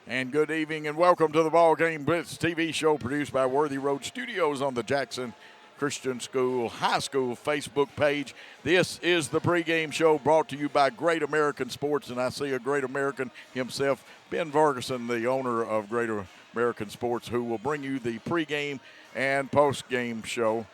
And good evening and welcome to the Ball Game Blitz TV show produced by Worthy Road Studios on the Jackson Christian School High School Facebook page. This is the pregame show brought to you by Great American Sports, and I see a Great American himself, Ben Ferguson, the owner of Great American Sports, who will bring you the pregame and postgame show.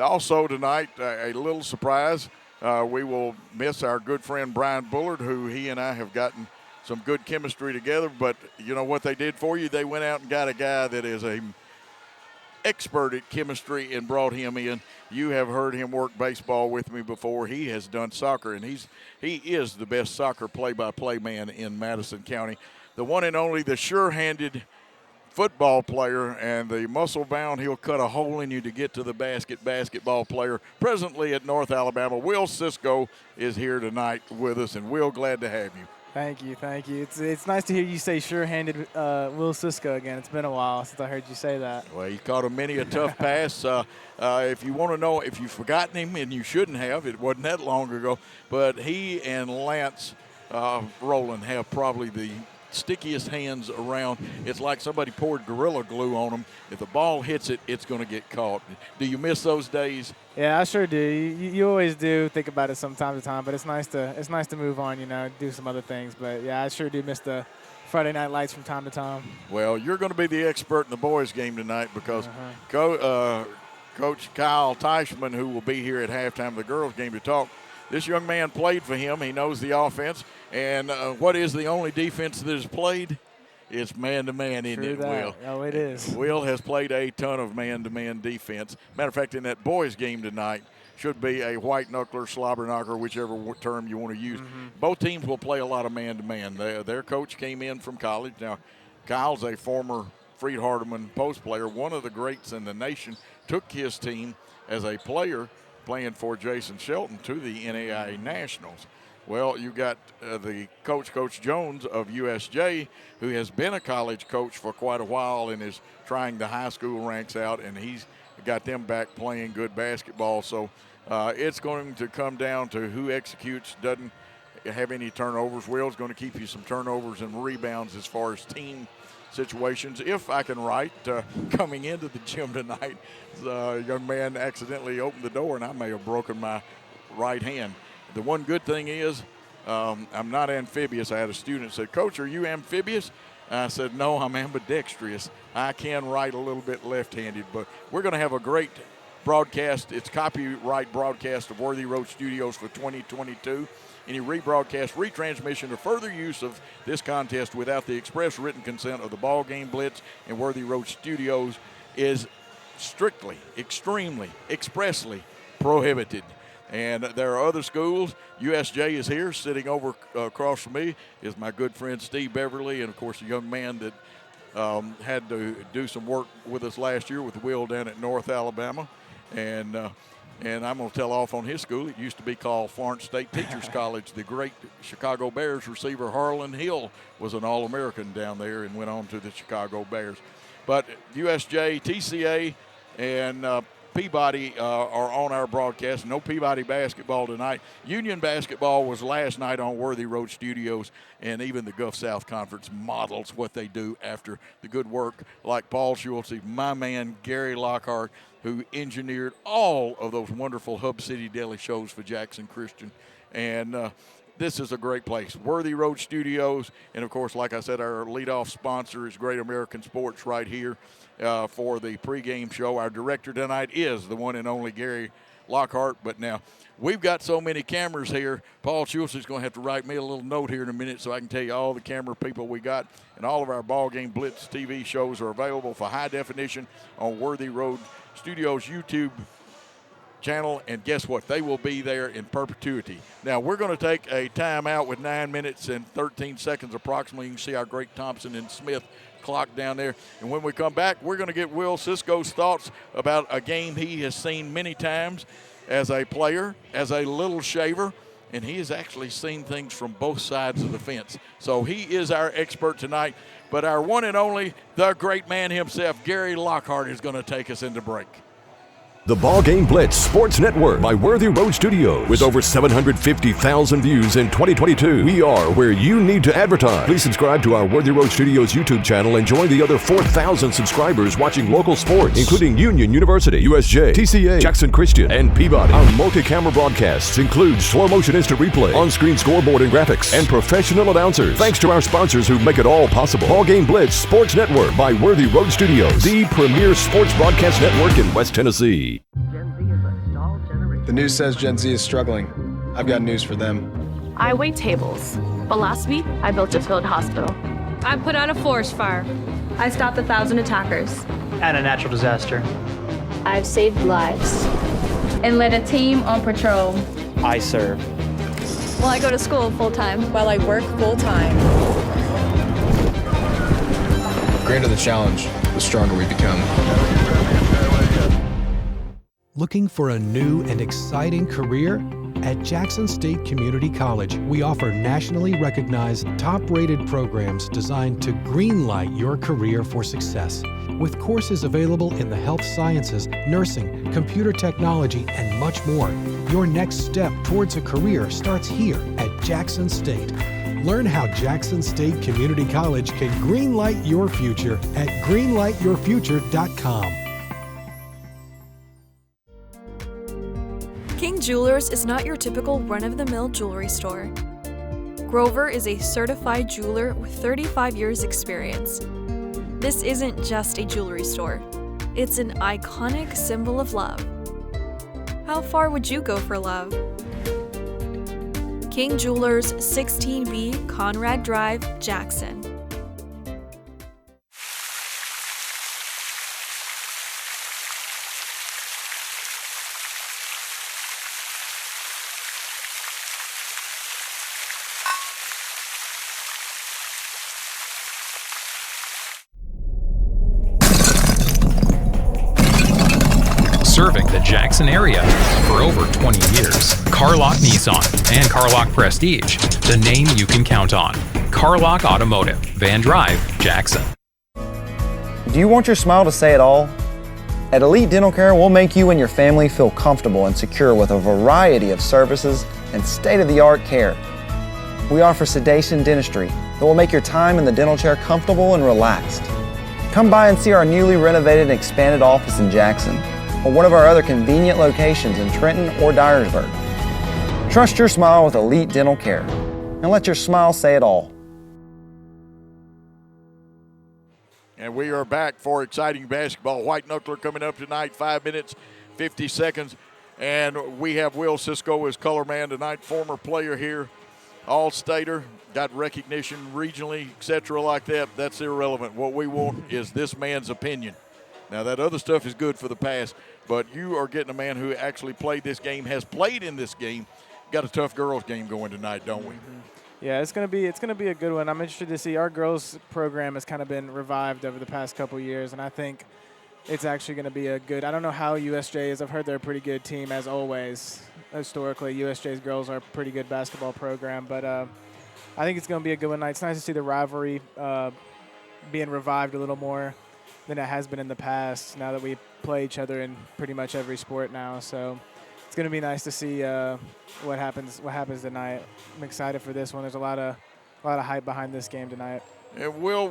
Also tonight, a little surprise, we will miss our good friend Brian Bullard, who he and I have gotten some good chemistry together, but you know what they did for you? They went out and got a guy that is an expert at chemistry and brought him in. You have heard him work baseball with me before. He has done soccer, and he is the best soccer play-by-play man in Madison County. The one and only, the sure-handed football player, and the muscle-bound, he'll cut a hole in you to get to the basketball player. Presently at North Alabama, Will Cisco is here tonight with us, and Will, glad to have you. Thank you. It's nice to hear you say sure-handed Will Cisco again. It's been a while since I heard you say that. Well, he caught a many a tough pass. If you want to know if you've forgotten him, and you shouldn't have, it wasn't that long ago, but he and Lance Rowland have probably the stickiest hands around. It's like somebody poured Gorilla Glue on them. If the ball hits it, it's going to get caught. Do you miss those days? Yeah, I sure do. You always do think about it from time to time, but it's nice to move on, do some other things. But yeah, I sure do miss the Friday night lights from time to time. Well, you're going to be the expert in the boys game tonight because Coach Kyle Teichman, who will be here at halftime of the girls game to talk, this young man played for him. He knows the offense. And what is the only defense that is played? It's man-to-man, isn't it, Will? Oh, it is. Will has played a ton of man-to-man defense. Matter of fact, in that boys game tonight, should be a white knuckler, slobber knocker, whichever term you want to use. Mm-hmm. Both teams will play a lot of man-to-man. Their coach came in from college. Now, Kyle's a former Freed Hardeman post player, one of the greats in the nation, took his team as a player playing for Jason Shelton to the NAIA Nationals. Well, you got the Coach Jones of USJ, who has been a college coach for quite a while and is trying the high school ranks out, and he's got them back playing good basketball. So it's going to come down to who executes, doesn't have any turnovers. Will's going to keep you some turnovers and rebounds as far as team situations. If I can write, coming into the gym tonight, a young man accidentally opened the door, and I may have broken my right hand. The one good thing is I'm not amphibious. I had a student say, "Coach, are you amphibious?" I said, "No, I'm ambidextrous. I can write a little bit left-handed." But we're going to have a great broadcast. It's copyright broadcast of Worthy Road Studios for 2022. Any rebroadcast, retransmission, or further use of this contest without the express written consent of the Ball Game Blitz and Worthy Road Studios is strictly, extremely, expressly prohibited. And there are other schools. USJ is here. Sitting over across from me is my good friend Steve Beverly, and, of course, a young man that had to do some work with us last year with Will down at North Alabama. And I'm going to tell off on his school. It used to be called Florence State Teachers College. The great Chicago Bears receiver Harlan Hill was an All-American down there and went on to the Chicago Bears. But USJ, TCA, and Peabody are on our broadcast. No Peabody basketball tonight. Union basketball was last night on Worthy Road Studios, and even the Gulf South Conference models what they do after the good work, like Paul Schultz, my man Gary Lockhart, who engineered all of those wonderful Hub City Deli shows for Jackson Christian. And this is a great place. Worthy Road Studios, and, of course, like I said, our leadoff sponsor is Great American Sports right here for the pregame show. Our director tonight is the one and only Gary Lockhart. But now we've got so many cameras here. Paul Schultz is going to have to write me a little note here in a minute so I can tell you all the camera people we got. And all of our Ball Game Blitz TV shows are available for high definition on Worthy Road Studios YouTube channel, and guess what? They will be there in perpetuity. Now, we're going to take a timeout with 9 minutes and 13 seconds approximately. You can see our great Thompson and Smith clock down there. And when we come back, we're going to get Will Cisco's thoughts about a game he has seen many times as a player, as a little shaver, and he has actually seen things from both sides of the fence. So he is our expert tonight. But our one and only, the great man himself, Gary Lockhart, is going to take us into break. The Ball Game Blitz Sports Network by Worthy Road Studios. With over 750,000 views in 2022, we are where you need to advertise. Please subscribe to our Worthy Road Studios YouTube channel and join the other 4,000 subscribers watching local sports, including Union University, USJ, TCA, Jackson Christian, and Peabody. Our multi-camera broadcasts include slow motion instant replay, on-screen scoreboard and graphics, and professional announcers. Thanks to our sponsors who make it all possible. Ball Game Blitz Sports Network by Worthy Road Studios, the premier sports broadcast network in West Tennessee. The news says Gen Z is struggling. I've got news for them. I wait tables, but last week I built a field hospital. I put out a forest fire. I stopped 1,000 attackers. And a natural disaster. I've saved lives. And led a team on patrol. I serve. Well, I go to school full-time. While I work full-time. The greater the challenge, the stronger we become. Looking for a new and exciting career? At Jackson State Community College, we offer nationally recognized, top-rated programs designed to greenlight your career for success. With courses available in the health sciences, nursing, computer technology, and much more, your next step towards a career starts here at Jackson State. Learn how Jackson State Community College can greenlight your future at greenlightyourfuture.com. King Jewelers is not your typical run-of-the-mill jewelry store. Grover is a certified jeweler with 35 years experience. This isn't just a jewelry store. It's an iconic symbol of love. How far would you go for love? King Jewelers, 16B Conrad Drive, Jackson. Serving the Jackson area for over 20 years. Carlock Nissan and Carlock Prestige, the name you can count on. Carlock Automotive, Van Drive, Jackson. Do you want your smile to say it all? At Elite Dental Care, we'll make you and your family feel comfortable and secure with a variety of services and state-of-the-art care. We offer sedation dentistry that will make your time in the dental chair comfortable and relaxed. Come by and see our newly renovated and expanded office in Jackson, or one of our other convenient locations in Trenton or Dyersburg. Trust your smile with Elite Dental Care, and let your smile say it all. And we are back for exciting basketball. White Knuckler coming up tonight, 5 minutes, 50 seconds. And we have Will Cisco as color man tonight, former player here, all-stater, got recognition regionally, etc. like that. That's irrelevant. What we want is this man's opinion. Now, that other stuff is good for the past, but you are getting a man who actually played this game, has played in this game. Got a tough girls game going tonight, don't we? Yeah, it's gonna be a good one. I'm interested to see. Our girls program has kind of been revived over the past couple years, and I think it's actually going to be a good. I don't know how USJ is. I've heard they're a pretty good team as always. Historically, USJ's girls are a pretty good basketball program, but I think it's going to be a good one. It's nice to see the rivalry being revived a little more than it has been in the past, now that we play each other in pretty much every sport now. So it's going to be nice to see what happens tonight. I'm excited for this one. There's a lot of hype behind this game tonight. And Will,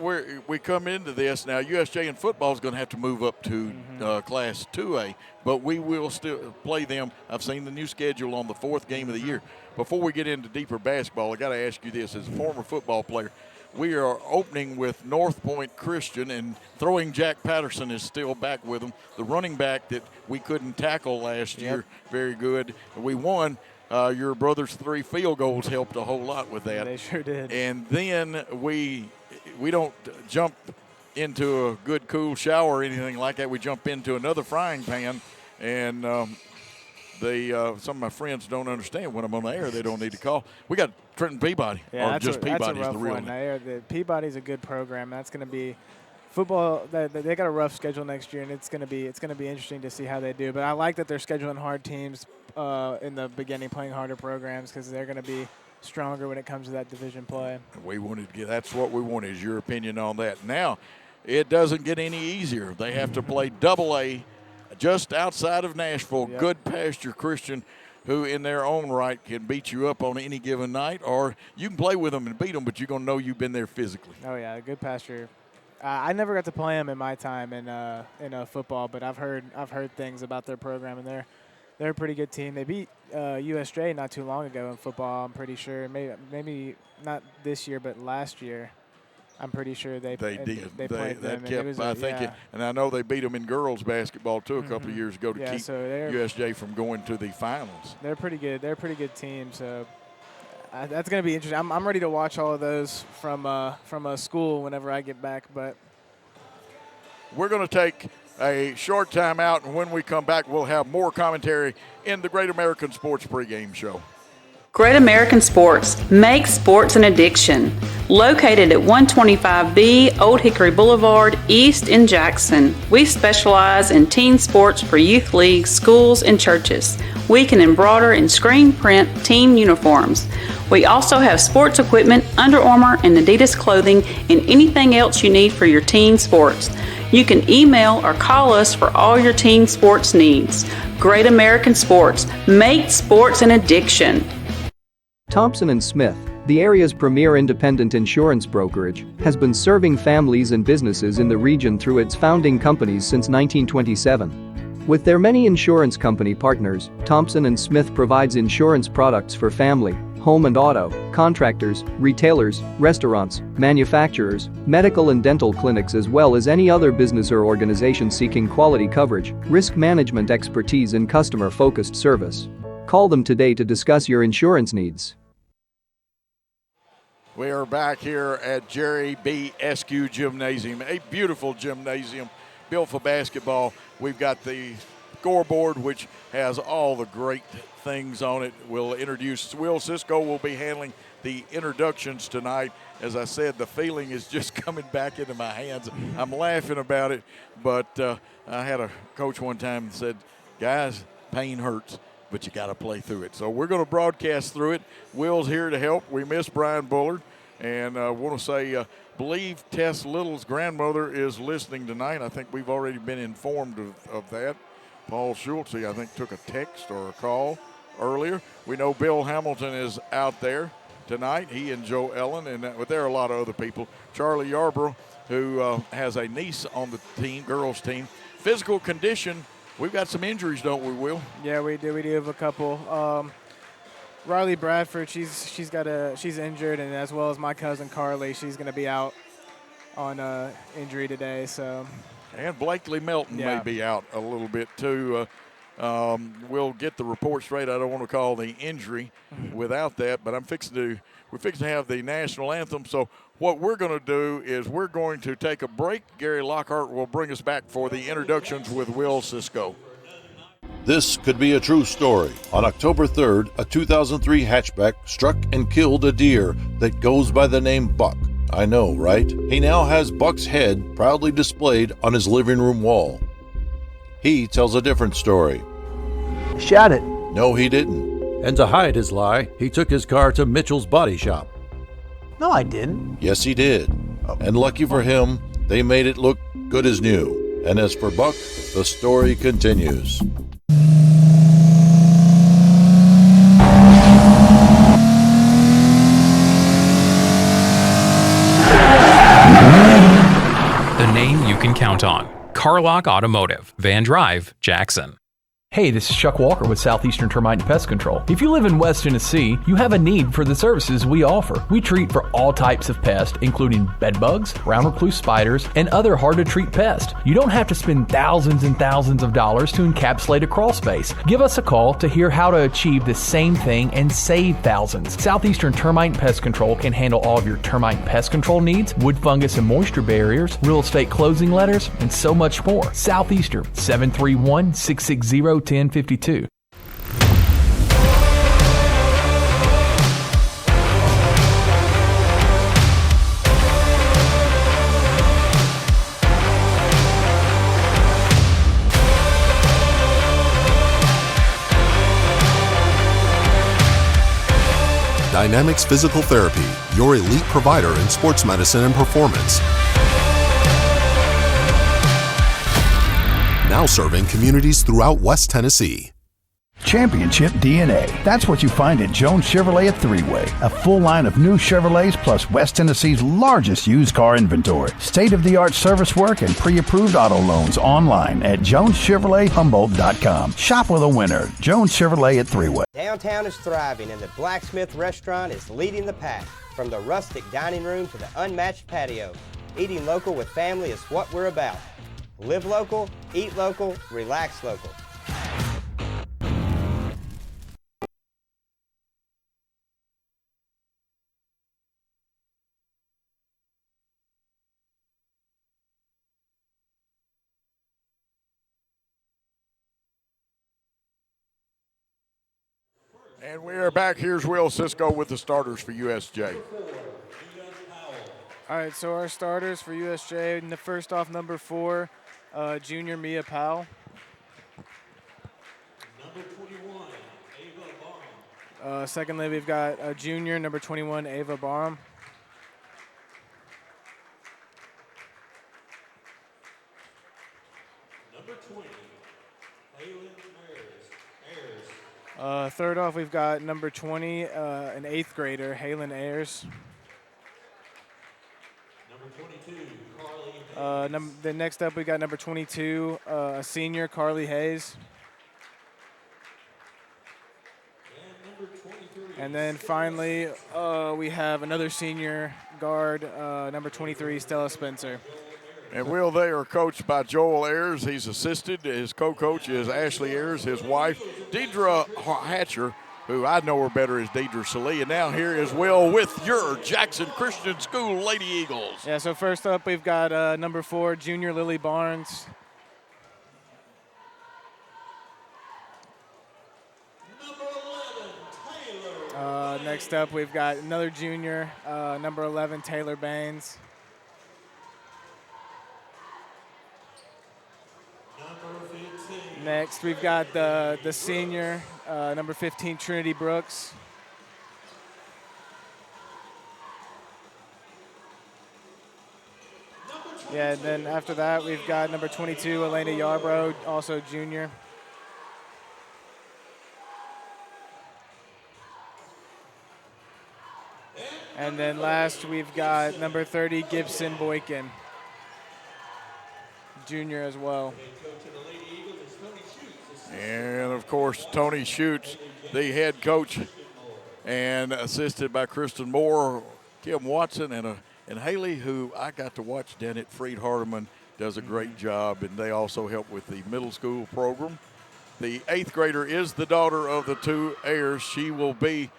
we come into this now. USJ in football is going to have to move up to Class 2A, but we will still play them. I've seen the new schedule on the fourth game of the year. Before we get into deeper basketball, I got to ask you this: as a former football player, we are opening with North Point Christian, and throwing Jack Patterson is still back with them. The running back that we couldn't tackle last year, very good. We won. Your brother's 3 field goals helped a whole lot with that. Yeah, they sure did. And then we don't jump into a good, cool shower or anything like that. We jump into another frying pan, and some of my friends don't understand when I'm on the air. They don't need to call. We got Trenton Peabody. Yeah, or just Peabody's that's a rough the real one. name. The Peabody's a good program. That's going to be football. They got a rough schedule next year, and it's going to be interesting to see how they do. But I like that they're scheduling hard teams in the beginning, playing harder programs, because they're going to be stronger when it comes to that division play. We wanted to get. That's what we want. Is your opinion on that? Now, it doesn't get any easier. They have to play Double A just outside of Nashville. Yep. Good Pasture Christian, who in their own right can beat you up on any given night, or you can play with them and beat them, but you're going to know you've been there physically. Oh, yeah, Good Pasture. I never got to play them in my time in football, but I've heard things about their program, and they're a pretty good team. They beat USJ not too long ago in football, I'm pretty sure. Maybe not this year, but last year. I'm pretty sure they did. They played them. And I know they beat them in girls basketball too a couple of years ago to keep USJ from going to the finals. They're pretty good. They're a pretty good team. So that's going to be interesting. I'm ready to watch all of those from a school whenever I get back. But we're going to take a short time out, and when we come back, we'll have more commentary in the Great American Sports pregame show. Great American Sports, make sports an addiction. Located at 125B Old Hickory Boulevard, East in Jackson. We specialize in teen sports for youth leagues, schools, and churches. We can embroider and screen print team uniforms. We also have sports equipment, Under Armour, and Adidas clothing, and anything else you need for your teen sports. You can email or call us for all your teen sports needs. Great American Sports, make sports an addiction. Thompson & Smith, the area's premier independent insurance brokerage, has been serving families and businesses in the region through its founding companies since 1927. With their many insurance company partners, Thompson & Smith provides insurance products for family, home and auto, contractors, retailers, restaurants, manufacturers, medical and dental clinics, as well as any other business or organization seeking quality coverage, risk management expertise, and customer-focused service. Call them today to discuss your insurance needs. We are back here at Jerry B. Eskew Gymnasium, a beautiful gymnasium built for basketball. We've got the scoreboard, which has all the great things on it. We'll introduce Will Cisco will be handling the introductions tonight. As I said, the feeling is just coming back into my hands. I'm laughing about it, but I had a coach one time that said, guys, pain hurts, but you got to play through it. So we're going to broadcast through it. Will's here to help. We miss Brian Bullard. And I want to say, believe Tess Little's grandmother is listening tonight. I think we've already been informed of that. Paul Schultze, I think, took a text or a call earlier. We know Bill Hamilton is out there tonight, he and Joe Ellen, but there are a lot of other people. Charlie Yarborough, who has a niece on the team, girls team. Physical condition, we've got some injuries, don't we, Will? Yeah, we do. We do have a couple. Riley Bradford, she's injured, and as well as my cousin Carly, she's going to be out on injury today. So, and Blakely Melton may be out a little bit too. We'll get the report straight. I don't want to call the injury without that, but we're fixing to have the national anthem. So what we're going to do is we're going to take a break. Gary Lockhart will bring us back for the introductions with Will Cisco. This could be a true story. On October 3rd, a 2003 hatchback struck and killed a deer that goes by the name Buck. I know, right? He now has Buck's head proudly displayed on his living room wall. He tells a different story. Shot it. No, he didn't. And to hide his lie, he took his car to Mitchell's Body Shop. No, I didn't. Yes, he did. And lucky for him, they made it look good as new. And as for Buck, the story continues. The name you can count on. Carlock Automotive, Van Drive, Jackson. Hey, this is Chuck Walker with Southeastern Termite and Pest Control. If you live in West Tennessee, you have a need for the services we offer. We treat for all types of pests, including bed bugs, round recluse spiders, and other hard-to-treat pests. You don't have to spend thousands and thousands of dollars to encapsulate a crawl space. Give us a call to hear how to achieve the same thing and save thousands. Southeastern Termite and Pest Control can handle all of your termite and pest control needs, wood fungus and moisture barriers, real estate closing letters, and so much more. Southeastern, 731-660-1052. Dynamics Physical Therapy, your elite provider in sports medicine and performance. Now serving communities throughout West Tennessee. Championship DNA. That's what you find at Jones Chevrolet at Three-Way. A full line of new Chevrolets plus West Tennessee's largest used car inventory. State-of-the-art service work and pre-approved auto loans online at JonesChevroletHumboldt.com. Shop with a winner. Jones Chevrolet at Three-Way. Downtown is thriving and the Blacksmith Restaurant is leading the pack. From the rustic dining room to the unmatched patio, eating local with family is what we're about. Live local, eat local, relax local. And we are back. Here's Will Cisco with the starters for USJ. All right, so our starters for USJ, in the first off, number 4, junior Mia Powell. Number 21, Ava Barham. Secondly, we've got junior, number 21, Ava Barham. Number 20, Haylin Ayers. Third off, we've got number 20, an 8th grader, Haylin Ayers. Number 22, Carly Hayes. Then next up, we got number 22, a senior, Carly Hayes. And number 23. And then finally, we have another senior guard, number 23, Stella Spencer. And Will, they are coached by Joel Ayers. He's assisted. His co-coach is Ashley Ayers. His wife, Deidre Hatcher, who I know her better as Deidre Salee. And now here is Will with your Jackson Christian School Lady Eagles. Yeah, so first up, we've got number 4, junior Lily Barnes. Number 11, Taylor. Next up, we've got another junior, number 11, Taylor Baines. Next, we've got the senior, number 15, Trinity Brooks. Yeah, and then after that, we've got number 22, Elena Yarbrough, also junior. And then last, we've got number 30, Gibson Boykin, junior as well. And, of course, Tony Schutz, the head coach, and assisted by Kristen Moore, Kim Watson, and Haley, who I got to watch down at Freed Hardeman, does a great job, and they also help with the middle school program. The 8th grader is the daughter of the 2 Ayers. She will be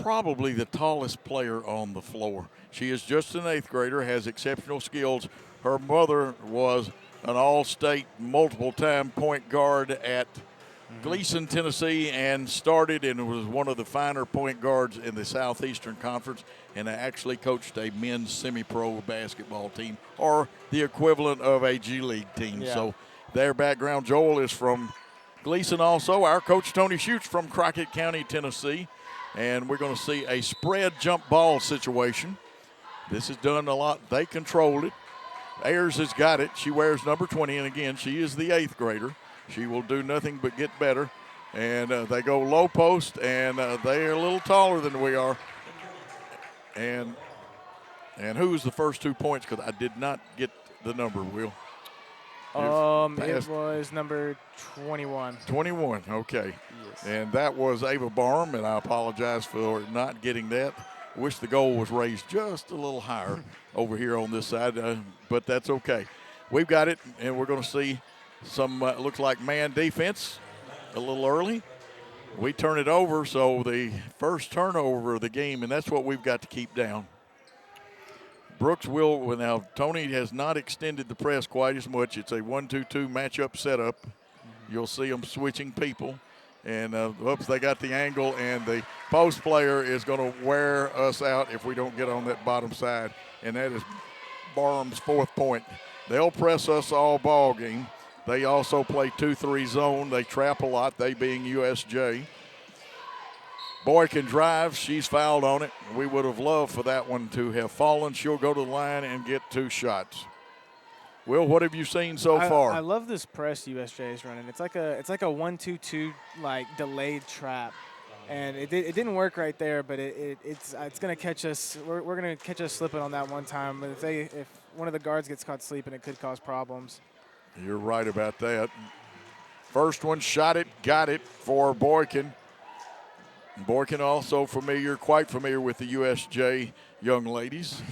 probably the tallest player on the floor. She is just an 8th grader, has exceptional skills. Her mother was an all-state multiple-time point guard at Gleason, Tennessee, and started and was one of the finer point guards in the Southeastern Conference, and actually coached a men's semi-pro basketball team, or the equivalent of a G League team. Yeah. So their background, Joel is from Gleason also. Our coach, Tony Schutz, from Crockett County, Tennessee. And we're going to see a spread jump ball situation. This is done a lot. They controlled it. Ayers has got it. She wears number 20, and again, she is the 8th grader. She will do nothing but get better. And they go low post, and they are a little taller than we are. And who's the first 2 points? Because I did not get the number, Will. It was number 21. 21, okay. Yes. And that was Ava Barham, and I apologize for not getting that. Wish the goal was raised just a little higher over here on this side, but that's okay. We've got it, and we're going to see some, looks like man defense a little early. We turn it over, so the first turnover of the game, and that's what we've got to keep down. Brooks will, now Tony has not extended the press quite as much. It's a 1-2-2 matchup setup. You'll see them switching people. And, oops, they got the angle, and the post player is going to wear us out if we don't get on that bottom side, and that is Barham's 4th point. They'll press us all ball game. They also play 2-3 zone. They trap a lot, they being USJ. Boy can drive. She's fouled on it. We would have loved for that one to have fallen. She'll go to the line and get 2 shots. Will, what have you seen so far? I love this press USJ is running. It's like a 1-2-2 like delayed trap, and it didn't work right there, but it's going to catch us. We're going to catch us slipping on that one time. But if one of the guards gets caught sleeping, it could cause problems. You're right about that. First one, shot it, got it for Boykin. Boykin also quite familiar with the USJ young ladies.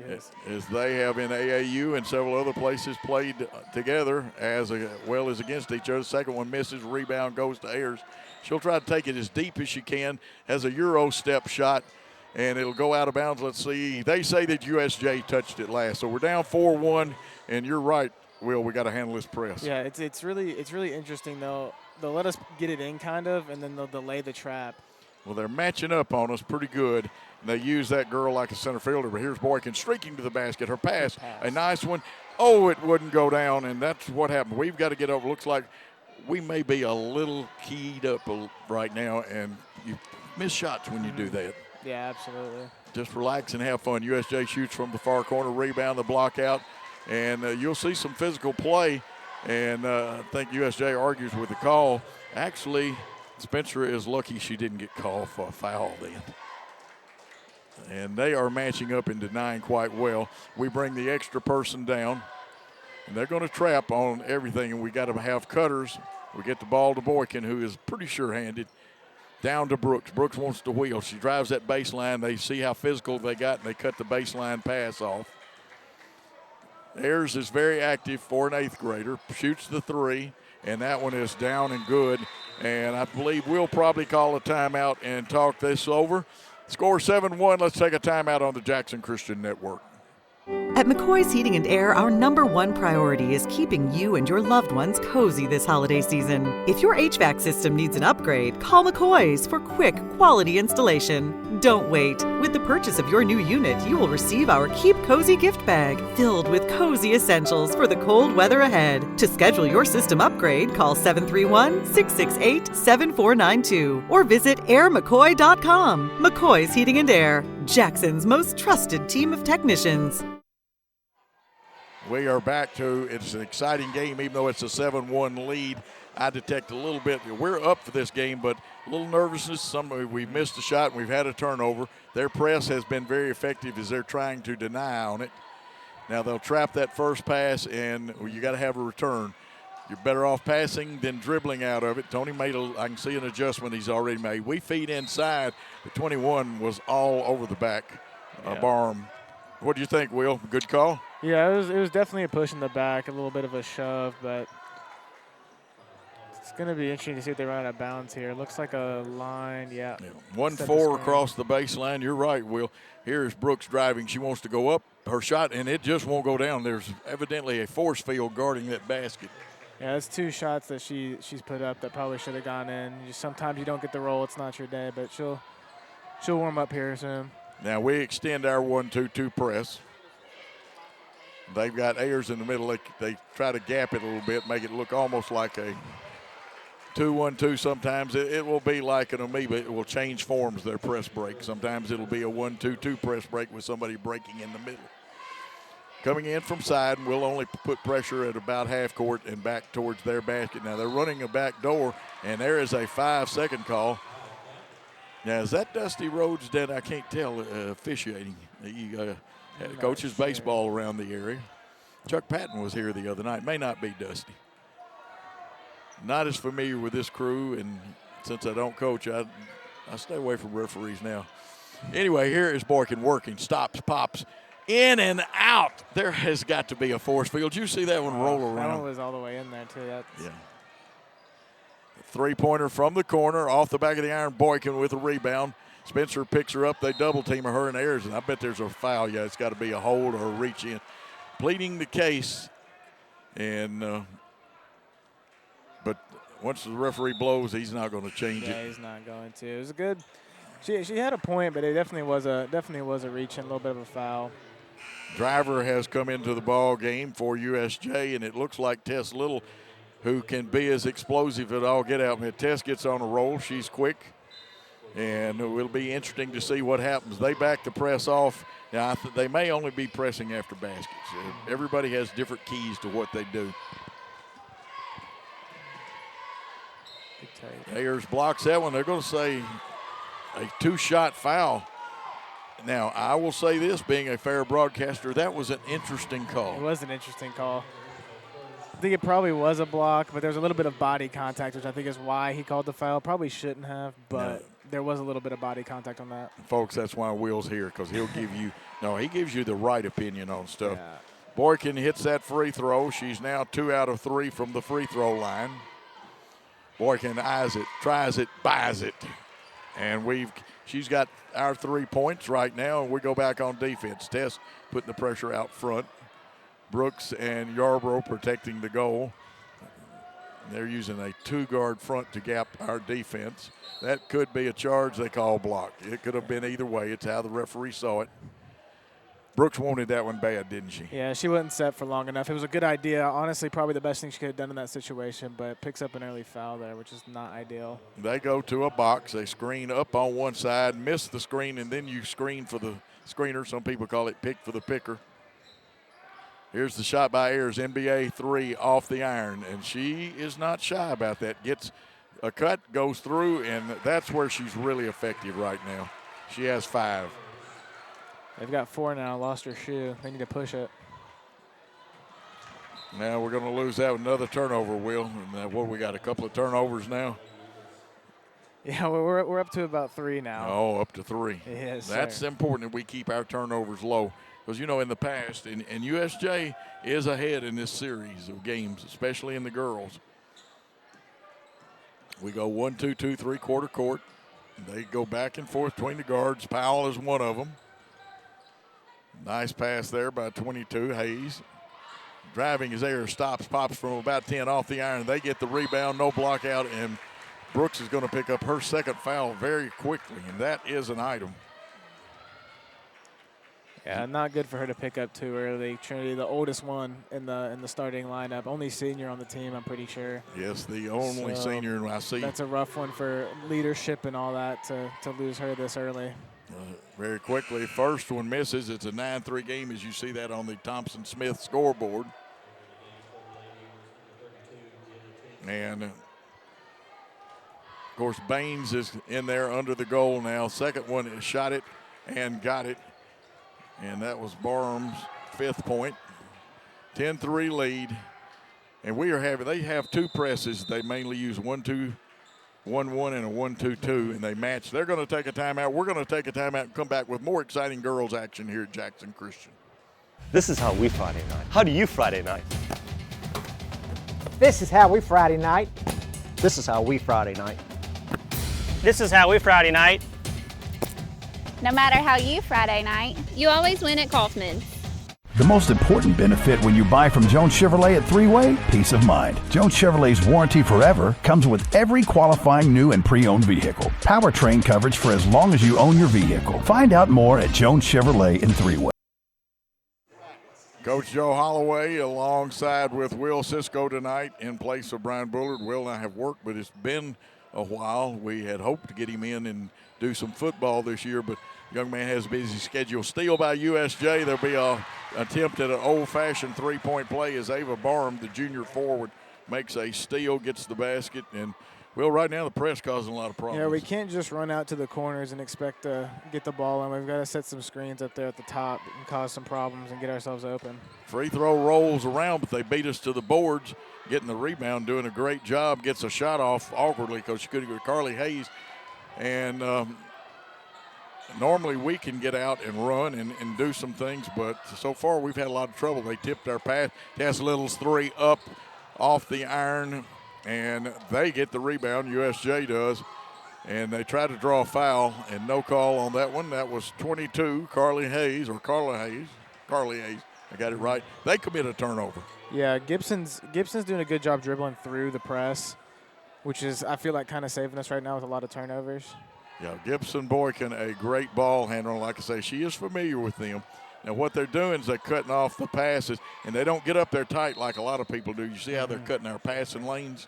Yes. As they have in AAU and several other places played together as well as against each other. Second one misses, rebound goes to Ayers. She'll try to take it as deep as she can, has a Euro step shot, and it'll go out of bounds. Let's see. They say that USJ touched it last, so we're down 4-1, and you're right, Will, we got to handle this press. Yeah, it's really interesting, though. They'll let us get it in kind of, and then they'll delay the trap. Well, they're matching up on us pretty good. And they use that girl like a center fielder. But here's Boykin streaking to the basket. Her pass, a nice one. Oh, it wouldn't go down, and that's what happened. We've got to get over. Looks like we may be a little keyed up right now, and you miss shots when you do that. Yeah, absolutely. Just relax and have fun. USJ shoots from the far corner, rebound, the block out, and you'll see some physical play. And I think USJ argues with the call. Actually, Spencer is lucky she didn't get called for a foul then. And they are matching up and denying quite well. We bring the extra person down, and they're going to trap on everything, and we got to have cutters. We get the ball to Boykin, who is pretty sure-handed, down to Brooks. Brooks wants to wheel. She drives that baseline. They see how physical they got, and they cut the baseline pass off. Ayers is very active for an 8th grader, shoots the 3, and that one is down and good. And I believe we'll probably call a timeout and talk this over. Score 7-1. Let's take a timeout on the Jackson Christian Network. At McCoy's Heating and Air, our #1 priority is keeping you and your loved ones cozy this holiday season. If your HVAC system needs an upgrade, call McCoy's for quick, quality installation. Don't wait. With the purchase of your new unit, you will receive our Keep Cozy gift bag filled with cozy essentials for the cold weather ahead. To schedule your system upgrade, call 731-668-7492 or visit airmccoy.com. McCoy's Heating and Air, Jackson's most trusted team of technicians. We are back to, it's an exciting game, even though it's a 7-1 lead. I detect a little bit, we're up for this game, but a little nervousness. We missed a shot and we've had a turnover. Their press has been very effective as they're trying to deny on it. Now they'll trap that first pass, and you got to have a return. You're better off passing than dribbling out of it. Tony made I can see an adjustment he's already made. We feed inside, but 21 was all over the back barm. What do you think, Will? Good call? Yeah, it was definitely a push in the back, a little bit of a shove, but it's going to be interesting to see if they run out of bounds here. Looks like a line, 1-4 across the baseline. You're right, Will. Here's Brooks driving. She wants to go up her shot, and it just won't go down. There's evidently a force field guarding that basket. Yeah, that's 2 shots that she's put up that probably should have gone in. Sometimes you don't get the roll. It's not your day, but she'll warm up here soon. Now we extend our 1-2-2 press. They've got Ayers in the middle. They try to gap it a little bit, make it look almost like a 2-1-2. Sometimes it will be like an amoeba. It will change forms, their press break. Sometimes it'll be a 1-2-2 press break with somebody breaking in the middle. Coming in from side, and we'll only put pressure at about half court and back towards their basket. Now they're running a back door, and there is a 5-second call. Now, is that Dusty Rhodes dead? I can't tell officiating. He coaches baseball around the area. Chuck Patton was here the other night. May not be Dusty. Not as familiar with this crew, and since I don't coach, I stay away from referees now. Anyway, here is Boykin working. Stops, pops, in and out. There has got to be a force field. Did you see that one roll around? That one was all the way in there, too. Yeah. Three-pointer from the corner, off the back of the iron. Boykin with a rebound. Spencer picks her up. They double-team her and Ayers, and I bet there's a foul. Yeah, it's got to be a hold or a reach in. Pleading the case, and but once the referee blows, he's not going to change it. Yeah, he's not going to. It was a good. She had a point, but it definitely was a reach and a little bit of a foul. Driver has come into the ball game for USJ, and it looks like Tess Little, who can be as explosive at all get out. When Tess gets on a roll, she's quick. And it will be interesting to see what happens. They back the press off. Now, they may only be pressing after baskets. Everybody has different keys to what they do. Ayers blocks that one. They're going to say a two-shot foul. Now, I will say this, being a fair broadcaster, that was an interesting call. It was an interesting call. I think it probably was a block, but there was a little bit of body contact, which I think is why he called the foul. Probably shouldn't have, but there was a little bit of body contact on that. Folks, that's why Will's here, because he'll give you – no, he gives you the right opinion on stuff. Yeah. Boykin hits that free throw. She's now 2 out of 3 from the free throw line. Boykin eyes it, tries it, buys it. And she's got our 3 points right now, and we go back on defense. Tess putting the pressure out front. Brooks and Yarborough protecting the goal. They're using a 2-guard front to gap our defense. That could be a charge they call block. It could have been either way. It's how the referee saw it. Brooks wanted that one bad, didn't she? Yeah, she wasn't set for long enough. It was a good idea. Honestly, probably the best thing she could have done in that situation, but picks up an early foul there, which is not ideal. They go to a box. They screen up on one side, miss the screen, and then you screen for the screener. Some people call it pick for the picker. Here's the shot by Ayers, NBA 3 off the iron, and she is not shy about that. Gets a cut, goes through, and that's where she's really effective right now. She has 5. They've got 4 now, lost her shoe. They need to push it. Now we're going to lose that with another turnover, Will. And what, we got a couple of turnovers now? Yeah, we're up to about 3 now. Oh, up to 3. Yes, that's important that we keep our turnovers low. Because, you know, in the past, and USJ is ahead in this series of games, especially in the girls. We go 1, 2, 2, 3-quarter court. They go back and forth between the guards. Powell is one of them. Nice pass there by 22, Hayes. Driving his air, stops, pops from about 10 off the iron. They get the rebound, no block out, and Brooks is going to pick up her second foul very quickly, and that is an item. Yeah, not good for her to pick up too early. Trinity, the oldest one in the starting lineup, only senior on the team, I'm pretty sure. Yes, the only senior I see. That's a rough one for leadership and all that to lose her this early. Very quickly, first one misses. It's a 9-3 game, as you see that on the Thompson-Smith scoreboard. And, of course, Baines is in there under the goal now. Second one shot it and got it. And that was Barham's 5th point. 10-3 lead. And they have 2 presses. They mainly use 1-2. 1-1 and a 1-2-2, and they match. They're going to take a timeout. We're going to take a timeout and come back with more exciting girls action here at Jackson Christian. This is how we Friday night. How do you Friday night? This is how we Friday night. This is how we Friday night. This is how we Friday night. No matter how you Friday night, you always win at Kaufman. The most important benefit when you buy from Jones Chevrolet at Three-Way, peace of mind. Jones Chevrolet's warranty forever comes with every qualifying new and pre-owned vehicle. Powertrain coverage for as long as you own your vehicle. Find out more at Jones Chevrolet in Three-Way. Coach Joe Holloway alongside with Will Cisco tonight in place of Brian Bullard. Will and I have worked, but it's been a while. We had hoped to get him in and do some football this year, but young man has a busy schedule. Steal by USJ. There'll be a attempt at an old-fashioned 3-point play as Ava Barham, the junior forward, makes a steal, gets the basket. And, well, right now the press causing a lot of problems. Yeah, we can't just run out to the corners and expect to get the ball in. We've got to set some screens up there at the top and cause some problems and get ourselves open. Free throw rolls around, but they beat us to the boards, getting the rebound, doing a great job. Gets a shot off awkwardly because she couldn't go to Carly Hayes. And normally we can get out and run and do some things, but so far we've had a lot of trouble. They tipped our pass. Tess Little's 3 up off the iron, and they get the rebound. USJ does, and they try to draw a foul, and no call on that one. That was 22, Carly Hayes. I got it right. They commit a turnover. Yeah, Gibson's doing a good job dribbling through the press, which is, I feel like, kind of saving us right now with a lot of turnovers. Yeah, Gibson Boykin, a great ball handler. Like I say, she is familiar with them. And what they're doing is they're cutting off the passes, and they don't get up there tight like a lot of people do. You see how they're cutting our passing lanes?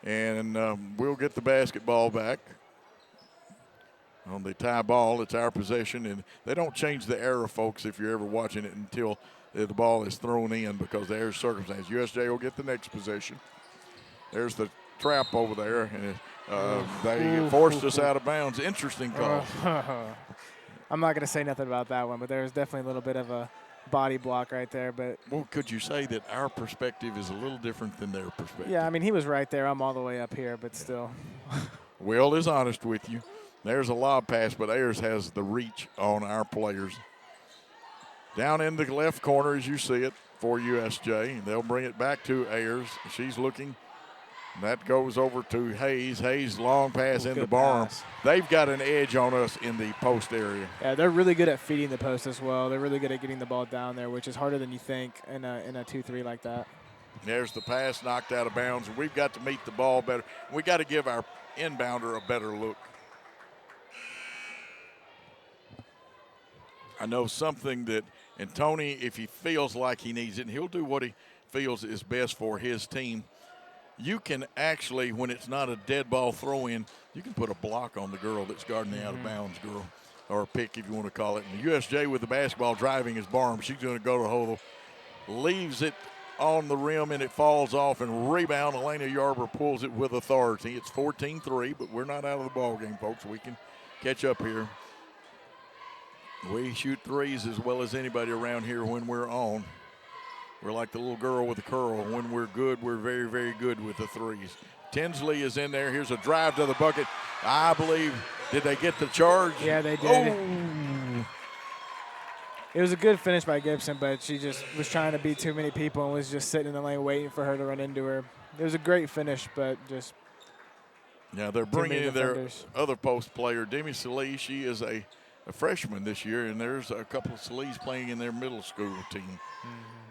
And we'll get the basketball back. On the tie ball, it's our possession, and they don't change the arrow, folks, if you're ever watching it until the ball is thrown in because there's circumstance. USJ will get the next possession. There's the trap over there, and they forced us out of bounds. Interesting call. I'm not going to say nothing about that one, but there's definitely a little bit of a body block right there. But well, could you say that our perspective is a little different than their perspective? Yeah, I mean, he was right there. I'm all the way up here, but still. Will is honest with you. There's a lob pass, but Ayers has the reach on our players. Down in the left corner, as you see it, for USJ. They'll bring it back to Ayers. She's looking. That goes over to Hayes. Hayes, long pass into Barham. They've got an edge on us in the post area. Yeah, they're really good at feeding the post as well. They're really good at getting the ball down there, which is harder than you think in a 2-3 like that. There's the pass knocked out of bounds. We've got to meet the ball better. We got to give our inbounder a better look. I know something that, and Tony, if he feels like he needs it, and he'll do what he feels is best for his team, you can actually, when it's not a dead ball throw-in, you can put a block on the girl that's guarding the out-of-bounds girl, or a pick if you want to call it. And the USJ with the basketball driving is Barham. She's going to go to the hole, leaves it on the rim, and it falls off, and rebound. Elena Yarber pulls it with authority. It's 14-3, but we're not out of the ball game, folks. We can catch up here. We shoot threes as well as anybody around here when we're on. We're like the little girl with the curl. When we're good, we're very, very good with the threes. Tinsley is in there. Here's a drive to the bucket. I believe, did they get the charge? Yeah, they did. Oh. It was a good finish by Gibson, but she just was trying to beat too many people and was just sitting in the lane waiting for her to run into her. It was a great finish, but just yeah, they're bringing in their other post player, Demi Salee. She is a freshman this year, and there's a couple of Salees playing in their middle school team.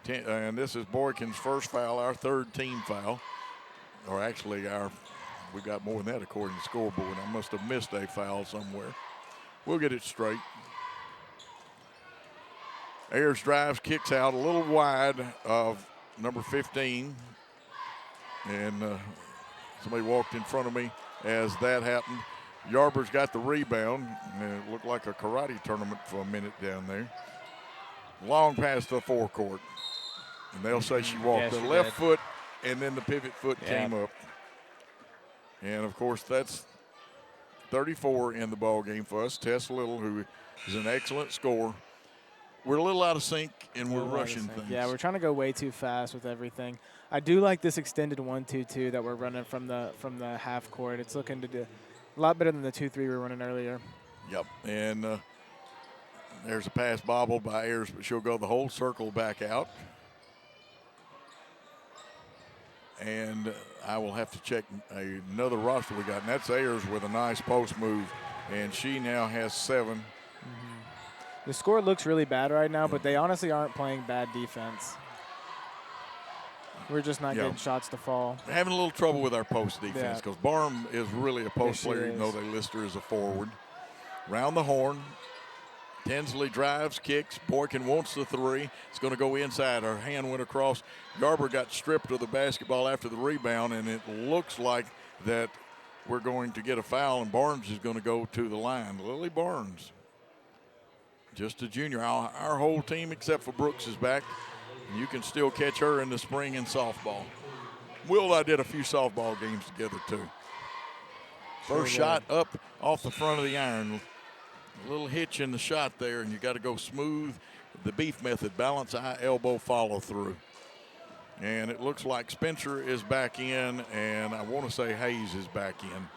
And this is Boykin's first foul, our third team foul. Or actually, we got more than that according to the scoreboard. I must have missed a foul somewhere. We'll get it straight. Ayers drives, kicks out a little wide of number 15. And somebody walked in front of me as that happened. Yarber's got the rebound, and it looked like a karate tournament for a minute down there. Long pass to the forecourt. And they'll say she walked the left foot, and then the pivot foot came up. And, of course, that's 34 in the ball game for us. Tess Little, who is an excellent scorer. We're a little out of sync, and we're rushing things. Yeah, we're trying to go way too fast with everything. I do like this extended 1-2-2 that we're running from the half court. It's looking to do a lot better than the 2-3 we were running earlier. Yep, and there's a pass bobbled by Ayers, but she'll go the whole circle back out. And I will have to check another roster we got, and that's Ayers with a nice post move, and she now has 7. The score looks really bad right now, but they honestly aren't playing bad defense. We're just not getting shots to fall. We're having a little trouble with our post defense because Barham is really a post player, even though they list her as a forward. Round the horn. Tinsley drives, kicks. Boykin wants the three. It's going to go inside. Her hand went across. Yarber got stripped of the basketball after the rebound, and it looks like that we're going to get a foul, and Barnes is going to go to the line. Lily Barnes, just a junior. Our whole team except for Brooks is back. You can still catch her in the spring in softball. Will and I did a few softball games together, too. First shot up off the front of the iron. A little hitch in the shot there, and you got to go smooth. The beef method, balance, eye, elbow, follow through. And it looks like Spencer is back in, and I want to say Hayes is back in.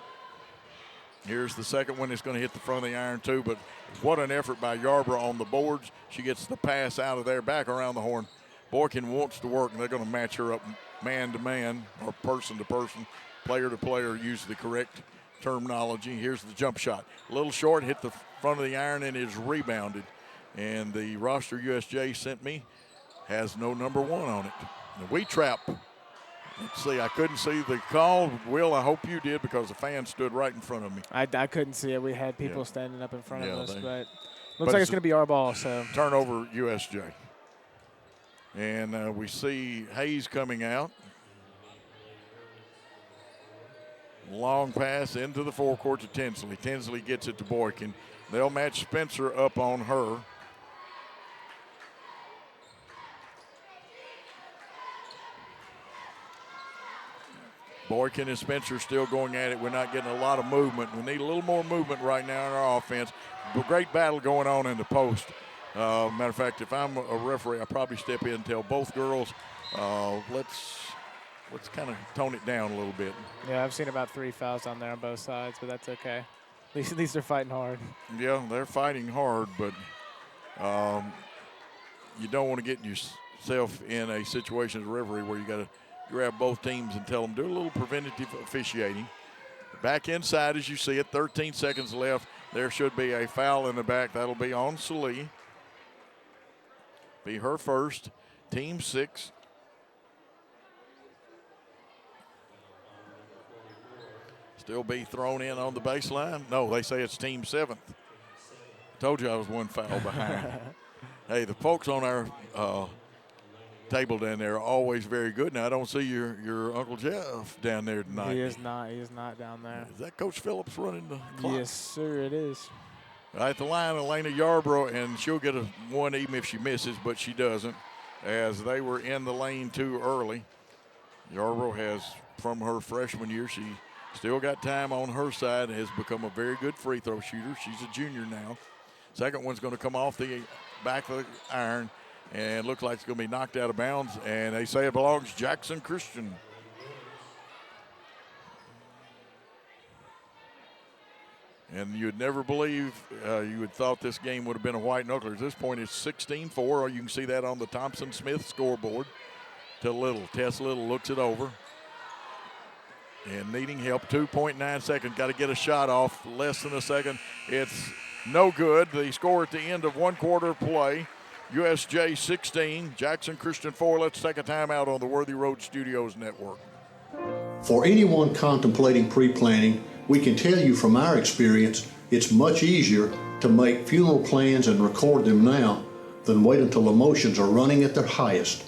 Here's the second one. It's going to hit the front of the iron, too, but what an effort by Yarber on the boards. She gets the pass out of there, back around the horn. Boykin wants to work, and they're going to match her up man-to-man or person-to-person, player-to-player, use the correct terminology. Here's the jump shot. A little short, hit the front of the iron, and is rebounded. And the roster USJ sent me has no number 1 on it. And we trap. Let's see, I couldn't see the call. Will, I hope you did because the fan stood right in front of me. I couldn't see it. We had people standing up in front of us, but looks like it's going to be our ball. So turnover USJ. And we see Hayes coming out. Long pass into the forecourt to Tinsley. Tinsley gets it to Boykin. They'll match Spencer up on her. Boykin and Spencer still going at it. We're not getting a lot of movement. We need a little more movement right now in our offense. But great battle going on in the post. Matter of fact, if I'm a referee, I'll probably step in and tell both girls, let's kind of tone it down a little bit. Yeah, I've seen about 3 fouls on there on both sides, but that's okay. At least they're fighting hard. Yeah, they're fighting hard, but you don't want to get yourself in a situation as a referee where you got to grab both teams and tell them, do a little preventative officiating. Back inside as you see it, 13 seconds left. There should be a foul in the back. That'll be on Salee. Be her first. Team 6. Still be thrown in on the baseline. No, they say it's team 7th. Told you I was one foul behind. Hey, the folks on our table down there are always very good. Now, I don't see your Uncle Jeff down there tonight. He is not. He is not down there. Is that Coach Phillips running the clock? Yes, sir, it is. At the line, Elena Yarbrough, and she'll get a one even if she misses, but she doesn't, as they were in the lane too early. Yarbrough has, from her freshman year, she still got time on her side, has become a very good free throw shooter. She's a junior now. Second one's going to come off the back of the iron, and looks like it's going to be knocked out of bounds, and they say it belongs to Jackson Christian. And you'd never believe you would thought this game would have been a white knuckler. At this point, it's 16-4, or you can see that on the Thompson-Smith scoreboard. To Little. Tess Little looks it over. And needing help, 2.9 seconds. Got to get a shot off, less than a second. It's no good. The score at the end of one quarter of play. USJ 16, Jackson Christian 4. Let's take a timeout on the Worthy Road Studios Network. For anyone contemplating pre-planning, we can tell you from our experience, it's much easier to make funeral plans and record them now than wait until emotions are running at their highest.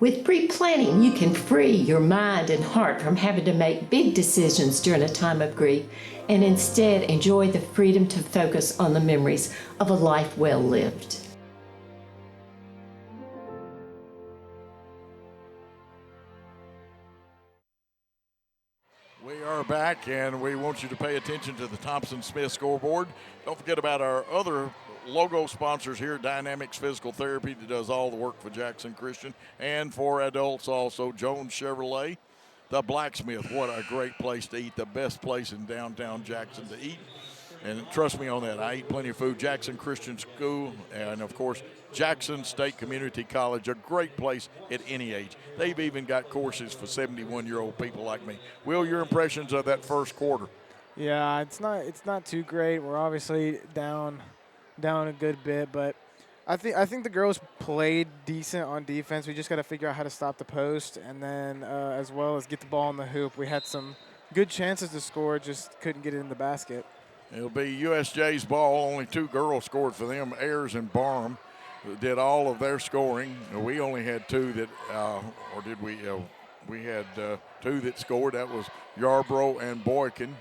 With pre-planning, you can free your mind and heart from having to make big decisions during a time of grief and instead enjoy the freedom to focus on the memories of a life well lived. We are back, and we want you to pay attention to the Thompson-Smith scoreboard. Don't forget about our other logo sponsors here, Dynamics Physical Therapy, that does all the work for Jackson Christian, and for adults also, Jones Chevrolet. The Blacksmith, what a great place to eat, the best place in downtown Jackson to eat. And trust me on that, I eat plenty of food. Jackson Christian School, and of course, Jackson State Community College, a great place at any age. They've even got courses for 71-year-old people like me. Will, your impressions of that first quarter? Yeah, it's not too great. We're obviously down a good bit, but I think the girls played decent on defense. We just got to figure out how to stop the post, and then as well as get the ball in the hoop. We had some good chances to score, just couldn't get it in the basket. It'll be USJ's ball. Only 2 girls scored for them, Ayers and Barham, did all of their scoring. We only had 2 that, or did we? We had 2 that scored. That was Yarbrough and Boykin.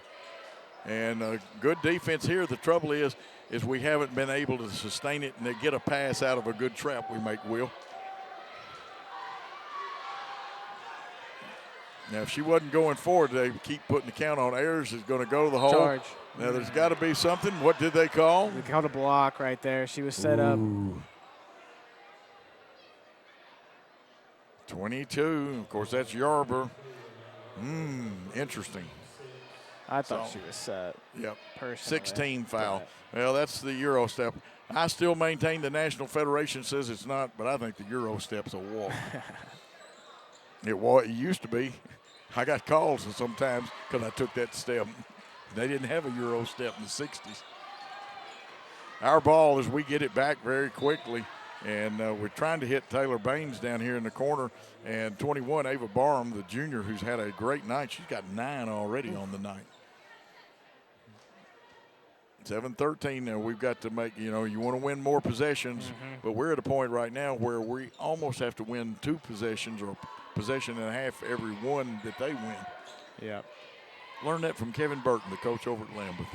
And good defense here. The trouble is we haven't been able to sustain it and get a pass out of a good trap we make, Will. Now, if she wasn't going forward, they keep putting the count on. Ayers is going to go to the hole. Charge. Now, there's got to be something. What did they call? They called a block right there. She was set up. 22. Of course, that's Yarbrough. Interesting. I thought she was set. Yep. Personally. 16 foul. Well, that's the Euro step. I still maintain the National Federation says it's not, but I think the Euro step's a walk. It used to be. I got calls sometimes because I took that step. They didn't have a Euro step in the 60s. Our ball as we get it back very quickly, and we're trying to hit Taylor Baines down here in the corner, and 21, Ava Barham, the junior, who's had a great night. She's got 9 already on the night. 7-13 now. We've got to make, you want to win more possessions, but we're at a point right now where we almost have to win 2 possessions or a possession and a half every one that they win. Yeah. Learned that from Kevin Burton, the coach over at Lambeth.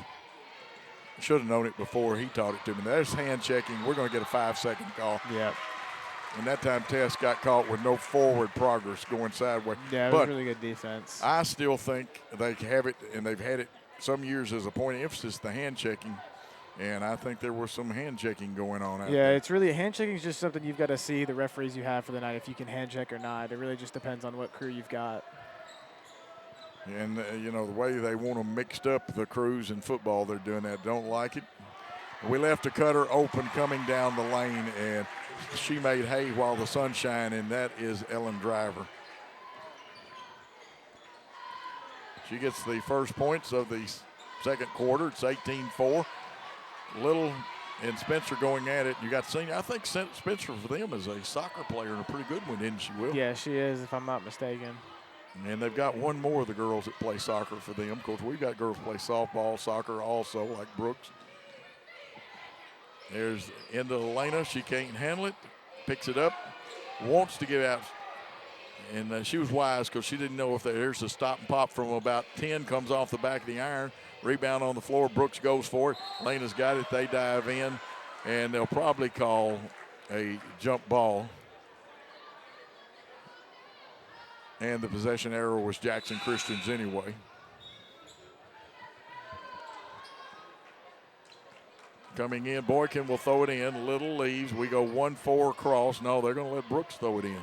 Should have known it before he taught it to me. There's hand checking. We're going to get a 5-second call. Yep. And that time Tess got caught with no forward progress going sideways. Yeah, it was really good defense. I still think they have it, and they've had it some years as a point of emphasis, the hand checking. And I think there was some hand checking going on out there. It's really, hand checking is just something you've got to see the referees you have for the night if you can hand check or not. It really just depends on what crew you've got. And, the way they want them mixed up, the crews in football, they're doing that. Don't like it. We left a cutter open coming down the lane, and she made hay while the sun shined, and that is Ellen Driver. She gets the first points of the second quarter. It's 18-4. Little and Spencer going at it. You got senior. I think Spencer for them is a soccer player and a pretty good one, isn't she, Will? Yeah, she is, if I'm not mistaken. And they've got one more of the girls that play soccer for them. Of course, we've got girls play softball, soccer also, like Brooks. There's into Elena. She can't handle it. Picks it up. Wants to get out. And she was wise because she didn't know if there's a stop and pop from about 10. Comes off the back of the iron. Rebound on the floor. Brooks goes for it. Elena's got it. They dive in. And they'll probably call a jump ball. And the possession error was Jackson Christian's anyway. Coming in, Boykin will throw it in. Little leaves. We go 1-4 across. No, they're going to let Brooks throw it in.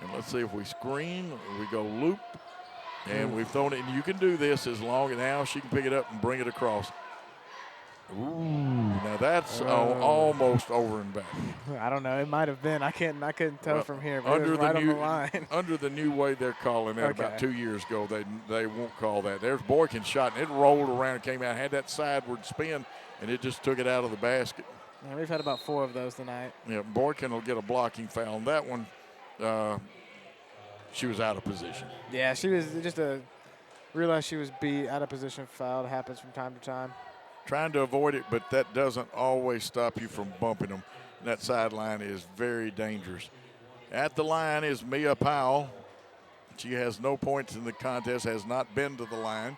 And let's see if we screen. We go loop. And we've thrown it. And you can do this as long as now she can pick it up and bring it across. Ooh, now that's almost over and back. I don't know. It might have been. I couldn't tell from here. But Under it was right the new on the line. under the new way they're calling that about 2 years ago, they won't call that. There's Boykin's shot, and it rolled around and came out, had that sideward spin, and it just took it out of the basket. Yeah, we've had about 4 of those tonight. Yeah, Boykin will get a blocking foul. And that one, she was out of position. Yeah, she was just realized she was beat, out of position foul. It happens from time to time. Trying to avoid it, but that doesn't always stop you from bumping them. And that sideline is very dangerous. At the line is Mia Powell. She has no points in the contest, has not been to the line.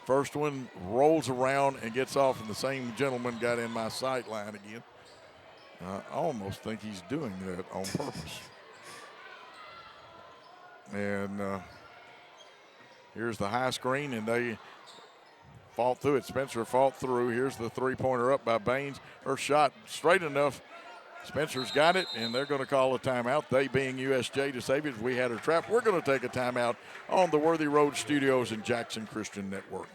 First one rolls around and gets off, and the same gentleman got in my sight line again. I almost think he's doing that on purpose. And here's the high screen, and they fought through it. Spencer fought through. Here's the three-pointer up by Baines. Her shot straight enough. Spencer's got it, and they're going to call a timeout. They being USJ to save it. We had her trapped. We're going to take a timeout on the Worthy Road Studios and Jackson Christian Network.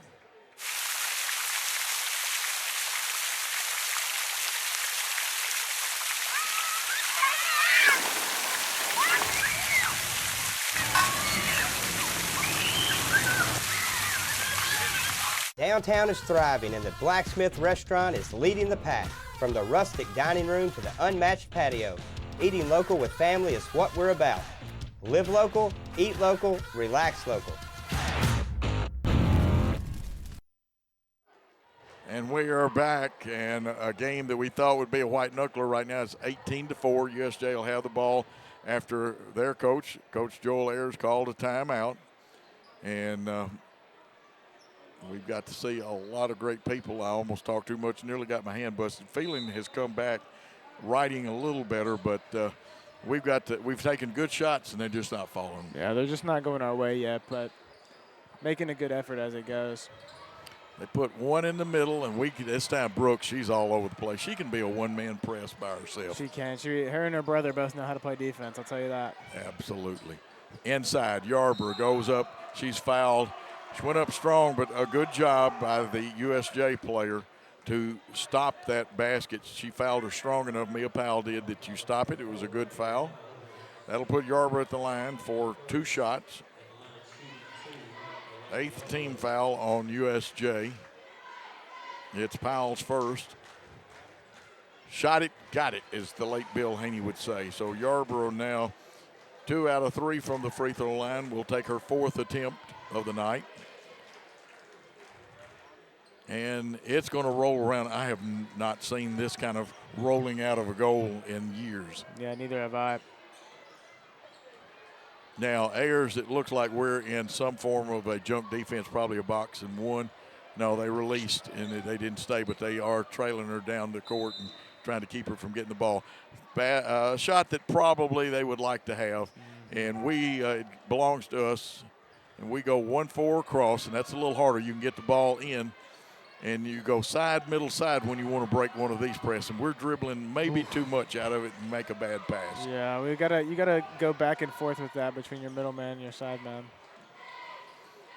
Downtown is thriving, and the Blacksmith Restaurant is leading the pack. From the rustic dining room to the unmatched patio, eating local with family is what we're about. Live local, eat local, relax local. And we are back, and a game that we thought would be a white knuckler right now is 18-4. USJ will have the ball after their coach, Coach Joel Ayers, called a timeout. And we've got to see a lot of great people. I almost talked too much, nearly got my hand busted. Feeling has come back, writing a little better, but we've taken good shots and they're just not falling. Yeah, they're just not going our way yet, but making a good effort as it goes. They put one in the middle, and this time Brooks, she's all over the place. She can be a one-man press by herself. She can. Her and her brother both know how to play defense, I'll tell you that. Absolutely. Inside, Yarborough goes up. She's fouled. She went up strong, but a good job by the USJ player to stop that basket. She fouled her strong enough, Mia Powell did, that you stop it. It was a good foul. That'll put Yarborough at the line for 2 shots. 8th team foul on USJ. It's Powell's first. Shot it, got it, as the late Bill Haney would say. So Yarborough now 2 out of 3 from the free throw line. Will take her 4th attempt of the night. And it's going to roll around. I have not seen this kind of rolling out of a goal in years. Yeah, neither have I. Now, Ayers, it looks like we're in some form of a junk defense, probably a box and one. No, they released, and they didn't stay, but they are trailing her down the court and trying to keep her from getting the ball. Shot that probably they would like to have, and it belongs to us, and we go 1-4 across, and that's a little harder. You can get the ball in, and you go side, middle, side when you want to break one of these press, and we're dribbling maybe too much out of it and make a bad pass. Yeah, you gotta go back and forth with that between your middle man and your side man.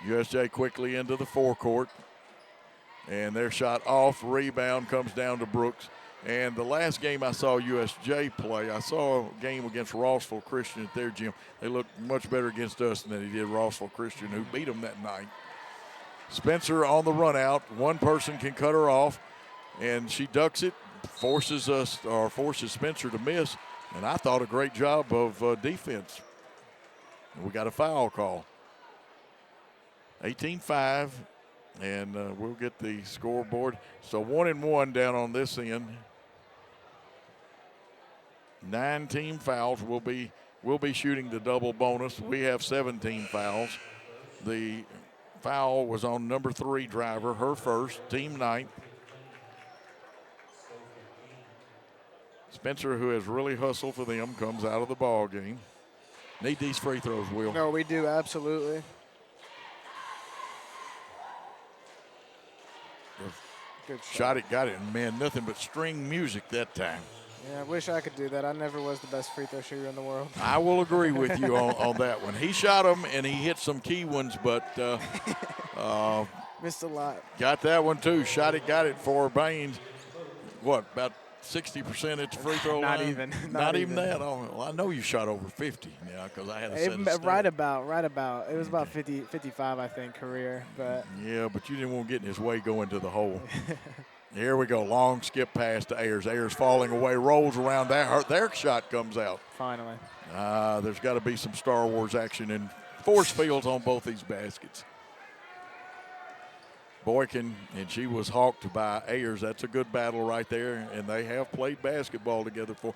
USJ quickly into the forecourt, and their shot off, rebound comes down to Brooks. And the last game I saw USJ play, I saw a game against Rossville Christian at their gym. They looked much better against us than they did Rossville Christian, who beat them that night. Spencer on the run out. One person can cut her off, and she ducks it, forces Spencer to miss. And I thought a great job of defense. And we got a foul call. 18-5, and we'll get the scoreboard. So 1-1 down on this end. 9 team fouls. We'll be shooting the double bonus. We have 17 fouls. The foul was on number 3 driver, her first, team 9th. Spencer, who has really hustled for them, comes out of the ball game. Need these free throws, Will. No, we do, absolutely. Good shot it, got it, and man, nothing but string music that time. Yeah, I wish I could do that. I never was the best free throw shooter in the world. I will agree with you on that one. He shot them, and he hit some key ones, but missed a lot. Got that one, too. Shot it, got it for Baines. What, about 60% at the free throw Not line? even. Not even that. Oh, well, I know you shot over 50 now because I had a set of stats. Right about. It was about 50, 55, I think, career. But yeah, but you didn't want to get in his way going to the hole. Here we go. Long skip pass to Ayers. Ayers falling away, rolls around. Their shot comes out. Finally. There's got to be some Star Wars action and force fields on both these baskets. Boykin, and she was hawked by Ayers. That's a good battle right there, and they have played basketball together for.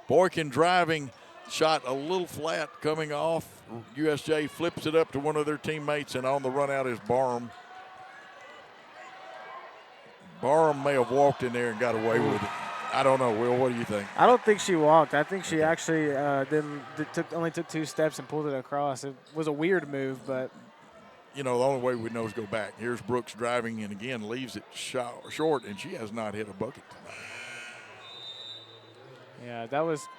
Boykin driving, shot a little flat coming off. USJ flips it up to one of their teammates, and on the run out is Barham. Barham may have walked in there and got away with it. I don't know, Will. What do you think? I don't think she walked. I think she actually only took 2 steps and pulled it across. It was a weird move, but. You know, the only way we know is go back. Here's Brooks driving, and again leaves it short, and she has not hit a bucket tonight. Yeah,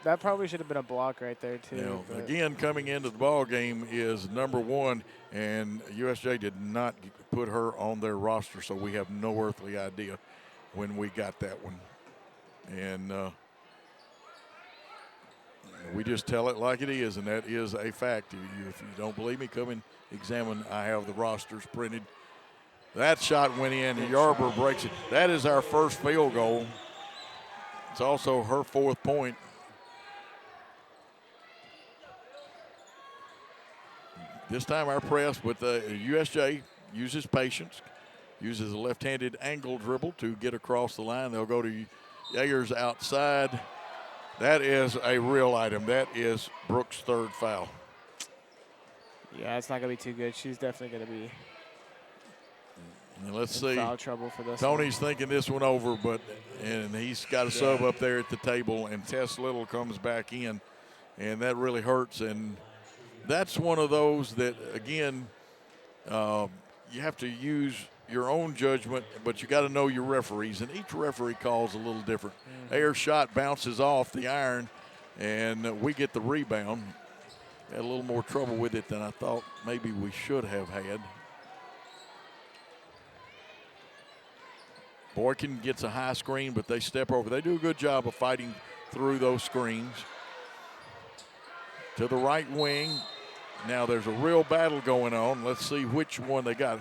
that probably should have been a block right there too. You know, again, coming into the ball game is number 1, and USJ did not put her on their roster, so we have no earthly idea when we got that one. And we just tell it like it is, and that is a fact. If you don't believe me, come and examine. I have the rosters printed. That shot went in, and Yarborough breaks it. That is our first field goal. It's also her 4th point. This time our press with USJ uses patience, uses a left-handed angle dribble to get across the line. They'll go to Ayers outside. That is a real item. That is Brooks' 3rd foul. Yeah, it's not going to be too good. She's definitely going to be and let's see. Foul trouble for this Tony's thinking this one over, and he's got a sub up there at the table, and Tess Little comes back in, and that really hurts. And that's one of those that, again, you have to use your own judgment, but you got to know your referees, and each referee calls a little different. Ayers' shot bounces off the iron, and we get the rebound. Had a little more trouble with it than I thought maybe we should have had. Boykin gets a high screen, but they step over. They do a good job of fighting through those screens. To the right wing. Now there's a real battle going on. Let's see which one they got.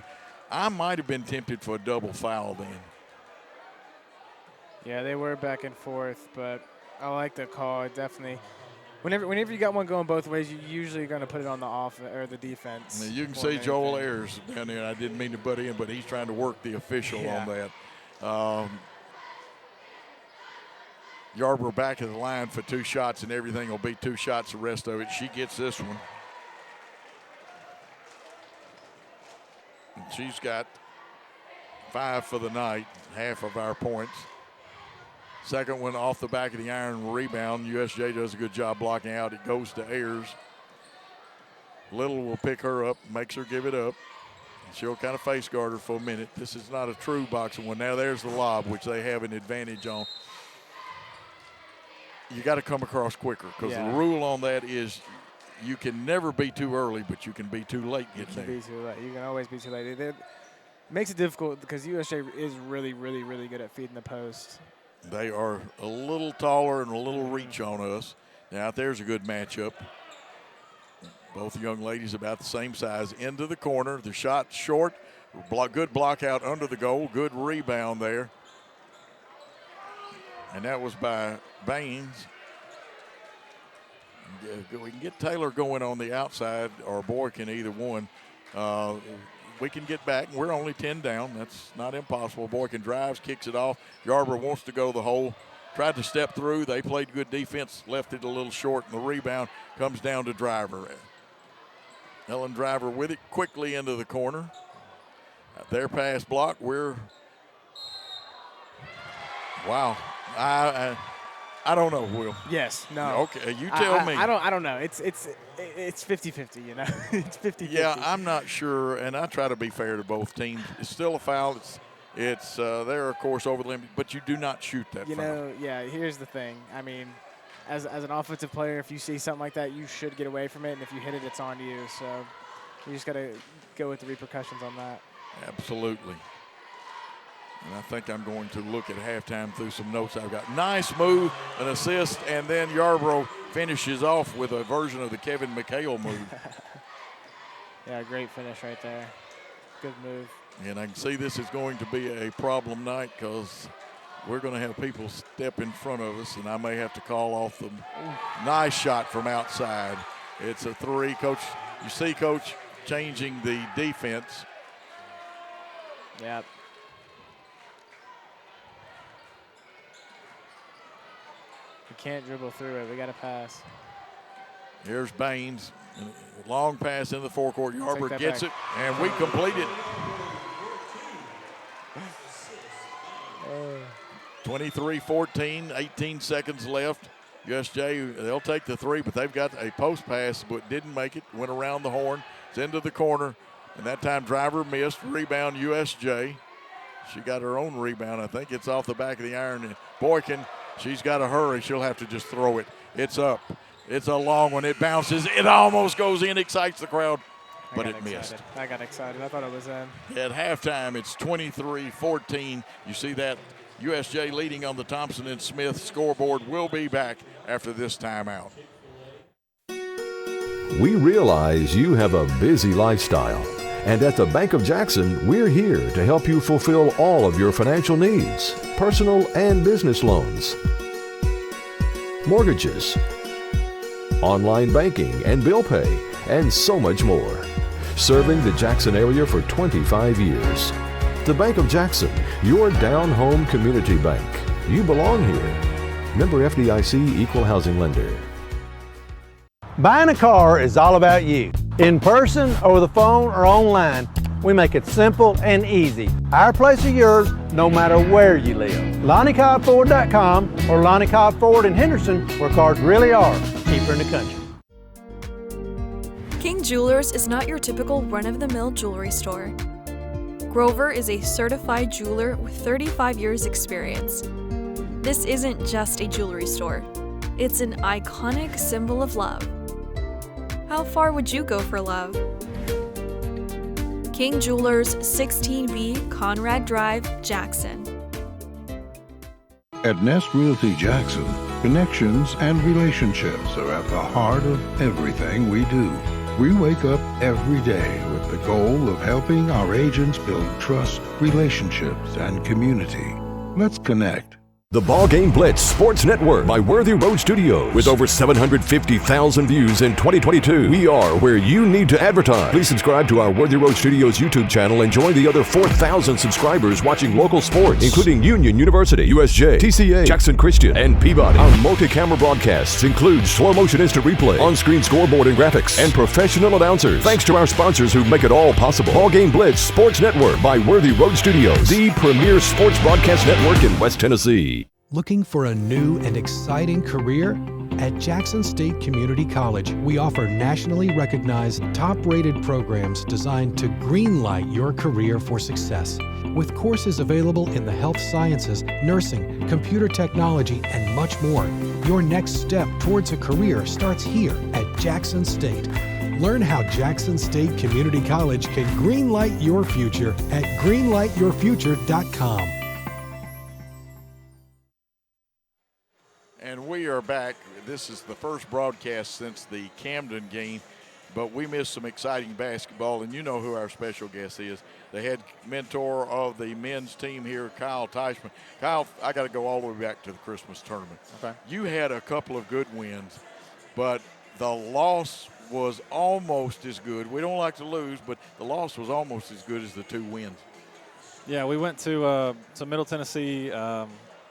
I might have been tempted for a double foul then. Yeah, they were back and forth, but I like the call. It definitely. Whenever you got one going both ways, you're usually going to put it on the offense or the defense. Now you can see Joel Ayers down there. I didn't mean to butt in, but he's trying to work the official on that. Yarborough back of the line for 2 shots, and everything will be 2 shots the rest of it. She gets this one. She's got 5 for the night, half of our points. Second one off the back of the iron, rebound. USJ does a good job blocking out. It goes to Ayers. Little will pick her up, makes her give it up. She'll kind of face guard her for a minute. This is not a true boxing one. Now there's the lob, which they have an advantage on. You got to come across quicker because the rule on that is you can never be too early, but you can be too late getting there. You can be too late. You can always be too late. It makes it difficult because USJ is really, really, really good at feeding the post. They are a little taller and a little reach on us. Now there's a good matchup. Both young ladies about the same size. Into the corner. The shot short. Good block out under the goal. Good rebound there. And that was by Baines. We can get Taylor going on the outside, or Boykin, either one. We can get back. We're only 10 down. That's not impossible. Boykin drives, kicks it off. Yarborough wants to go the hole. Tried to step through. They played good defense, left it a little short, and the rebound comes down to Driver. Ellen Driver with it quickly into the corner. Their pass block. Wow. I don't know, Will. Yes. No. Okay. You tell me. I don't know. It's 50-50. You know. It's 50-50. Yeah, I'm not sure, and I try to be fair to both teams. It's still a foul. It's they're of course over the limit, but you do not shoot that foul. You know. Yeah. Here's the thing. I mean, as an offensive player, if you see something like that, you should get away from it, and if you hit it, it's on you. So you just got to go with the repercussions on that. Absolutely. And I think I'm going to look at halftime through some notes I've got. Nice move, an assist, and then Yarborough finishes off with a version of the Kevin McHale move. Yeah, great finish right there. Good move. And I can see this is going to be a problem night because we're going to have people step in front of us, and I may have to call off them. Nice shot from outside. It's a 3. Coach, you see Coach changing the defense. Yep. We can't dribble through it. We got to pass. Here's Baines. Long pass in the forecourt. Yarborough gets it, and we complete it. 23-14, 18 seconds left. USJ, they'll take the 3, but they've got a post pass, but didn't make it. Went around the horn. It's into the corner, and that time Driver missed. Rebound USJ. She got her own rebound. I think it's off the back of the iron. And Boykin, she's got to hurry. She'll have to just throw it. It's up. It's a long one. It bounces. It almost goes in, excites the crowd, but it missed. I got excited. I thought it was in. At halftime, it's 23-14. You see that USJ leading on the Thompson and Smith scoreboard. Will be back after this timeout. We realize you have a busy lifestyle, and at the Bank of Jackson, we're here to help you fulfill all of your financial needs, personal and business loans, mortgages, online banking and bill pay, and so much more. Serving the Jackson area for 25 years. The Bank of Jackson, your down-home community bank. You belong here. Member FDIC, Equal Housing Lender. Buying a car is all about you. In person, over the phone, or online, we make it simple and easy. Our place or yours, no matter where you live. LonnieCobbFord.com or Lonnie Cobb Ford in Henderson, where cars really are cheaper in the country. King Jewelers is not your typical run-of-the-mill jewelry store. Grover is a certified jeweler with 35 years experience. This isn't just a jewelry store. It's an iconic symbol of love. How far would you go for love? King Jewelers, 16B Conrad Drive, Jackson. At Nest Realty Jackson, connections and relationships are at the heart of everything we do. We wake up every day with the goal of helping our agents build trust, relationships, and community. Let's connect. The Ball Game Blitz Sports Network by Worthy Road Studios. With over 750,000 views in 2022, we are where you need to advertise. Please subscribe to our Worthy Road Studios YouTube channel and join the other 4,000 subscribers watching local sports, including Union University, USJ, TCA, Jackson Christian, and Peabody. Our multi-camera broadcasts include slow motion instant replay, on-screen scoreboard and graphics, and professional announcers. Thanks to our sponsors who make it all possible. Ball Game Blitz Sports Network by Worthy Road Studios, the premier sports broadcast network in West Tennessee. Looking for a new and exciting career? At Jackson State Community College, we offer nationally recognized, top-rated programs designed to greenlight your career for success. With courses available in the health sciences, nursing, computer technology, and much more, your next step towards a career starts here at Jackson State. Learn how Jackson State Community College can greenlight your future at greenlightyourfuture.com. And we are back. This is the first broadcast since the Camden game, but we missed some exciting basketball, and you know who our special guest is, the head mentor of the men's team here, Kyle Teichman. Kyle, I got to go all the way back to the Christmas tournament. Okay. You had a couple of good wins, but the loss was almost as good. We don't like to lose, but the loss was almost as good as the two wins. Yeah, we went to Middle Tennessee,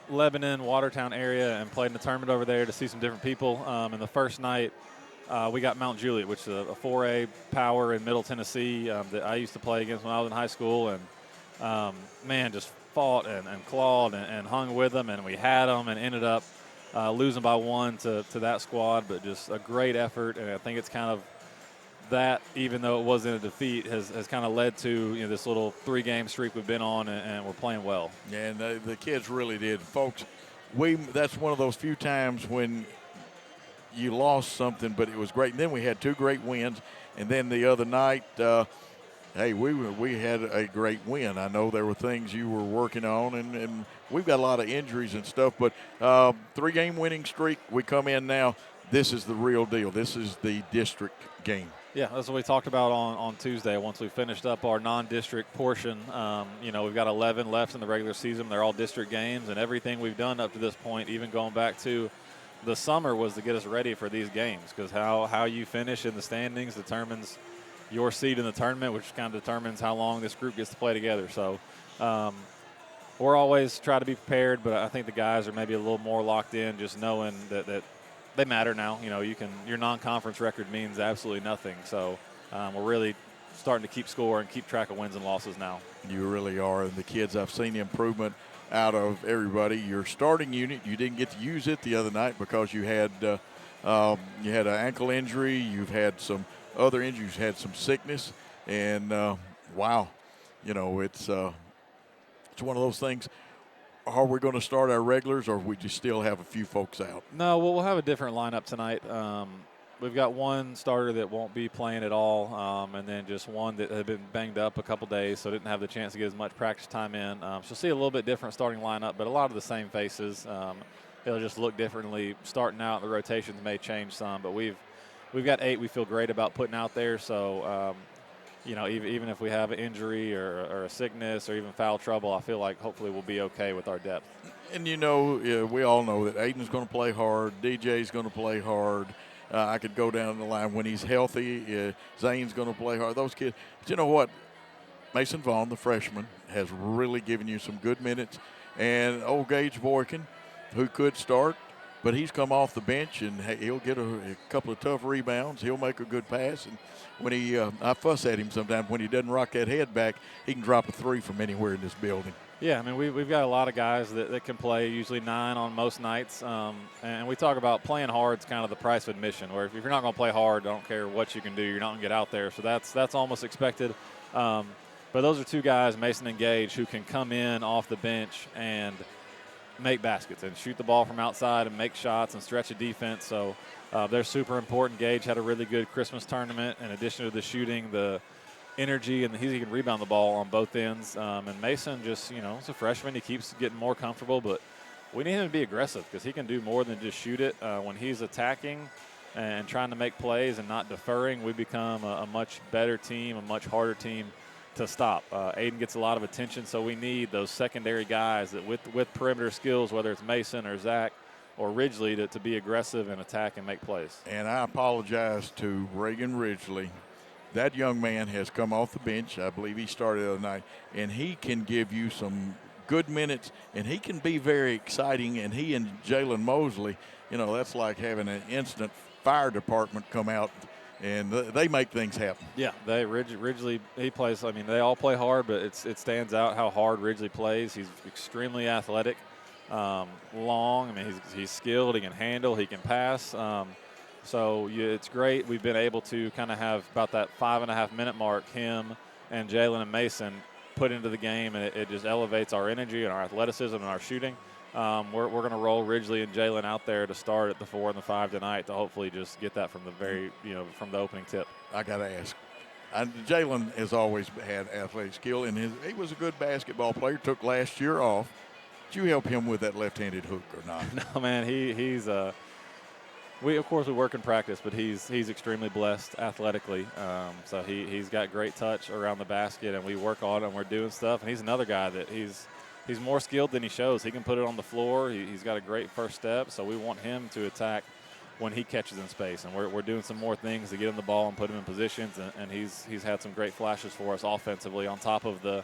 Lebanon, Watertown area, and played in the tournament over there to see some different people. And the first night, we got Mount Juliet, which is a 4A power in Middle Tennessee that I used to play against when I was in high school. And, man, just fought and clawed and hung with them, and we had them and ended up losing by one to that squad. But just a great effort, and I think it's kind of that, even though it wasn't a defeat, has kind of led to this little 3-game streak we've been on, and we're playing well. Yeah, and the kids really did. Folks, that's one of those few times when you lost something, but it was great. And then we had two great wins. And then the other night, hey, we had a great win. I know there were things you were working on, and we've got a lot of injuries and stuff, but 3-game winning streak, we come in now. This is the real deal. This is the district game. Yeah, that's what we talked about on Tuesday. Once we finished up our non-district portion, we've got 11 left in the regular season. They're all district games, and everything we've done up to this point, even going back to the summer, was to get us ready for these games, because how you finish in the standings determines your seed in the tournament, which kind of determines how long this group gets to play together. So we're always try to be prepared, but I think the guys are maybe a little more locked in, just knowing that they matter now. Your non-conference record means absolutely nothing. So we're really starting to keep score and keep track of wins and losses now. You really are. And the kids, I've seen the improvement out of everybody. Your starting unit, you didn't get to use it the other night because you had an ankle injury. You've had some other injuries, had some sickness. And, wow, it's one of those things. Are we going to start our regulars, or we just still have a few folks out? No, we'll have a different lineup tonight. We've got one starter that won't be playing at all, and then just one that had been banged up a couple days, so didn't have the chance to get as much practice time in. She'll see a little bit different starting lineup, but a lot of the same faces. It'll just look differently. Starting out, the rotations may change some, but we've got 8 we feel great about putting out there. So, even if we have an injury or a sickness or even foul trouble, I feel like hopefully we'll be okay with our depth. And, we all know that Aiden's going to play hard. DJ's going to play hard. I could go down the line. When he's healthy, Zane's going to play hard. Those kids. But you know what? Mason Vaughn, the freshman, has really given you some good minutes. And old Gage Boykin, who could start, but he's come off the bench, and he'll get a couple of tough rebounds. He'll make a good pass. And when I fuss at him sometimes, when he doesn't rock that head back, he can drop a 3 from anywhere in this building. Yeah, I mean, we've got a lot of guys that can play, usually 9 on most nights. And we talk about playing hard is kind of the price of admission, where if you're not going to play hard, I don't care what you can do, you're not going to get out there. So that's almost expected. But those are 2 guys, Mason and Gage, who can come in off the bench and make baskets and shoot the ball from outside and make shots and stretch a defense. So they're super important. Gage had a really good Christmas tournament. In addition to the shooting, the energy, and he can rebound the ball on both ends. And Mason just, is a freshman. He keeps getting more comfortable, but we need him to be aggressive because he can do more than just shoot it. When he's attacking and trying to make plays and not deferring, we become a much better team, a much harder team to stop. Aiden gets a lot of attention, so we need those secondary guys that with perimeter skills, whether it's Mason or Zach or Ridgely, to be aggressive and attack and make plays. And I apologize to Reagan Ridgely. That young man has come off the bench. I believe he started the other night, and he can give you some good minutes, and he can be very exciting. And he and Jalen Mosley, that's like having an instant fire department come out, and they make things happen. Yeah, Ridgely, he plays. I mean, they all play hard, but it stands out how hard Ridgely plays. He's extremely athletic, long. I mean, he's skilled. He can handle. He can pass. So it's great. We've been able to kind of have about that 5.5 minute mark, him and Jalen and Mason put into the game, and it just elevates our energy and our athleticism and our shooting. We're going to roll Ridgely and Jalen out there to start at the 4 and the 5 tonight to hopefully just get that from the from the opening tip. I got to ask. Jalen has always had athletic skill, and he was a good basketball player. Took last year off. Did you help him with that left-handed hook or not? No, man. He's of course we work in practice, but he's extremely blessed athletically. So he's got great touch around the basket, and we work on it, and we're doing stuff. And he's another guy that he's more skilled than he shows. He can put it on the floor. He's got a great first step, so we want him to attack when he catches in space. And we're doing some more things to get him the ball and put him in positions, and he's had some great flashes for us offensively on top of the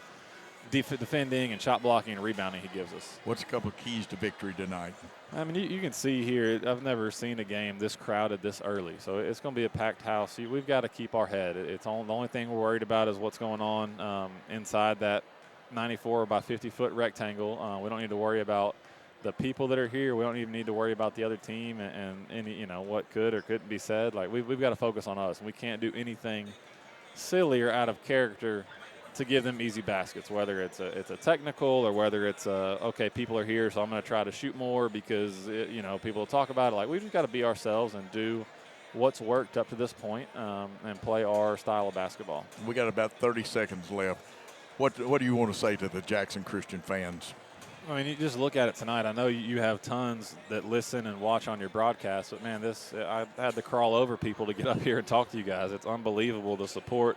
defending and shot blocking and rebounding he gives us. What's a couple of keys to victory tonight? I mean, you can see here, I've never seen a game this crowded this early. So it's going to be a packed house. We've got to keep our head. The only thing we're worried about is what's going on inside that 94 by 50-foot rectangle. We don't need to worry about the people that are here. We don't even need to worry about the other team and any, what could or couldn't be said. Like we've got to focus on us. We can't do anything silly or out of character to give them easy baskets, whether it's a technical or whether it's okay, people are here, so I'm going to try to shoot more because people will talk about it. Like, we've just got to be ourselves and do what's worked up to this point and play our style of basketball. We got about 30 seconds left. What do you want to say to the Jackson Christian fans? I mean, you just look at it tonight. I know you have tons that listen and watch on your broadcast, but man, I had to crawl over people to get up here and talk to you guys. It's unbelievable the support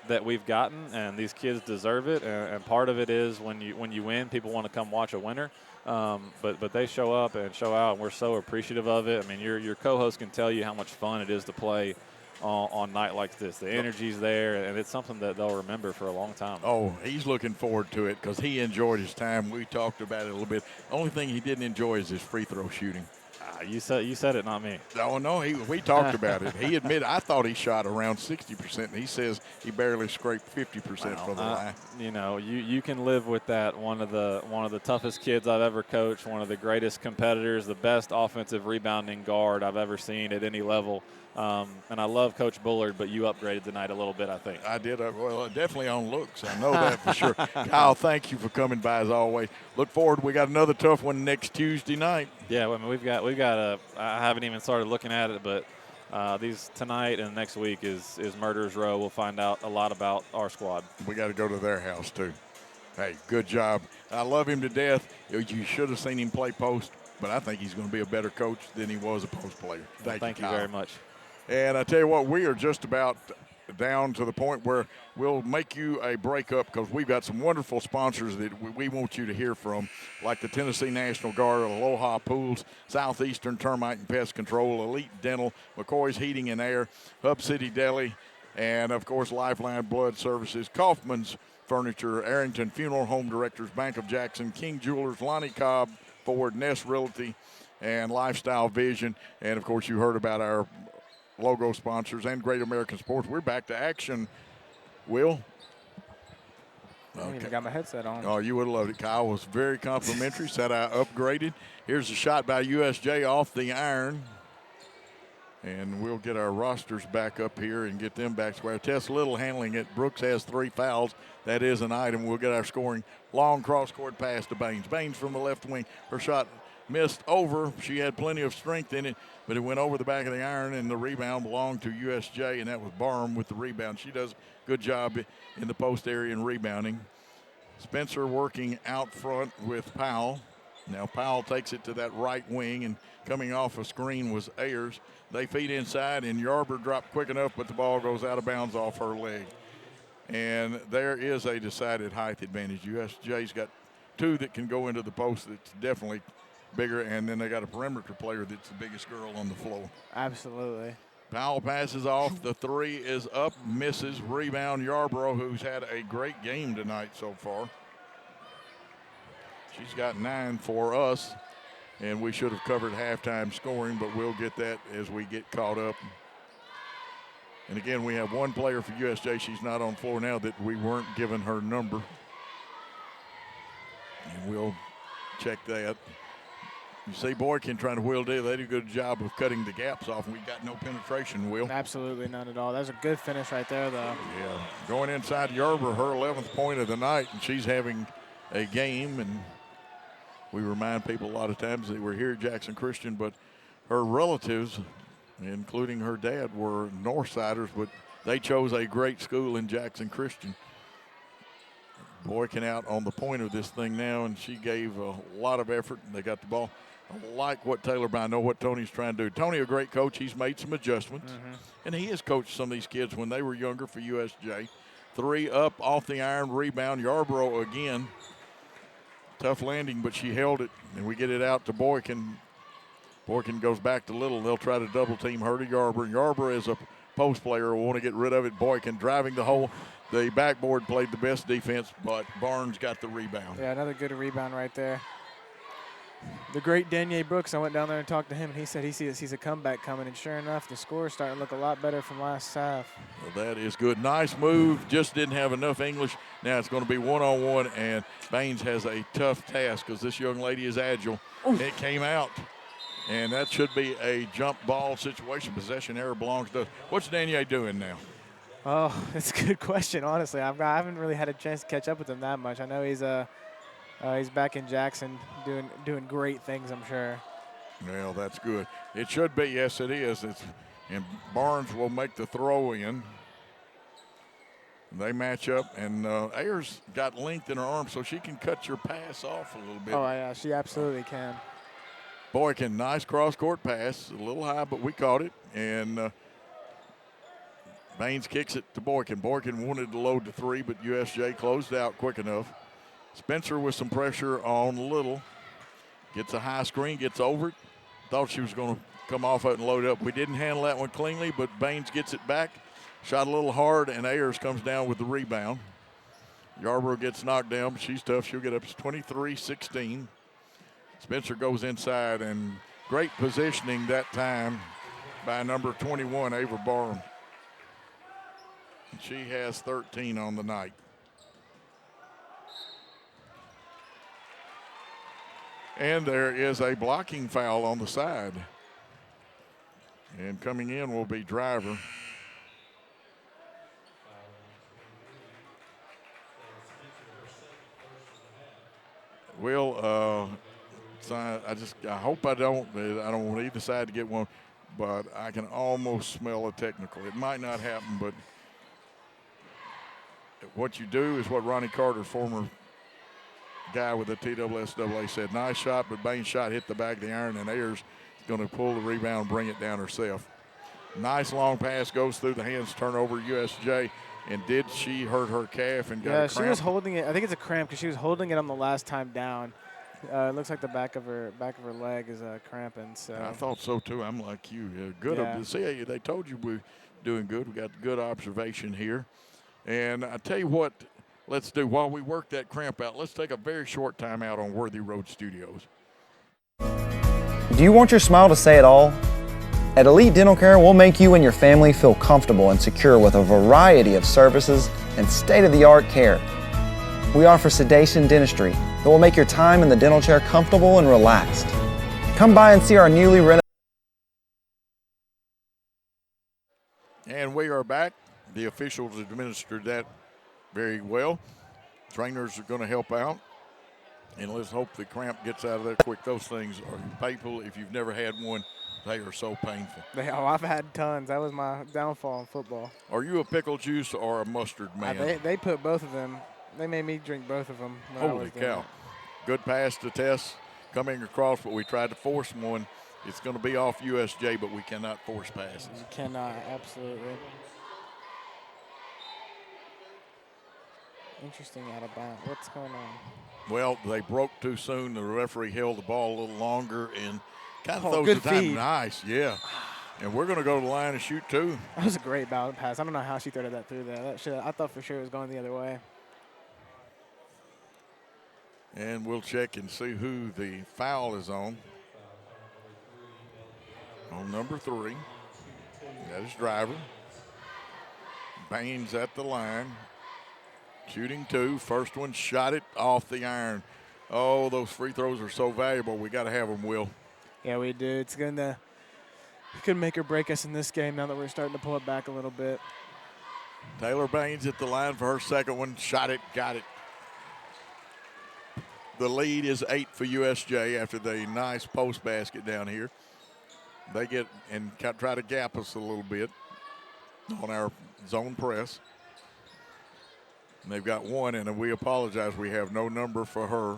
that we've gotten, and these kids deserve it. And part of it is when you win, people want to come watch a winner. But they show up and show out, and we're so appreciative of it. I mean, your co-host can tell you how much fun it is to play on night like this. The energy's there, and it's something that they'll remember for a long time. Oh, he's looking forward to it because he enjoyed his time. We talked about it a little bit. The only thing he didn't enjoy is his free throw shooting. You said it, not me. Oh, no, we talked about it. He admitted, I thought he shot around 60%, and he says he barely scraped 50% from the line. You can live with that. One of the toughest kids I've ever coached, one of the greatest competitors, the best offensive rebounding guard I've ever seen at any level. And I love Coach Bullard, but you upgraded tonight a little bit, I think. I did. Well, definitely on looks. I know that for sure. Kyle, thank you for coming by as always. Look forward. We got another tough one next Tuesday night. Yeah, I mean, we've got I haven't even started looking at it, but these tonight and next week is Murderers Row. We'll find out a lot about our squad. We got to go to their house too. Hey, good job. I love him to death. You should have seen him play post, but I think he's going to be a better coach than he was a post player. Thank you Kyle. very much. And I tell you what, we are just about down to the point where we'll make you a breakup because we've got some wonderful sponsors that we want you to hear from, like the Tennessee National Guard, Aloha Pools, Southeastern Termite and Pest Control, Elite Dental, McCoy's Heating and Air, Hub City Deli, and, of course, Lifeline Blood Services, Kaufman's Furniture, Arrington Funeral Home Directors, Bank of Jackson, King Jewelers, Lonnie Cobb, Ford, Nest Realty, and Lifestyle Vision. And, of course, you heard about our logo sponsors and Great American Sports. We're back to action. Will? I haven't even got my headset on. Oh, you would have loved it. Kyle was very complimentary, said I upgraded. Here's a shot by USJ off the iron. And we'll get our rosters back up here and get them back square. Tess Little handling it. Brooks has 3 fouls. That is an item. We'll get our scoring. Long cross-court pass to Baines. Baines from the left wing. Her shot missed over. She had plenty of strength in it, but it went over the back of the iron, and the rebound belonged to USJ, and that was Barham with the rebound. She does a good job in the post area and rebounding. Spencer working out front with Powell. Now Powell takes it to that right wing, and coming off a screen was Ayers. They feed inside, and Yarber dropped quick enough, but the ball goes out of bounds off her leg. And there is a decided height advantage. USJ's got 2 that can go into the post that's definitely bigger, and then they got a perimeter player that's the biggest girl on the floor. Absolutely. Powell passes off. The 3 is up, misses. Rebound, Yarborough, who's had a great game tonight so far. She's got 9 for us, and we should have covered halftime scoring, but we'll get that as we get caught up. And again, we have 1 player for USJ. She's not on floor now that we weren't given her number. And we'll check that. You see Boykin trying to wheel deal. They do a good job of cutting the gaps off, and we got no penetration, Will. Absolutely none at all. That's a good finish right there, though. Yeah, going inside Yarborough, her 11th point of the night, and she's having a game. And we remind people a lot of times that we're here at Jackson Christian, but her relatives, including her dad, were Northsiders, but they chose a great school in Jackson Christian. Boykin out on the point of this thing now, and she gave a lot of effort, and they got the ball. I like what Taylor, but I know what Tony's trying to do. Tony, a great coach. He's made some adjustments, and he has coached some of these kids when they were younger for USJ. 3 up, off the iron, rebound. Yarborough again. Tough landing, but she held it, and we get it out to Boykin. Boykin goes back to Little. They'll try to double team her to Yarborough. Yarborough is a post player. Will want to get rid of it. Boykin driving the hole. The backboard played the best defense, but Barnes got the rebound. Yeah, another good rebound right there. The great Danier Brooks, I went down there and talked to him, and he said he sees a comeback coming, and sure enough, the score is starting to look a lot better from last half. Well, that is good. Nice move. Just didn't have enough English. Now it's going to be one-on-one, and Baines has a tough task because this young lady is agile. It came out, and that should be a jump ball situation. Possession error belongs to. What's Danier doing now? Oh, that's a good question, honestly. I haven't really had a chance to catch up with him that much. I know he's back in Jackson doing great things, I'm sure. Well, that's good. It should be, yes, it is. And Barnes will make the throw in. They match up, and Ayers got length in her arm, so she can cut your pass off a little bit. Oh, yeah, she absolutely can. Boykin, nice cross-court pass. A little high, but we caught it. And Baines kicks it to Boykin. Boykin wanted to load the 3, but USJ closed out quick enough. Spencer with some pressure on Little. Gets a high screen, gets over it. Thought she was going to come off it and load it up. We didn't handle that one cleanly, but Baines gets it back. Shot a little hard, and Ayers comes down with the rebound. Yarborough gets knocked down, but she's tough. She'll get up to 23-16. Spencer goes inside, and great positioning that time by number 21, Ava Barham. She has 13 on the night. And there is a blocking foul on the side. And coming in will be Driver. Will, I hope I don't want either side to get one, but I can almost smell a technical. It might not happen, but what you do is what Ronnie Carter, former guy with the TSSAA, said. Nice shot, but Baines' shot hit the back of the iron, and Ayers is going to pull the rebound and bring it down herself. Nice long pass goes through the hands, turnover USJ. And did she hurt her calf and got a cramp? Yeah, she was holding it. I think it's a cramp because she was holding it on the last time down. It looks like the back of her leg is cramping. So I thought so too. I'm like you. Good. Yeah. See, they told you we're doing good. We got good observation here. And I tell you what, let's do while we work that cramp out. Let's take a very short time out on Worthy Road Studios. Do you want your smile to say it all? At Elite Dental Care, we'll make you and your family feel comfortable and secure with a variety of services and state-of-the-art care. We offer sedation dentistry that will make your time in the dental chair comfortable and relaxed. Come by and see our newly renovated. And we are back. The officials administered that very well. Trainers are going to help out. And let's hope the cramp gets out of there quick. Those things are painful. If you've never had one, they are so painful. I've had tons. That was my downfall in football. Are you a pickle juice or a mustard man? They put both of them. They made me drink both of them. Holy cow. Good pass to Tess coming across, but we tried to force one. It's going to be off USJ, but we cannot force passes. You cannot, absolutely. Interesting out of bounds. What's going on? Well, they broke too soon. The referee held the ball a little longer and kind of Oh, throws good the time. feed. Nice, yeah. And we're going to go to the line and shoot too. That was a great bounce pass. I don't know how she threaded that through there. I thought for sure it was going the other way. And we'll check and see who the foul is on. On number 3. That is Driver. Baines at the line. Shooting 2. First one shot it off the iron. Oh, those free throws are so valuable. We got to have them, Will. Yeah, we do. It's going to could make or break us in this game now that we're starting to pull it back a little bit. Taylor Baines at the line for her second one. Shot it, got it. The lead is 8 for USJ after the nice post basket down here. They get and try to gap us a little bit on our zone press. And they've got one, and we apologize. We have no number for her.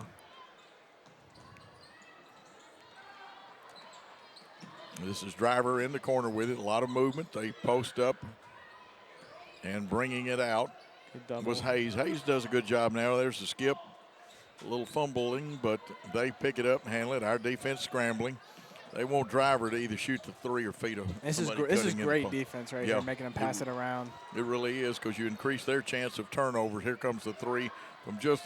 This is Driver in the corner with it. A lot of movement. They post up and bringing it out was Hayes. Hayes does a good job now. There's the skip. A little fumbling, but they pick it up and handle it. Our defense scrambling. They want Driver to either shoot the 3 or feed them. This is great defense right here, making them pass it around. It really is, because you increase their chance of turnovers. Here comes the 3 from just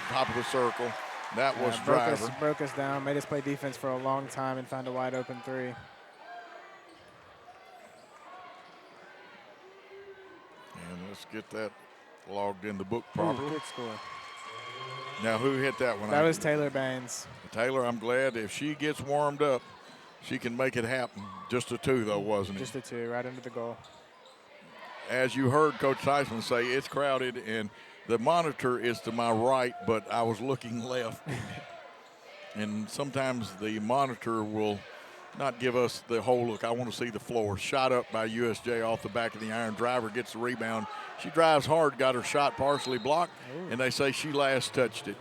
top of the circle. That was Driver. Broke us down, made us play defense for a long time and found a wide open 3. And let's get that logged in the book properly. Good score. Now, who hit that one? That was Taylor Baines. Taylor, I'm glad if she gets warmed up, she can make it happen. Just a 2, though, wasn't it? Just a 2, right under the goal. As you heard Coach Tyson say, it's crowded, and the monitor is to my right, but I was looking left. And sometimes the monitor will not give us the whole look. I want to see the floor. Shot up by USJ off the back of the iron. Driver gets the rebound. She drives hard, got her shot partially blocked, and they say she last touched it.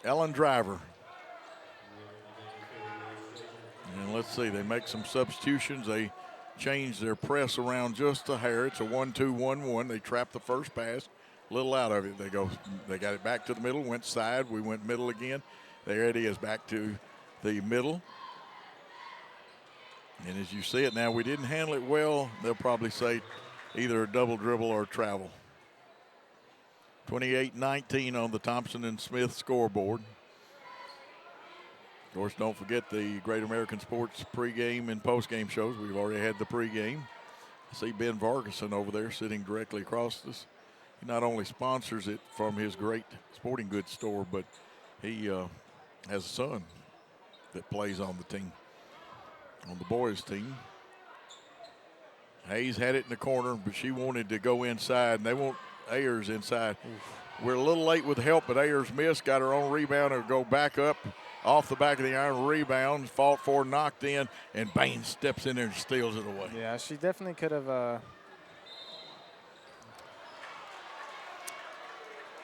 Ellen Driver. And let's see, they make some substitutions. They change their press around just a hair. It's a 1-2-1-1. They trap the first pass, a little out of it. They got it back to the middle, went side. We went middle again. There it is, back to the middle. And as you see it now, we didn't handle it well. They'll probably say either a double dribble or travel. 28-19 on the Thompson and Smith scoreboard. Of course, don't forget the Great American Sports pregame and postgame shows. We've already had the pregame. I see Ben Vargason over there sitting directly across us. He not only sponsors it from his great sporting goods store, but he has a son that plays on the team, on the boys' team. Hayes had it in the corner, but she wanted to go inside, and they want Ayers inside. We're a little late with help, but Ayers missed, got her own rebound, and go back up off the back of the iron, rebound, fought for, knocked in, and Baines steps in there and steals it away. Yeah, she definitely could have.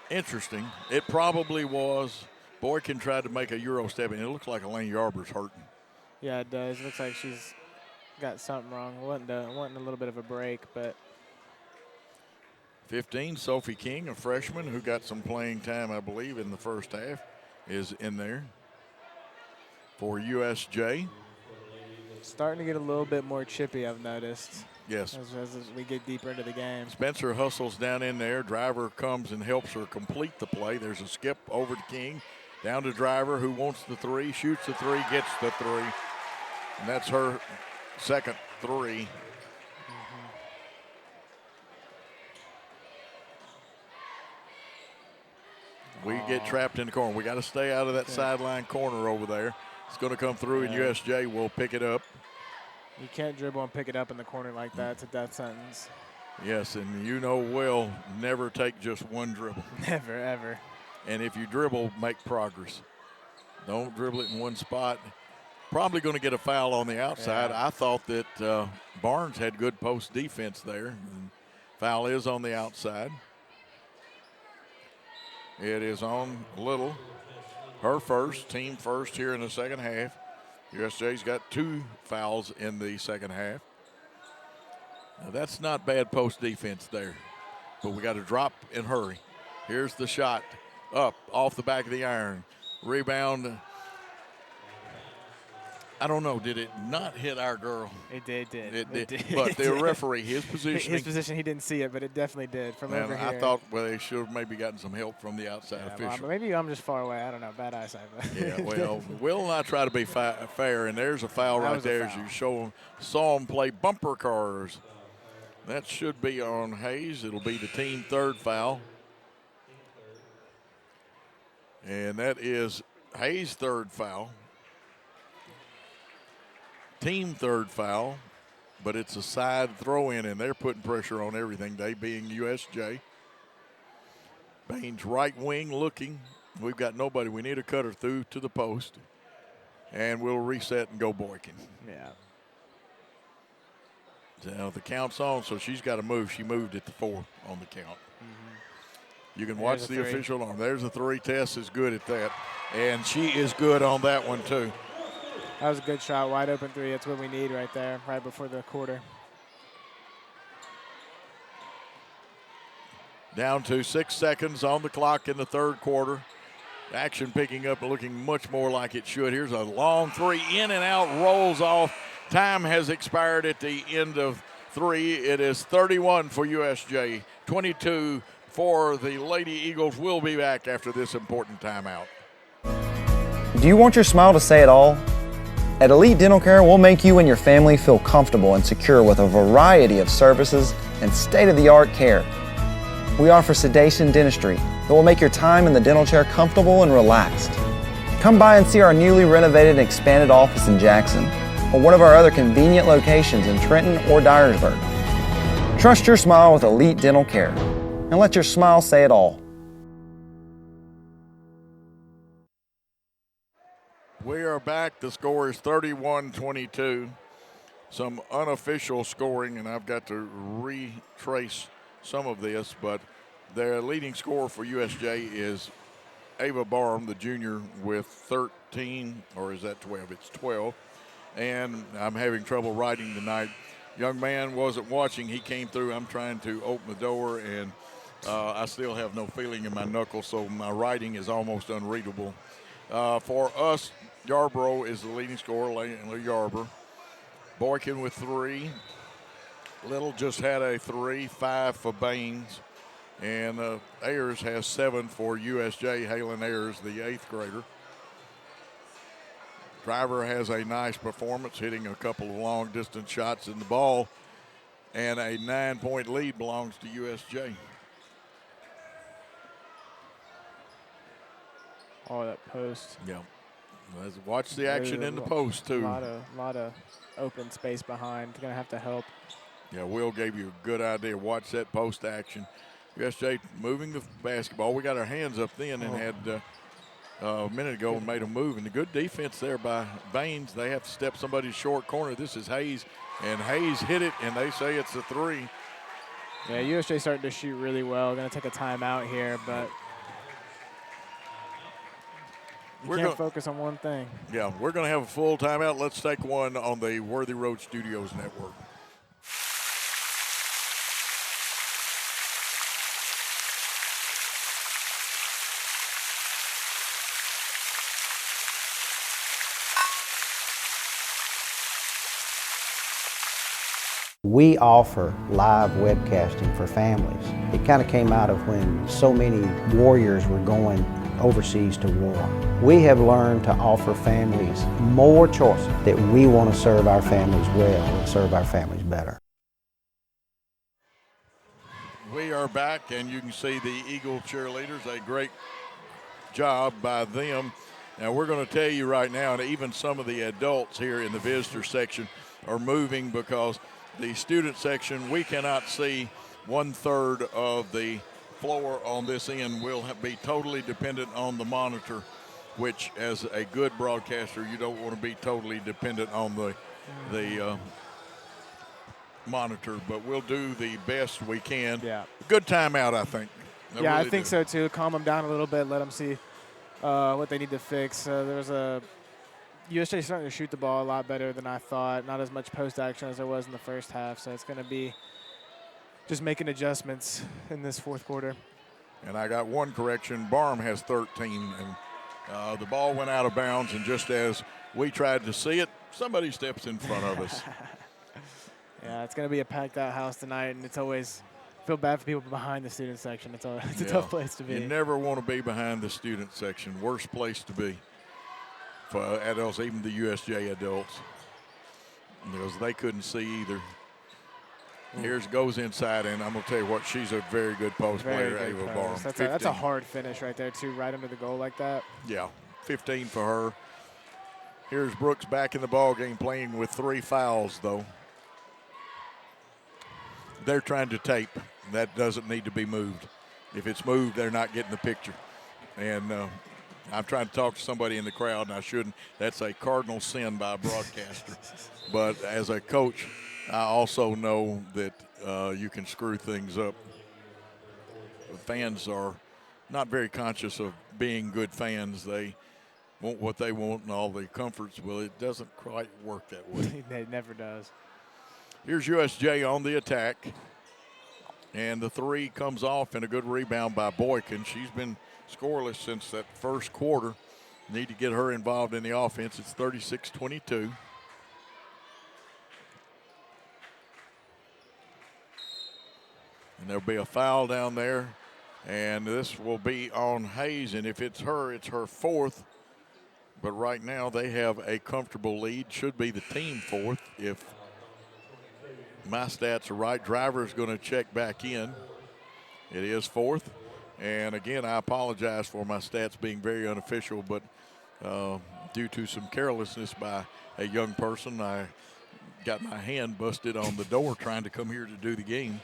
Interesting. It probably was. Boykin tried to make a Euro step, and it looks like Elaine Yarber's hurting. Yeah, it does. Looks like she's got something wrong. Wanting a little bit of a break, but. 15, Sophie King, a freshman who got some playing time, I believe, in the first half, is in there for USJ. Starting to get a little bit more chippy, I've noticed. Yes. As we get deeper into the game. Spencer hustles down in there. Driver comes and helps her complete the play. There's a skip over to King. Down to Driver, who wants the 3, shoots the 3, gets the 3. And that's her second 3. We get trapped in the corner. We got to stay out of that sideline corner over there. It's going to come through, and USJ will pick it up. You can't dribble and pick it up in the corner like that. It's a death sentence. Yes, and you know well, never take just one dribble. Never, ever. And if you dribble, make progress. Don't dribble it in one spot. Probably going to get a foul on the outside. Yeah. I thought that Barnes had good post defense there. And foul is on the outside. It is on Little. Her first, team first here in the second half. USJ's got 2 fouls in the second half. Now that's not bad post defense there, but we got to drop and hurry. Here's the shot up off the back of the iron. Rebound. I don't know. Did it not hit our girl? It did. It did. It But the did. referee, his position. His position, he didn't see it, but it definitely did from over here. I thought, well, they should have maybe gotten some help from the outside official. Well, maybe I'm just far away. I don't know. Bad eyesight. Yeah, well, Will and I try to be fair, and there's a foul right there as you saw him play bumper cars. That should be on Hayes. It'll be the team third foul. And that is Hayes' third foul. Team third foul, but it's a side throw-in, and they're putting pressure on everything, they being USJ. Baines right wing looking. We've got nobody. We need a cutter through to the post, and we'll reset and go Boykin. Yeah. Now the count's on, so she's got to move. She moved at the 4 on the count. You can watch the official arm. There's a 3. Tess is good at that, and she is good on that one too. That was a good shot, wide open 3. That's what we need right there, right before the quarter. Down to 6 seconds on the clock in the third quarter. Action picking up and looking much more like it should. Here's a long 3, in and out, rolls off. Time has expired at the end of 3. It is 31 for USJ, 22 for the Lady Eagles. We'll be back after this important timeout. Do you want your smile to say it all? At Elite Dental Care, we'll make you and your family feel comfortable and secure with a variety of services and state-of-the-art care. We offer sedation dentistry that will make your time in the dental chair comfortable and relaxed. Come by and see our newly renovated and expanded office in Jackson or one of our other convenient locations in Trenton or Dyersburg. Trust your smile with Elite Dental Care and let your smile say it all. We are back. The score is 31-22. Some unofficial scoring, and I've got to retrace some of this, but their leading scorer for USJ is Ava Barham, the junior, with 13, or is that 12? It's 12. And I'm having trouble writing tonight. Young man wasn't watching. He came through. I'm trying to open the door, and I still have no feeling in my knuckles, so my writing is almost unreadable. For us, Yarborough is the leading scorer, Layla Yarborough. Boykin with 3. Little just had a 3, 5 for Baines. And Ayers has 7 for USJ, Halen Ayers, the 8th grader. Driver has a nice performance, hitting a couple of long-distance shots in the ball. And a 9-point lead belongs to USJ. Oh, that post. Yeah. Let's watch the action in the post, too. A lot of open space behind. Going to have to help. Yeah, Will gave you a good idea. Watch that post action. USJ moving the basketball. We got our hands up then and had a minute ago and made a move. And the good defense there by Baines. They have to step somebody's short corner. This is Hayes. And Hayes hit it, and they say it's a 3. Yeah, USJ starting to shoot really well. Going to take a timeout here, but we can't focus on one thing. Yeah, we're going to have a full timeout. Let's take one on the Worthy Road Studios network. We offer live webcasting for families. It kind of came out of when so many warriors were going overseas to war. We have learned to offer families more choices, that we want to serve our families well and serve our families better. We are back, and you can see the Eagle cheerleaders. A great job by them. Now, we're going to tell you right now, and even some of the adults here in the visitor section are moving because the student section, we cannot see 1/3 of the floor on this end. Will be totally dependent on the monitor, which as a good broadcaster, you don't want to be totally dependent on the monitor, but we'll do the best we can. Yeah. Good timeout, I think. I think so too. Calm them down a little bit, let them see what they need to fix. There's a USJ is starting to shoot the ball a lot better than I thought. Not as much post action as there was in the first half, so it's going to be just making adjustments in this fourth quarter. And I got one correction. Barham has 13, and the ball went out of bounds, and just as we tried to see it, somebody steps in front of us. Yeah, it's going to be a packed out house tonight, and it's always feel bad for people behind the student section. It's a tough place to be. You never want to be behind the student section. Worst place to be for adults, even the USJ adults, because they couldn't see either. Here's goes inside, and I'm going to tell you what, she's a very good post player, Ava Barham. That's a hard finish right there, too, right under the goal like that. Yeah, 15 for her. Here's Brooks back in the ball game playing with 3 fouls, though. They're trying to tape. That doesn't need to be moved. If it's moved, they're not getting the picture. And I'm trying to talk to somebody in the crowd, and I shouldn't. That's a cardinal sin by a broadcaster. But as a coach, I also know that you can screw things up. The fans are not very conscious of being good fans. They want what they want and all the comforts. Well, it doesn't quite work that way. It never does. Here's USJ on the attack. And the 3 comes off, and a good rebound by Boykin. She's been scoreless since that first quarter. Need to get her involved in the offense. It's 36-22. And there'll be a foul down there. And this will be on Hayes. And if it's her 4th. But right now they have a comfortable lead. Should be the team 4th if my stats are right. Driver's going to check back in. It is 4th. And again, I apologize for my stats being very unofficial, but due to some carelessness by a young person, I got my hand busted on the door trying to come here to do the game.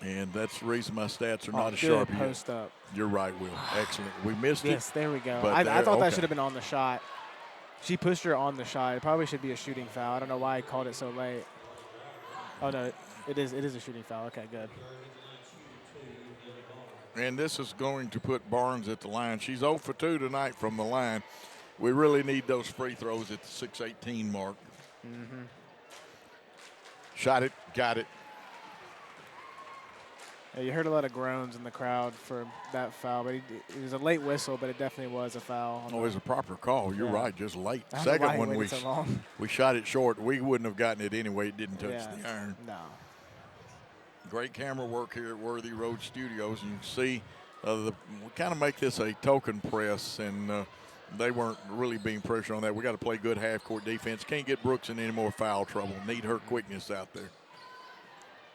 And that's the reason my stats are not as sharp yet. Post up. You're right, Will. Excellent. We missed it. Yes, there we go. I thought that should have been on the shot. She pushed her on the shot. It probably should be a shooting foul. I don't know why he called it so late. Oh, no, it is a shooting foul. Okay, good. And this is going to put Barnes at the line. She's 0 for 2 tonight from the line. We really need those free throws at the 6:18 mark. Mm-hmm. Shot it, got it. Yeah, you heard a lot of groans in the crowd for that foul, but it was a late whistle, but it definitely was a foul. Oh, it was a proper call. You're right, just late. I don't know why Second he one, waited so long. we shot it short. We wouldn't have gotten it anyway. It didn't touch the iron. No. Great camera work here at Worthy Road Studios. And you can see we kind of make this a token press, and they weren't really being pressured on that. We got to play good half-court defense. Can't get Brooks in any more foul trouble. Need her quickness out there.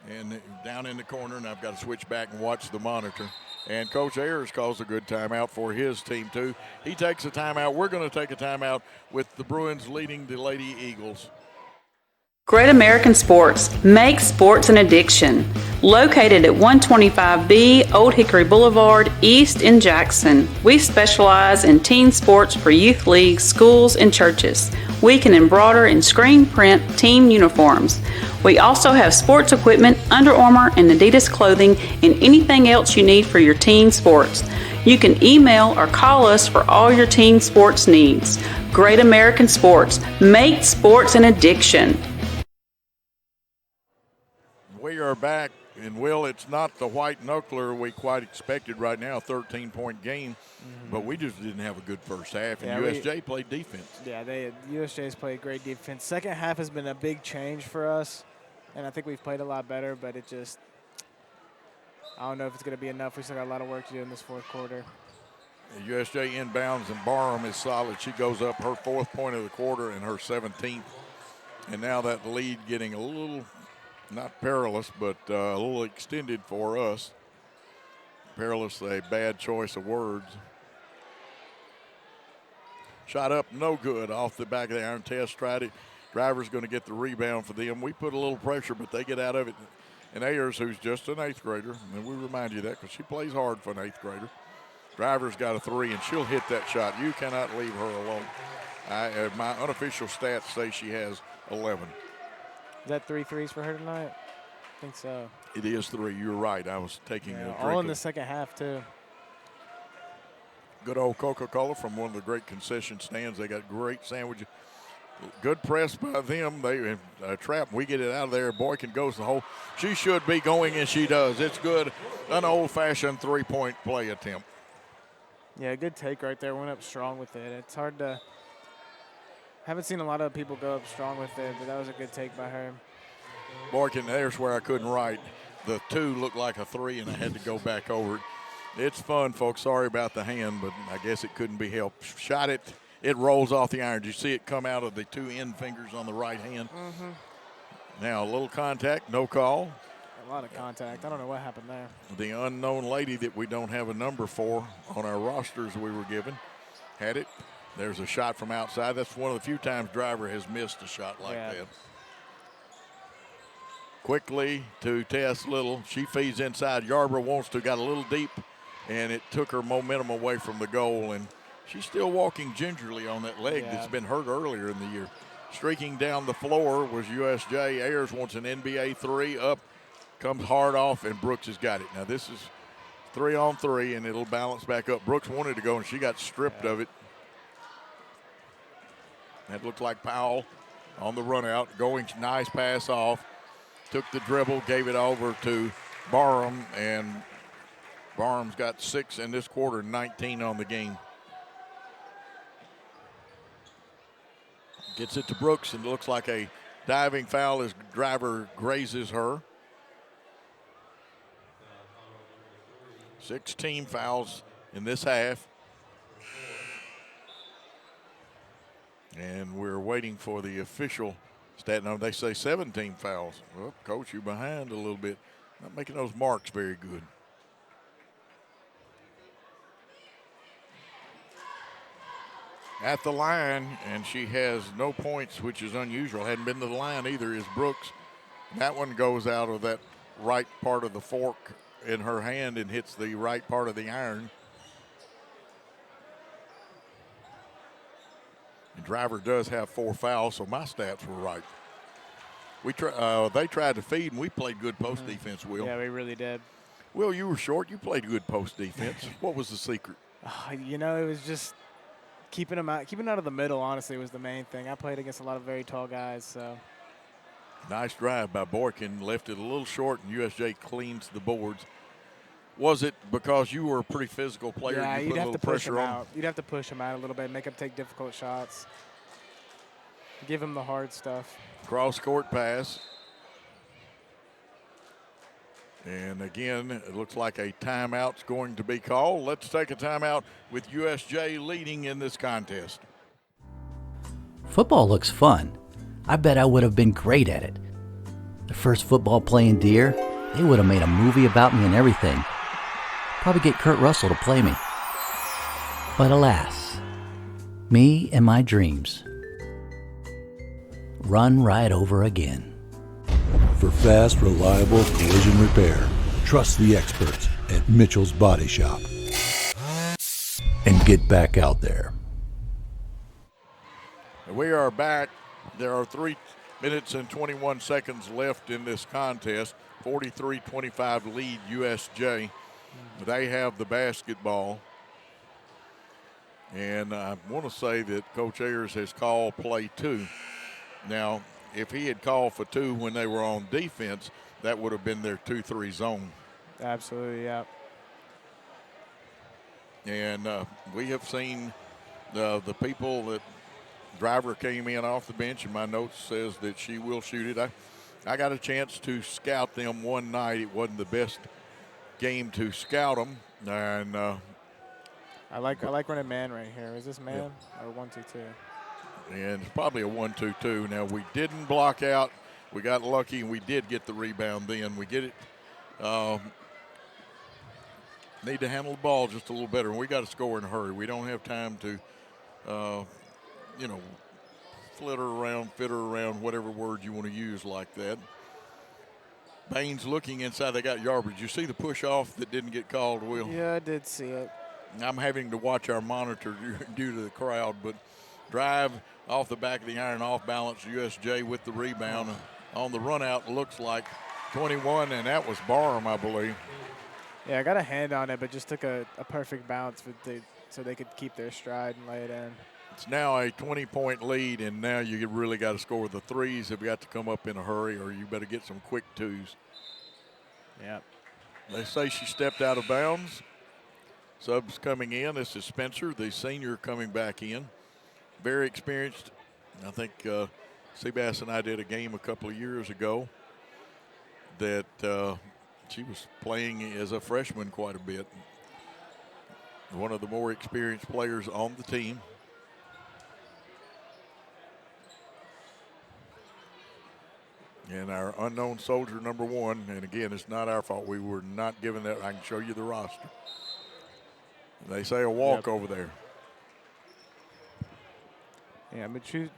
And down in the corner, and I've got to switch back and watch the monitor. And Coach Ayers calls a good timeout for his team, too. He takes a timeout. We're going to take a timeout with the Bruins leading the Lady Eagles. Great American Sports. Make sports an addiction. Located at 125B Old Hickory Boulevard, East in Jackson. We specialize in team sports for youth leagues, schools, and churches. We can embroider and screen print team uniforms. We also have sports equipment, Under Armour and Adidas clothing, and anything else you need for your team sports. You can email or call us for all your team sports needs. Great American Sports. Make sports an addiction. We are back, and Will, it's not the white knuckler we quite expected right now, 13-point game, but we just didn't have a good first half, and USJ played defense. Yeah, USJ's played great defense. Second half has been a big change for us, and I think we've played a lot better, but it just, I don't know if it's going to be enough. We still got a lot of work to do in this fourth quarter. USJ inbounds, and Barham is solid. She goes up her 4th point of the quarter and her 17th, and now that lead getting a little, not perilous, but a little extended for us. Perilous, a bad choice of words. Shot up, no good, off the back of the iron. Tess tried it. Driver's going to get the rebound for them. We put a little pressure, but they get out of it. And Ayers, who's just an 8th grader, and we remind you that because she plays hard for an 8th grader. Driver's got a 3, and she'll hit that shot. You cannot leave her alone. My unofficial stats say she has 11. Is that 3 threes for her tonight? I think so. It is 3. You're right. I was taking a drink. All in the second half, too. Good old Coca-Cola from one of the great concession stands. They got great sandwiches. Good press by them. They trap. We get it out of there. Boykin goes the hole. She should be going, and she does. It's good. An old-fashioned three-point play attempt. Yeah, good take right there. Went up strong with it. It's hard to – haven't seen a lot of people go up strong with it, but that was a good take by her. Boykin, there's where I couldn't write. The 2 looked like a 3, and I had to go back over it. It's fun, folks. Sorry about the hand, but I guess it couldn't be helped. Shot it. It rolls off the iron. Did you see it come out of the 2 end fingers on the right hand? Mm-hmm. Now, a little contact, no call. A lot of contact. I don't know what happened there. The unknown lady that we don't have a number for on our rosters we were given had it. There's a shot from outside. That's one of the few times Driver has missed a shot like that. Quickly to Tess Little. She feeds inside. Yarborough wants to, got a little deep, and it took her momentum away from the goal. And she's still walking gingerly on that leg that's been hurt earlier in the year. Streaking down the floor was USJ. Ayers wants an NBA 3 up. Comes hard off, and Brooks has got it. Now, this is 3-on-3, and it'll balance back up. Brooks wanted to go, and she got stripped of it. That looked like Powell on the run out. Going nice pass off. Took the dribble, gave it over to Barham, and Barham's got 6 in this quarter, 19 on the game. Gets it to Brooks, and it looks like a diving foul as Driver grazes her. 6 team fouls in this half. And we're waiting for the official stat number. They say 17 fouls. Well, Coach, you're behind a little bit. Not making those marks very good. At the line, and she has no points, which is unusual. Hadn't been to the line either, is Brooks. That one goes out of that right part of the fork in her hand and hits the right part of the iron. The Driver does have 4 fouls, so my stats were right. They tried to feed, and we played good post defense, Will. Yeah, we really did. Will, you were short. You played good post defense. What was the secret? You know, it was just keeping them out of the middle, honestly, was the main thing. I played against a lot of very tall guys, so. Nice drive by Boykin. Left it a little short, and USJ cleans the boards. Was it because you were a pretty physical player? Yeah, you you'd put a have little to push pressure him on? out. You'd have to push him out a little bit, make him take difficult shots. Give him the hard stuff. Cross-court pass. And again, it looks like a timeout's going to be called. Let's take a timeout with USJ leading in this contest. Football looks fun. I bet I would have been great at it. The first football playing Deer, they would have made a movie about me and everything. Probably get Kurt Russell to play me. But alas, me and my dreams run right over again. For fast, reliable collision repair, trust the experts at Mitchell's Body Shop. And get back out there. We are back. There are 3 minutes and 21 seconds left in this contest. 43-25 lead USJ. They have the basketball. And I want to say that Coach Ayers has called play 2. Now, if he had called for 2 when they were on defense, that would have been their 2-3 zone. Absolutely, yeah. And we have seen the people that Driver came in off the bench, and my notes says that she will shoot it. I got a chance to scout them one night. It wasn't the best game to scout them, and I like running man right here. Is this man or 1-2-2? And it's probably a 1-2-2. Now, we didn't block out. We got lucky, and we did get the rebound then. We get it. Need to handle the ball just a little better, and we got to score in a hurry. We don't have time to, flitter around, fitter around, whatever word you want to use like that. Baines looking inside. They got yardage. You see the push off that didn't get called, Will? Yeah, I did see it. I'm having to watch our monitor due to the crowd, but drive off the back of the iron, off balance. USJ with the rebound. On the run out, looks like 21, and that was Barham, I believe. Yeah, I got a hand on it, but just took a perfect bounce to so they could keep their stride and lay it in. It's now a 20-point lead, and now you really got to score. The threes have got to come up in a hurry, or you better get some quick twos. Yep. They say she stepped out of bounds. Subs coming in. This is Spencer, the senior, coming back in. Very experienced. I think Seabass and I did a game a couple of years ago that she was playing as a freshman quite a bit. One of the more experienced players on the team. And our unknown soldier number 1, and again, it's not our fault. We were not given that. I can show you the roster. They say a walk over there. Yeah, but she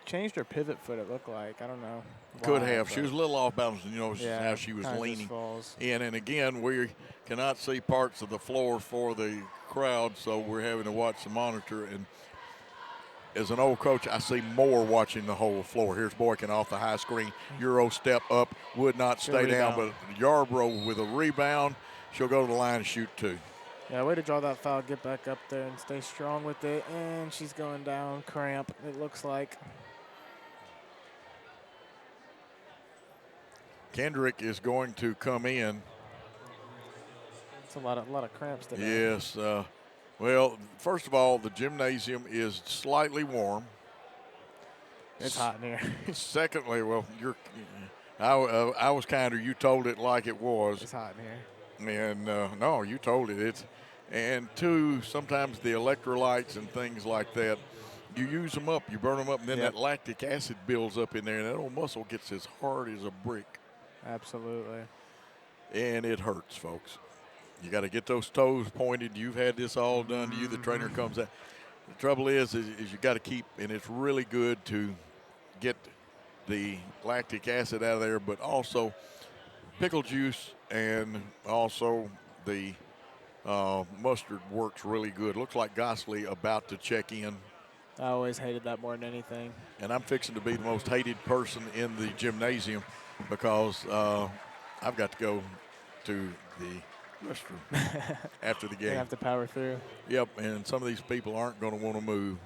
changed her pivot foot, it looked like. I don't know. Could have. She was a little off balance, how she was kinda leaning falls. in. And again, we cannot see parts of the floor for the crowd, so we're having to watch the monitor. And as an old coach, I see more watching the whole floor. Here's Boykin off the high screen. Euro step up, would not stay down, but Yarbrough with a rebound. She'll go to the line and shoot 2. Yeah, way to draw that foul, get back up there and stay strong with it. And she's going down, cramp, it looks like. Kendrick is going to come in. It's a lot of cramps today. Yes. Well, first of all, the gymnasium is slightly warm. It's hot in here. Secondly, well, I was kinder. You told it like it was. It's hot in here. And no, you told it. And 2, sometimes the electrolytes and things like that, you use them up, you burn them up, and then that lactic acid builds up in there, and that old muscle gets as hard as a brick. Absolutely. And it hurts, folks. You got to get those toes pointed. You've had this all done to you. The trainer comes out. The trouble is you got to keep, and it's really good to get the lactic acid out of there, but also pickle juice and also the mustard works really good. Looks like Gosley about to check in. I always hated that more than anything. And I'm fixing to be the most hated person in the gymnasium because I've got to go to the restroom after the game. You have to power through. Yep, and some of these people aren't going to want to move.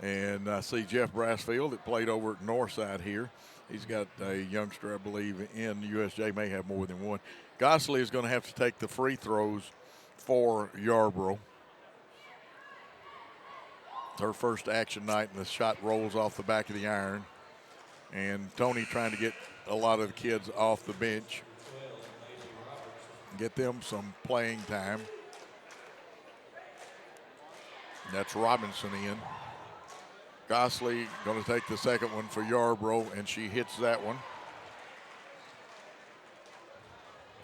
And I see Jeff Brassfield that played over at Northside here. He's got a youngster, I believe, in USJ, may have more than one. Gosley is going to have to take the free throws for Yarbrough. Her first action night, and the shot rolls off the back of the iron. And Tony trying to get a lot of the kids off the bench, get them some playing time. That's Robinson in. Gosley going to take the second one for Yarbrough, and she hits that one.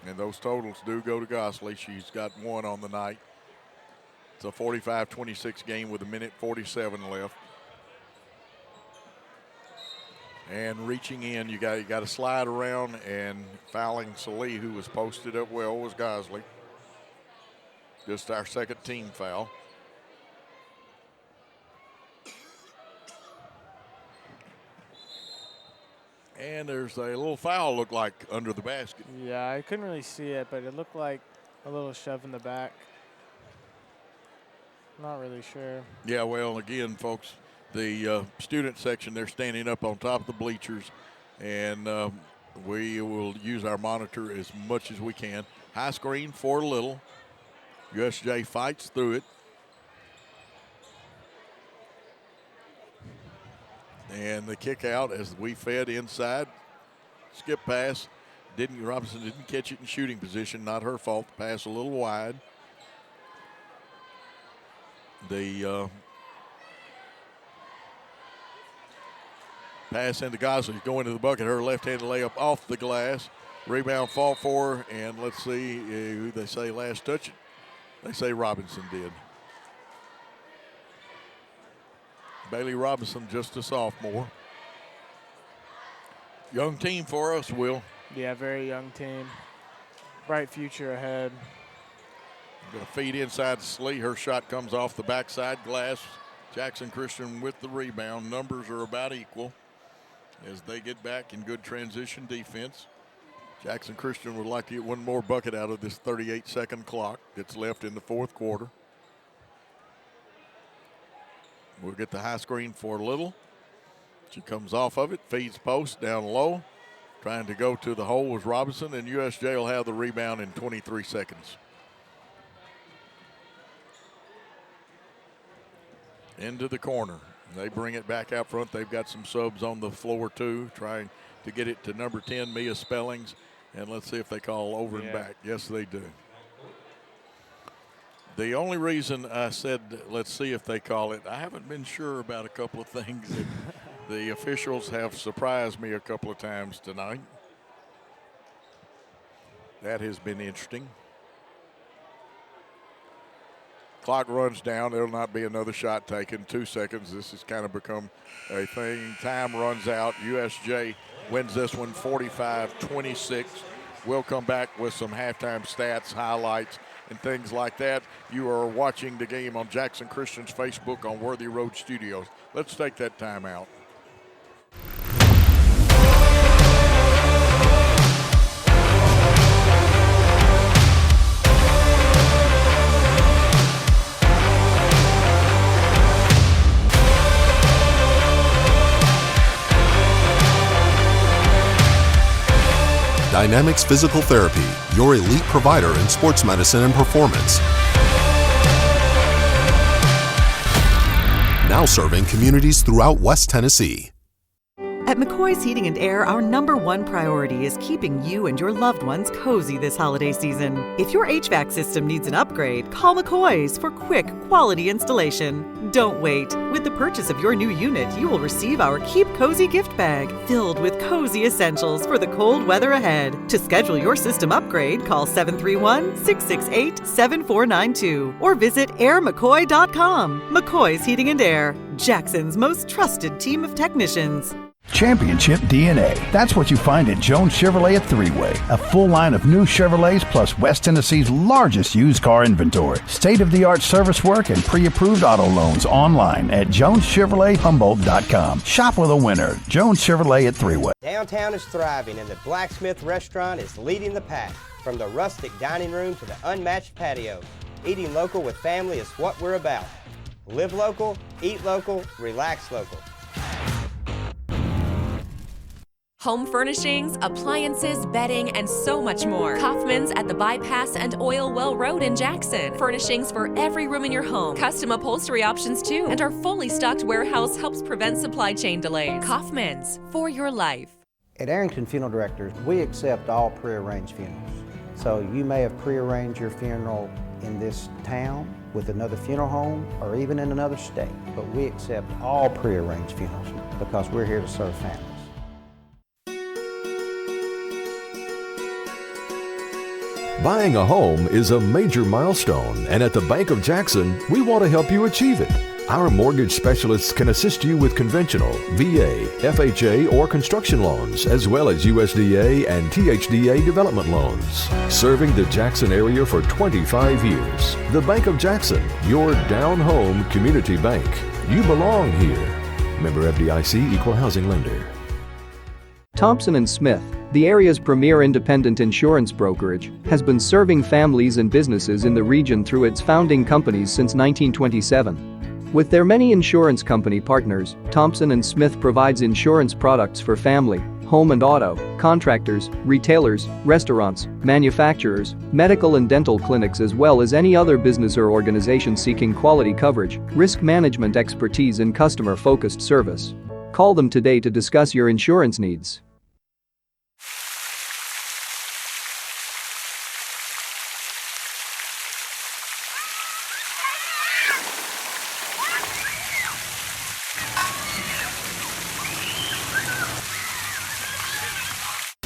And those totals do go to Gosley. She's got 1 on the night. It's a 45-26 game with 1:47 left. And reaching in, you got to slide around, and fouling Salee, who was posted up well, was Gosley. Just our second team foul. And there's a little foul looked like under the basket. Yeah, I couldn't really see it, but it looked like a little shove in the back. Not really sure. Yeah, well, again, folks, the student section, they're standing up on top of the bleachers, and we will use our monitor as much as we can. High screen for Little. USJ fights through it. And the kick out as we fed inside. Skip pass. Robinson didn't catch it in shooting position. Not her fault. The pass a little wide. The pass into Gosley going to the bucket. Her left-handed layup off the glass. Rebound fall for her. And let's see who they say last touch it. They say Robinson did. Bailey Robinson, just a sophomore. Young team for us, Will. Yeah, very young team. Bright future ahead. Going to feed inside Slee. Her shot comes off the backside glass. Jackson Christian with the rebound. Numbers are about equal as they get back in good transition defense. Jackson Christian would like to get one more bucket out of this 38-second clock that's left in the fourth quarter. We'll get the high screen for Little. She comes off of it, feeds post down low. Trying to go to the hole was Robinson, and USJ will have the rebound in 23 seconds. Into the corner. They bring it back out front. They've got some subs on the floor too, trying to get it to number 10, Mia Spellings. And let's see if they call over and back. Yes, they do. The only reason I said let's see if they call it, I haven't been sure about a couple of things that the officials have surprised me a couple of times tonight. That has been interesting. Clock runs down. There will not be another shot taken. 2 seconds. This has kind of become a thing. Time runs out. USJ wins this one 45-26. We'll come back with some halftime stats, highlights, and things like that. You are watching the game on Jackson Christian's Facebook on Worthy Road Studios. Let's take that time out. Dynamics Physical Therapy, your elite provider in sports medicine and performance. Now serving communities throughout West Tennessee. At McCoy's Heating and Air, our #1 priority is keeping you and your loved ones cozy this holiday season. If your HVAC system needs an upgrade, call McCoy's for quick, quality installation. Don't wait. With the purchase of your new unit, you will receive our Keep Cozy gift bag filled with cozy essentials for the cold weather ahead. To schedule your system upgrade, call 731-668-7492 or visit airmccoy.com. McCoy's Heating and Air, Jackson's most trusted team of technicians. Championship DNA. That's what you find at Jones Chevrolet at Three-Way. A full line of new Chevrolets plus West Tennessee's largest used car inventory. State-of-the-art service work and pre-approved auto loans online at JonesChevroletHumboldt.com. Shop with a winner. Jones Chevrolet at Three-Way. Downtown is thriving and the Blacksmith Restaurant is leading the pack. From the rustic dining room to the unmatched patio, eating local with family is what we're about. Live local, eat local, relax local. Home furnishings, appliances, bedding, and so much more. Kaufman's at the Bypass and Oil Well Road in Jackson. Furnishings for every room in your home. Custom upholstery options too. And our fully stocked warehouse helps prevent supply chain delays. Kaufman's, for your life. At Arrington Funeral Directors, we accept all pre-arranged funerals. So you may have pre-arranged your funeral in this town with another funeral home or even in another state. But we accept all pre-arranged funerals because we're here to serve families. Buying a home is a major milestone, and at the Bank of Jackson, we want to help you achieve it. Our mortgage specialists can assist you with conventional, VA, FHA, or construction loans, as well as USDA and THDA development loans. Serving the Jackson area for 25 years. The Bank of Jackson, your down-home community bank. You belong here. Member FDIC, Equal Housing Lender. Thompson & Smith, the area's premier independent insurance brokerage, has been serving families and businesses in the region through its founding companies since 1927. With their many insurance company partners, Thompson & Smith provides insurance products for family, home and auto, contractors, retailers, restaurants, manufacturers, medical and dental clinics, as well as any other business or organization seeking quality coverage, risk management expertise, and customer-focused service. Call them today to discuss your insurance needs.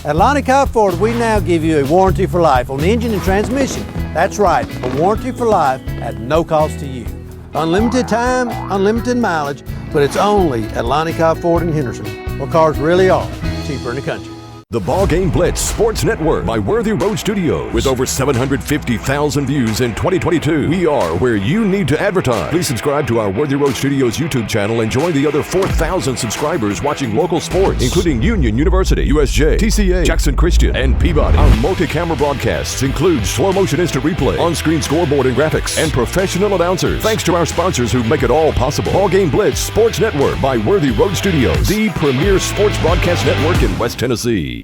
At Lonnie Cobb Ford, we now give you a warranty for life on the engine and transmission. That's right, a warranty for life at no cost to you. Unlimited time, unlimited mileage, but it's only at Lonnie Cobb Ford in Henderson, where cars really are cheaper in the country. The Ball Game Blitz Sports Network by Worthy Road Studios. With over 750,000 views in 2022, we are where you need to advertise. Please subscribe to our Worthy Road Studios YouTube channel and join the other 4,000 subscribers watching local sports, including Union University, USJ, TCA, Jackson Christian, and Peabody. Our multi-camera broadcasts include slow motion instant replay, on-screen scoreboard and graphics, and professional announcers. Thanks to our sponsors who make it all possible. Ball Game Blitz Sports Network by Worthy Road Studios, the premier sports broadcast network in West Tennessee.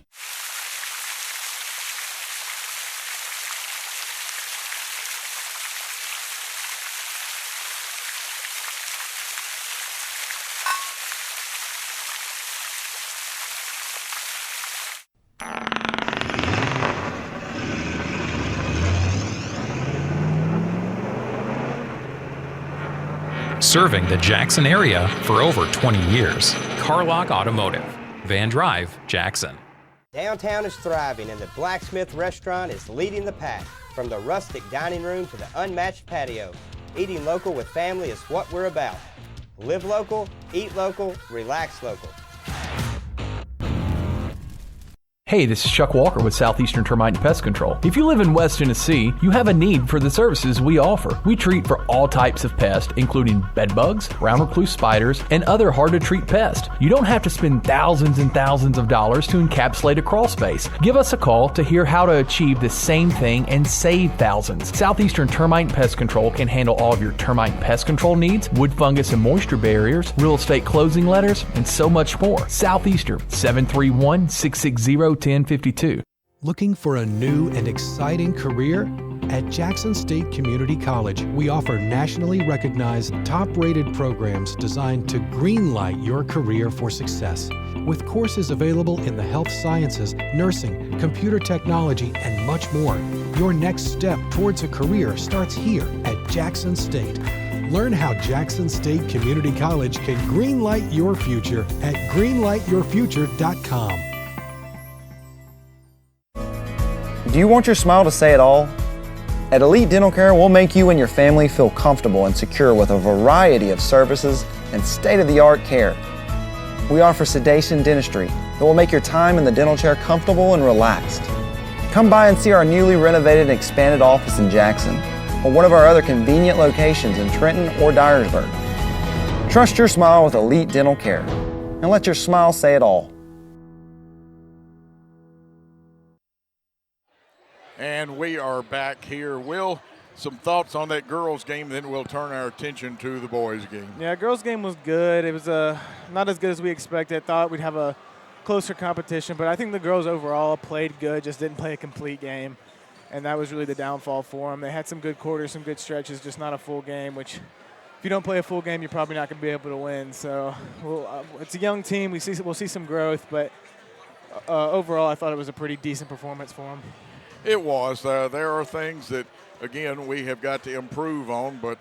Serving the Jackson area for over 20 years. Carlock Automotive, Van Drive, Jackson. Downtown is thriving and the Blacksmith Restaurant is leading the pack. From the rustic dining room to the unmatched patio, eating local with family is what we're about. Live local, eat local, relax local. Hey, this is Chuck Walker with Southeastern Termite and Pest Control. If you live in West Tennessee, you have a need for the services we offer. We treat for all types of pests, including bed bugs, brown recluse spiders, and other hard-to-treat pests. You don't have to spend thousands and thousands of dollars to encapsulate a crawl space. Give us a call to hear how to achieve the same thing and save thousands. Southeastern Termite and Pest Control can handle all of your termite and pest control needs, wood fungus and moisture barriers, real estate closing letters, and so much more. Southeastern, 731-660-1052. Looking for a new and exciting career? At Jackson State Community College, we offer nationally recognized, top-rated programs designed to greenlight your career for success. With courses available in the health sciences, nursing, computer technology, and much more, your next step towards a career starts here at Jackson State. Learn how Jackson State Community College can greenlight your future at greenlightyourfuture.com. Do you want your smile to say it all? At Elite Dental Care, we'll make you and your family feel comfortable and secure with a variety of services and state-of-the-art care. We offer sedation dentistry that will make your time in the dental chair comfortable and relaxed. Come by and see our newly renovated and expanded office in Jackson or one of our other convenient locations in Trenton or Dyersburg. Trust your smile with Elite Dental Care and let your smile say it all. And we are back here. Will, some thoughts on that girls' game, then we'll turn our attention to the boys' game. Yeah, girls' game was good. It was not as good as we expected. Thought we'd have a closer competition, but I think the girls overall played good, just didn't play a complete game, and that was really the downfall for them. They had some good quarters, some good stretches, just not a full game, which if you don't play a full game, you're probably not going to be able to win. So it's a young team. We'll see some growth, but overall I thought it was a pretty decent performance for them. It was. There are things that, again, we have got to improve on, but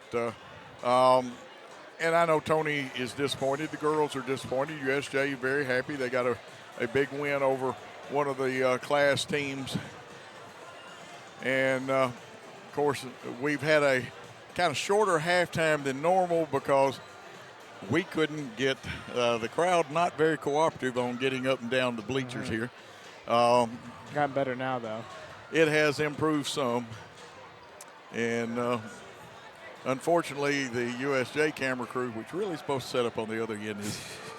and I know Tony is disappointed. The girls are disappointed. USJ very happy. They got a big win over one of the class teams. And, of course, we've had a kind of shorter halftime than normal because we couldn't get the crowd not very cooperative on getting up and down the bleachers here. Gotten better now, though. It has improved some, and unfortunately the USJ camera crew, which really is supposed to set up on the other end,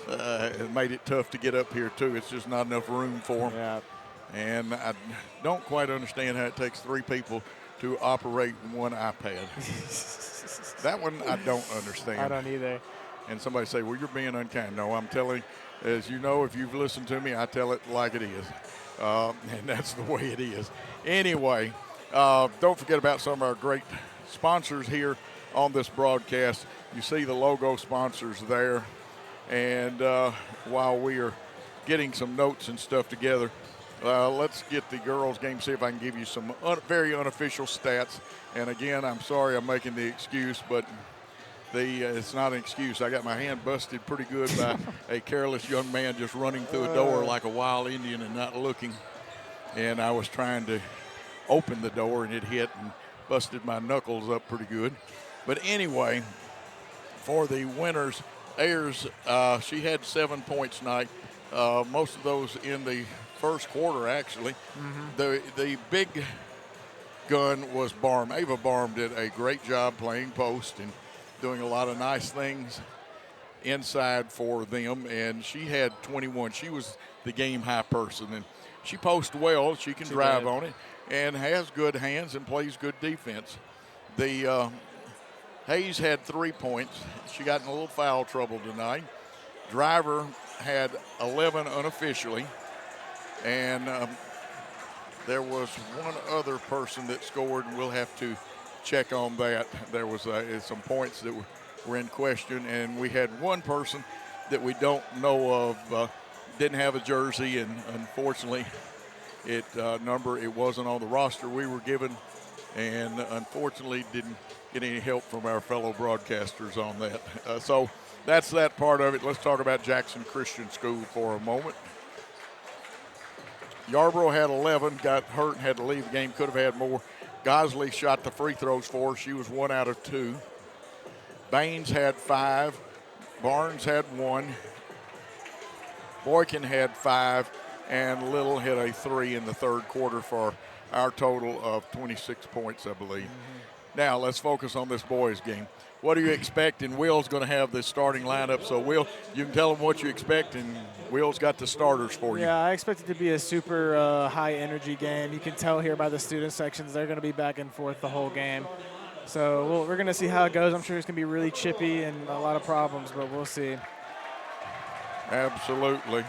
has made it tough to get up here too. It's just not enough room for them. Yeah. And I don't quite understand how it takes 3 people to operate one iPad. That one I don't understand. I don't either. And somebody say, well, you're being unkind. No, I'm telling, as you know, if you've listened to me, I tell it like it is. And that's the way it is. Anyway, don't forget about some of our great sponsors here on this broadcast. You see the logo sponsors there. And while we are getting some notes and stuff together, let's get the girls' game, see if I can give you some very unofficial stats. And, again, I'm sorry I'm making the excuse, but it's not an excuse. I got my hand busted pretty good by a careless young man just running through a door like a wild Indian and not looking. And I was trying to open the door, and it hit and busted my knuckles up pretty good. But anyway, for the winners, Ayers, she had 7 points tonight. Most of those in the first quarter, actually. The big gun was Barm. Ava Barm did a great job playing post and doing a lot of nice things inside for them, and she had 21. She was the game-high person, and she posted well. She can drive on it and has good hands and plays good defense. The Hayes had 3 points. She got in a little foul trouble tonight. Driver had 11 unofficially, and there was one other person that scored, and we'll have to check on that. There was some points that were in question, and we had one person that we don't know of, didn't have a jersey, and unfortunately it wasn't on the roster we were given, and unfortunately didn't get any help from our fellow broadcasters on that. So that's that part of it. Let's talk about Jackson Christian School for a moment. Yarborough had 11, got hurt and had to leave the game, could have had more. Gosley shot the free throws for her. She was 1 out of 2. Baines had 5. Barnes had 1. Boykin had 5. And Little hit a 3 in the third quarter for our total of 26 points, I believe. Now, let's focus on this boys' game. What do you expect? And Will's going to have the starting lineup. So, Will, you can tell them what you expect, and Will's got the starters for you. Yeah, I expect it to be a super high-energy game. You can tell here by the student sections they're going to be back and forth the whole game. So we're going to see how it goes. I'm sure it's going to be really chippy and a lot of problems, but we'll see. Absolutely.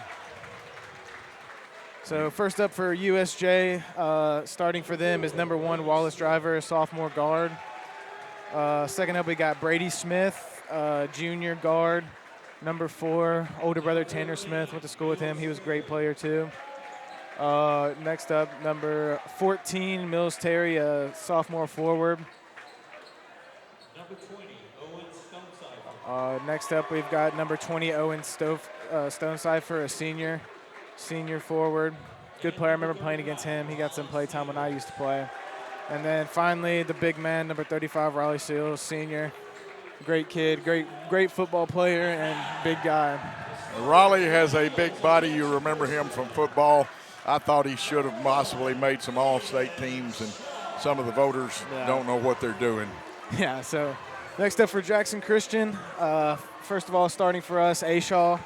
So first up for USJ, starting for them is number 1, Wallace Driver, sophomore guard. Second up, we got Brady Smith, junior guard. Number 4, older brother Tanner Smith, went to school with him. He was a great player too. Next up, number 14, Mills Terry, sophomore forward. Next up, we've got number 20, Owen Stonecipher, a senior forward. Good player. I remember playing against him. He got some play time when I used to play. And then finally, the big man, number 35, Raleigh Seals, senior. Great kid, great football player, and big guy. Raleigh has a big body. You remember him from football. I thought he should have possibly made some all-state teams, and some of the voters don't know what they're doing. Yeah, so next up for Jackson Christian, first of all, starting for us, Ashaw.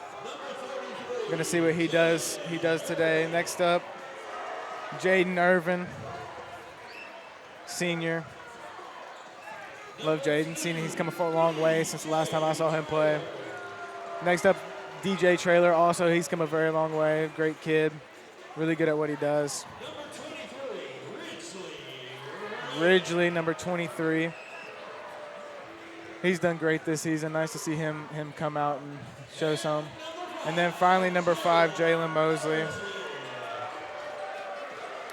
Going to see what he does today. Next up, Jaden Irvin, senior. Love Jaden. He's come a long way since the last time I saw him play. Next up, DJ Trailer. Also, he's come a very long way. Great kid. Really good at what he does. Ridgely, number 23. He's done great this season. Nice to see him come out and show some. And then finally, number 5, Jalen Mosley.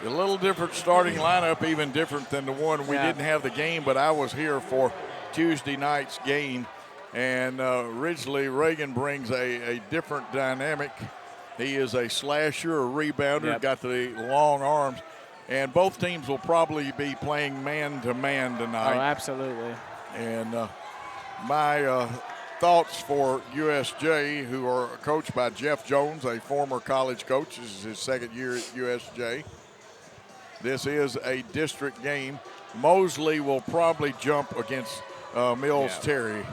A little different starting lineup, even different than the one we didn't have the game, but I was here for Tuesday night's game. And Ridgely Reagan brings a different dynamic. He is a slasher, a rebounder, got the long arms. And both teams will probably be playing man-to-man tonight. Oh, absolutely. And my thoughts for USJ, who are coached by Jeff Jones, a former college coach. This is his second year at USJ. This is a district game. Mosley will probably jump against Mills Terry.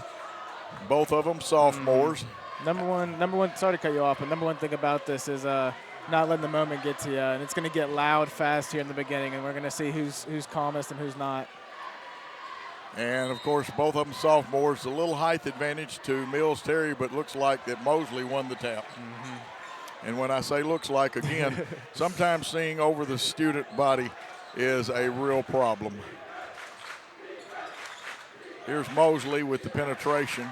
Both of them sophomores. Number one, sorry to cut you off, but number one thing about this is not letting the moment get to you. And it's going to get loud fast here in the beginning, and we're going to see who's calmest and who's not. And, of course, both of them sophomores. A little height advantage to Mills Terry, but looks like that Mosley won the tap. And when I say looks like, again, sometimes seeing over the student body is a real problem. Here's Mosley with the penetration.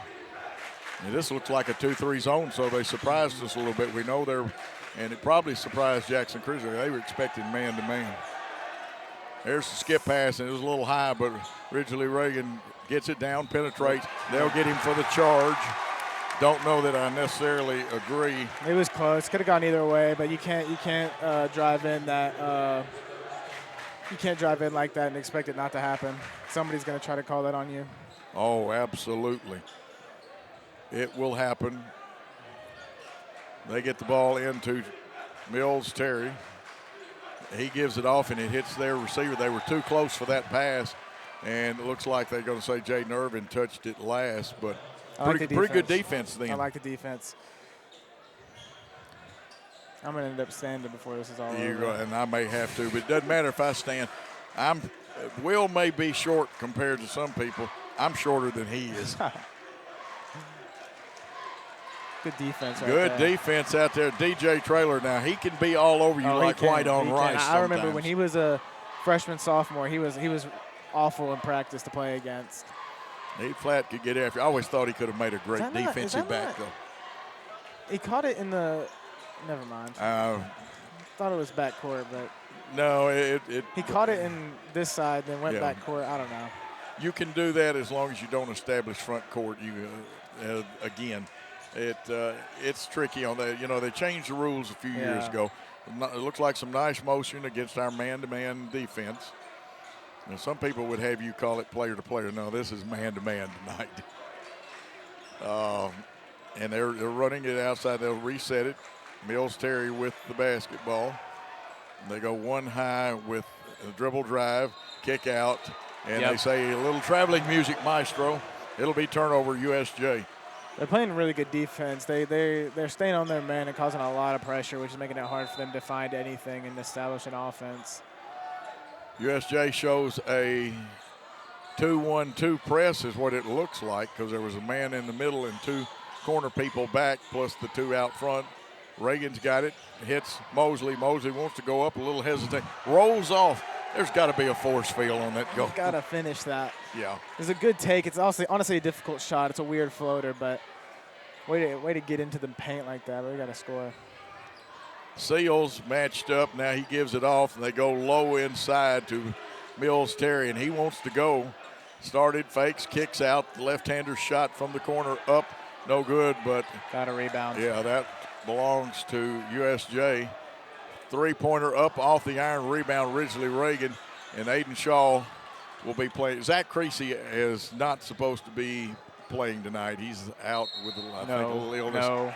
And this looks like a 2-3 zone, so they surprised us a little bit. We know and it probably surprised Jackson Christian. They were expecting man-to-man. There's the skip pass, and it was a little high, but Ridgely Reagan gets it down, penetrates. They'll get him for the charge. Don't know that I necessarily agree. It was close. Could have gone either way, but you can't drive in that. You can't drive in like that and expect it not to happen. Somebody's going to try to call that on you. Oh, absolutely. It will happen. They get the ball into Mills Terry. He gives it off, and it hits their receiver. They were too close for that pass, and it looks like they're going to say Jaden Irvin touched it last, but pretty good defense then. I like the defense. I'm going to end up standing before this is all over. And I may have to, but it doesn't matter if I stand. Will may be short compared to some people. I'm shorter than he is. Good defense right Good there. defense out there. DJ Traylor, now he can be all over you like white on rice. I remember when he was a freshman, sophomore, he was awful in practice to play against. He flat could get after. I always thought he could have made a great defensive back, though. He caught it in the – never mind. Thought it was backcourt, but – no, he caught it in this side, then went backcourt. I don't know. You can do that as long as you don't establish front court. Again, it's tricky on that. You know, they changed the rules a few years ago. It looks like some nice motion against our man-to-man defense. And some people would have you call it player-to-player. No, this is man-to-man tonight. And they're running it outside. They'll reset it. Mills Terry with the basketball. They go one high with a dribble drive, kick out, and they say a little traveling music maestro. It'll be turnover USJ. They're playing really good defense. They're staying on their man and causing a lot of pressure, which is making it hard for them to find anything and establish an offense. USJ shows a 2-1-2 press is what it looks like, because there was a man in the middle and two corner people back plus the two out front. Reagan's got it, hits Mosley. Mosley wants to go up, a little hesitant, rolls off. There's got to be a force field on that goal. Got to finish that. Yeah. It's a good take. It's honestly a difficult shot. It's a weird floater, but way to get into the paint like that. But we got to score. Seals matched up. Now he gives it off, and they go low inside to Mills Terry, and he wants to go. Started, fakes, kicks out. The left-hander shot from the corner up. No good, but got a rebound. Yeah, that belongs to USJ. Three-pointer up off the iron, rebound Ridgely Reagan, and Aiden Shaw will be playing. Zach Creasy is not supposed to be playing tonight. He's out with I think a little illness. No.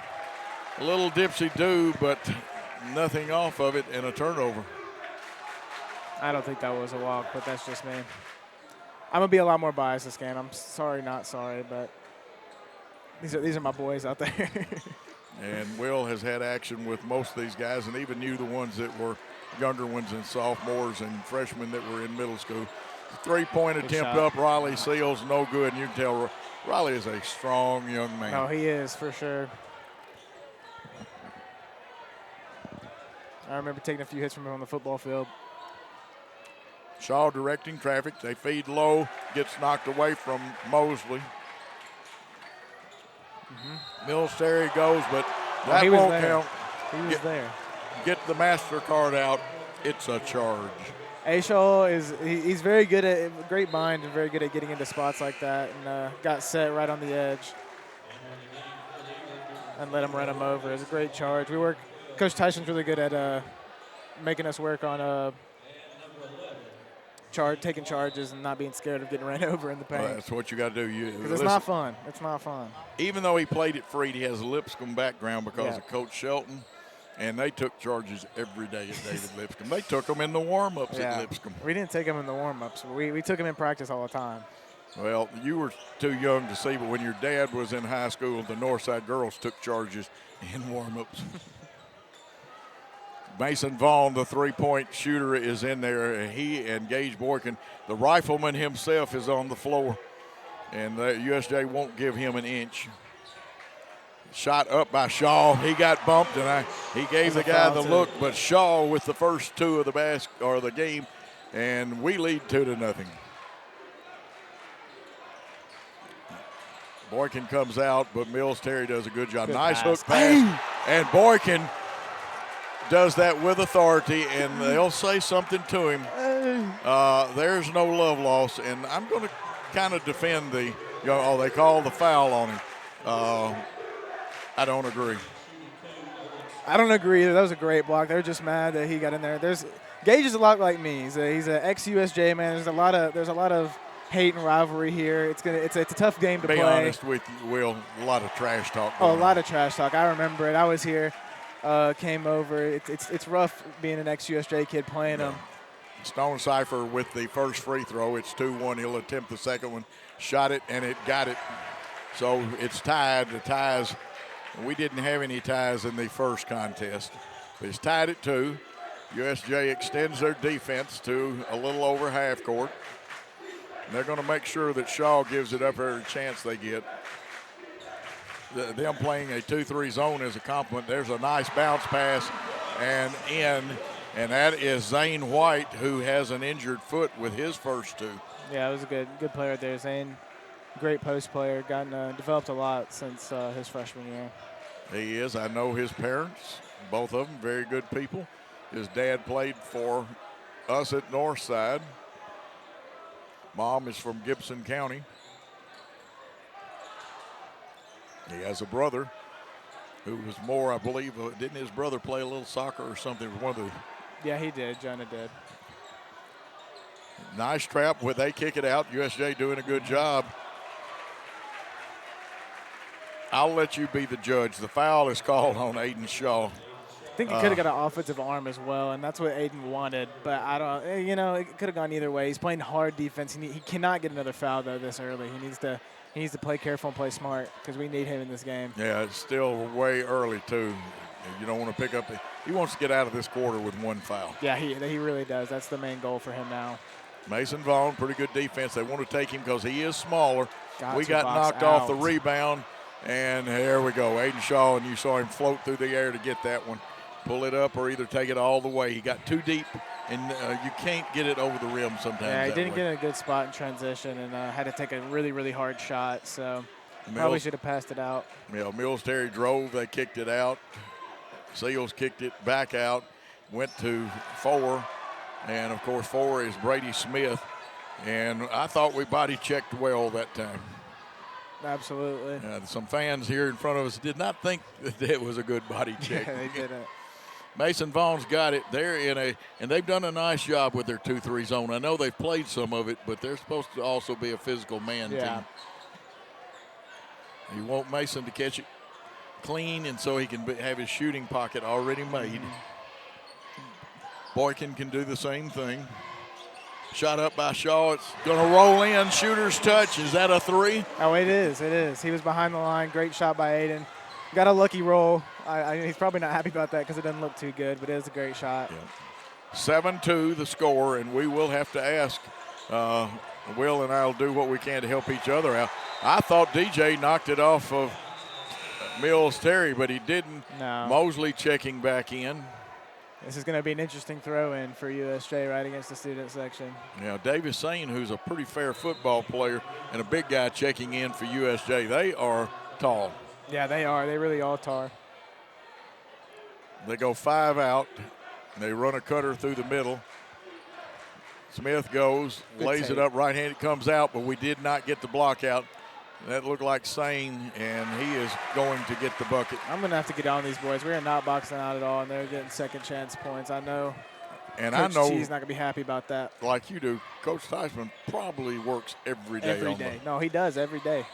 A little dipsy-do, but nothing off of it, and a turnover. I don't think that was a walk, but that's just me. I'm going to be a lot more biased this game. I'm sorry, not sorry, but these are my boys out there. And Will has had action with most of these guys, and even the ones that were younger ones and sophomores and freshmen that were in middle school. Three-point attempt up, Riley Seals, no good. And you can tell Riley is a strong young man. No, he is, for sure. I remember taking a few hits from him on the football field. Shaw directing traffic. They feed low, gets knocked away from Mosley. Mills Terry goes, but that won't count. He was there. Get the MasterCard out. It's a charge. Shaw he's very good at great mind and very good at getting into spots like that, and got set right on the edge and let him run him over. It was a great charge. Coach Tyson's really good at making us work on taking charges and not being scared of getting ran over in the paint. Well, that's what you got to do. Because it's not fun. It's not fun. Even though he played at Freed, he has a Lipscomb background because of Coach Shelton, and they took charges every day at David Lipscomb. They took them in the warm-ups at Lipscomb. We didn't take them in the warm-ups. We took them in practice all the time. Well, you were too young to see, but when your dad was in high school, the Northside girls took charges in warm-ups. Mason Vaughn, the three-point shooter, is in there. He and Gage Boykin, the rifleman himself, is on the floor. And the USJ won't give him an inch. Shot up by Shaw. He got bumped, and he gave the guy the look. But Shaw with the first two of the game, and we lead 2-0. Boykin comes out, but Mills Terry does a good job. Nice hook pass, and Boykin does that with authority, and they'll say something to him. There's no love loss, and I'm going to kind of defend they call the foul on him. I don't agree. I don't agree either. That was a great block. They're just mad that he got in there. Gage is a lot like me. He's an ex-USJ man. There's a lot of hate and rivalry here. It's a tough game to play. Be honest with you, Will. A lot of trash talk. A lot of trash talk. I remember it. I was here. came over. It's rough being an ex-USJ kid playing them. Stone Cipher with the first free throw. It's 2-1. He'll attempt the second one. Shot it, and it got it. So it's tied. The ties, we didn't have any ties in the first contest. It's tied at 2. USJ extends their defense to a little over half court. And they're going to make sure that Shaw gives it up every chance they get. Them playing a 2-3 zone is a compliment. There's a nice bounce pass and in, and that is Zane White, who has an injured foot with his first 2. Yeah, it was a good player there. Zane, great post player, developed a lot since his freshman year. He is. I know his parents, both of them, very good people. His dad played for us at Northside. Mom is from Gibson County. He has a brother who was more, I believe, didn't his brother play a little soccer or something? One of the. Yeah, he did. Jonah did. Nice trap where they kick it out. USJ doing a good job. I'll let you be the judge. The foul is called on Aiden Shaw. I think he could have got an offensive arm as well, and that's what Aiden wanted. But I don't, it could have gone either way. He's playing hard defense. He cannot get another foul though this early. He needs to play careful and play smart because we need him in this game. Yeah, it's still way early too. You don't want to pick up. He wants to get out of this quarter with 1 foul. Yeah, he really does. That's the main goal for him now. Mason Vaughn, pretty good defense. They want to take him because he is smaller. We got knocked off the rebound, and there we go. Aiden Shaw, and you saw him float through the air to get that one. Pull it up or either take it all the way. He got too deep, and you can't get it over the rim sometimes. Yeah, he didn't get in a good spot in transition and had to take a really, really hard shot. So probably should have passed it out. Yeah, Mills Terry drove. They kicked it out. Seals kicked it back out, went to 4. And, of course, 4 is Brady Smith. And I thought we body checked well that time. Absolutely. Some fans here in front of us did not think that it was a good body check. Yeah, they didn't. Mason Vaughn's got it. They're and they've done a nice job with their 2-3 zone. I know they've played some of it, but they're supposed to also be a physical man team. You want Mason to catch it clean, and so he can have his shooting pocket already made. Boykin can do the same thing. Shot up by Shaw. It's going to roll in. Shooter's touch. Is that a 3? Oh, it is. It is. He was behind the line. Great shot by Aiden. Got a lucky roll. He's probably not happy about that because it doesn't look too good, but it is a great shot. Yeah. 7-2 the score, and we will have to ask. Will and I will do what we can to help each other out. I thought DJ knocked it off of Mills Terry, but he didn't. No. Mosley checking back in. This is going to be an interesting throw-in for USJ right against the student section. Yeah, Davis Sane, who's a pretty fair football player, and a big guy checking in for USJ. They are tall. Yeah, they are. They really all tar. They go 5 out. They run a cutter through the middle. Smith goes, lays it up right-handed, comes out, but we did not get the block out. That looked like Sane, and he is going to get the bucket. I'm going to have to get on these boys. We are not boxing out at all, and they're getting second chance points. I know. And Coach I know T's not going to be happy about that. Like you do, Coach Theismann probably works every day. Every day. No, he does every day.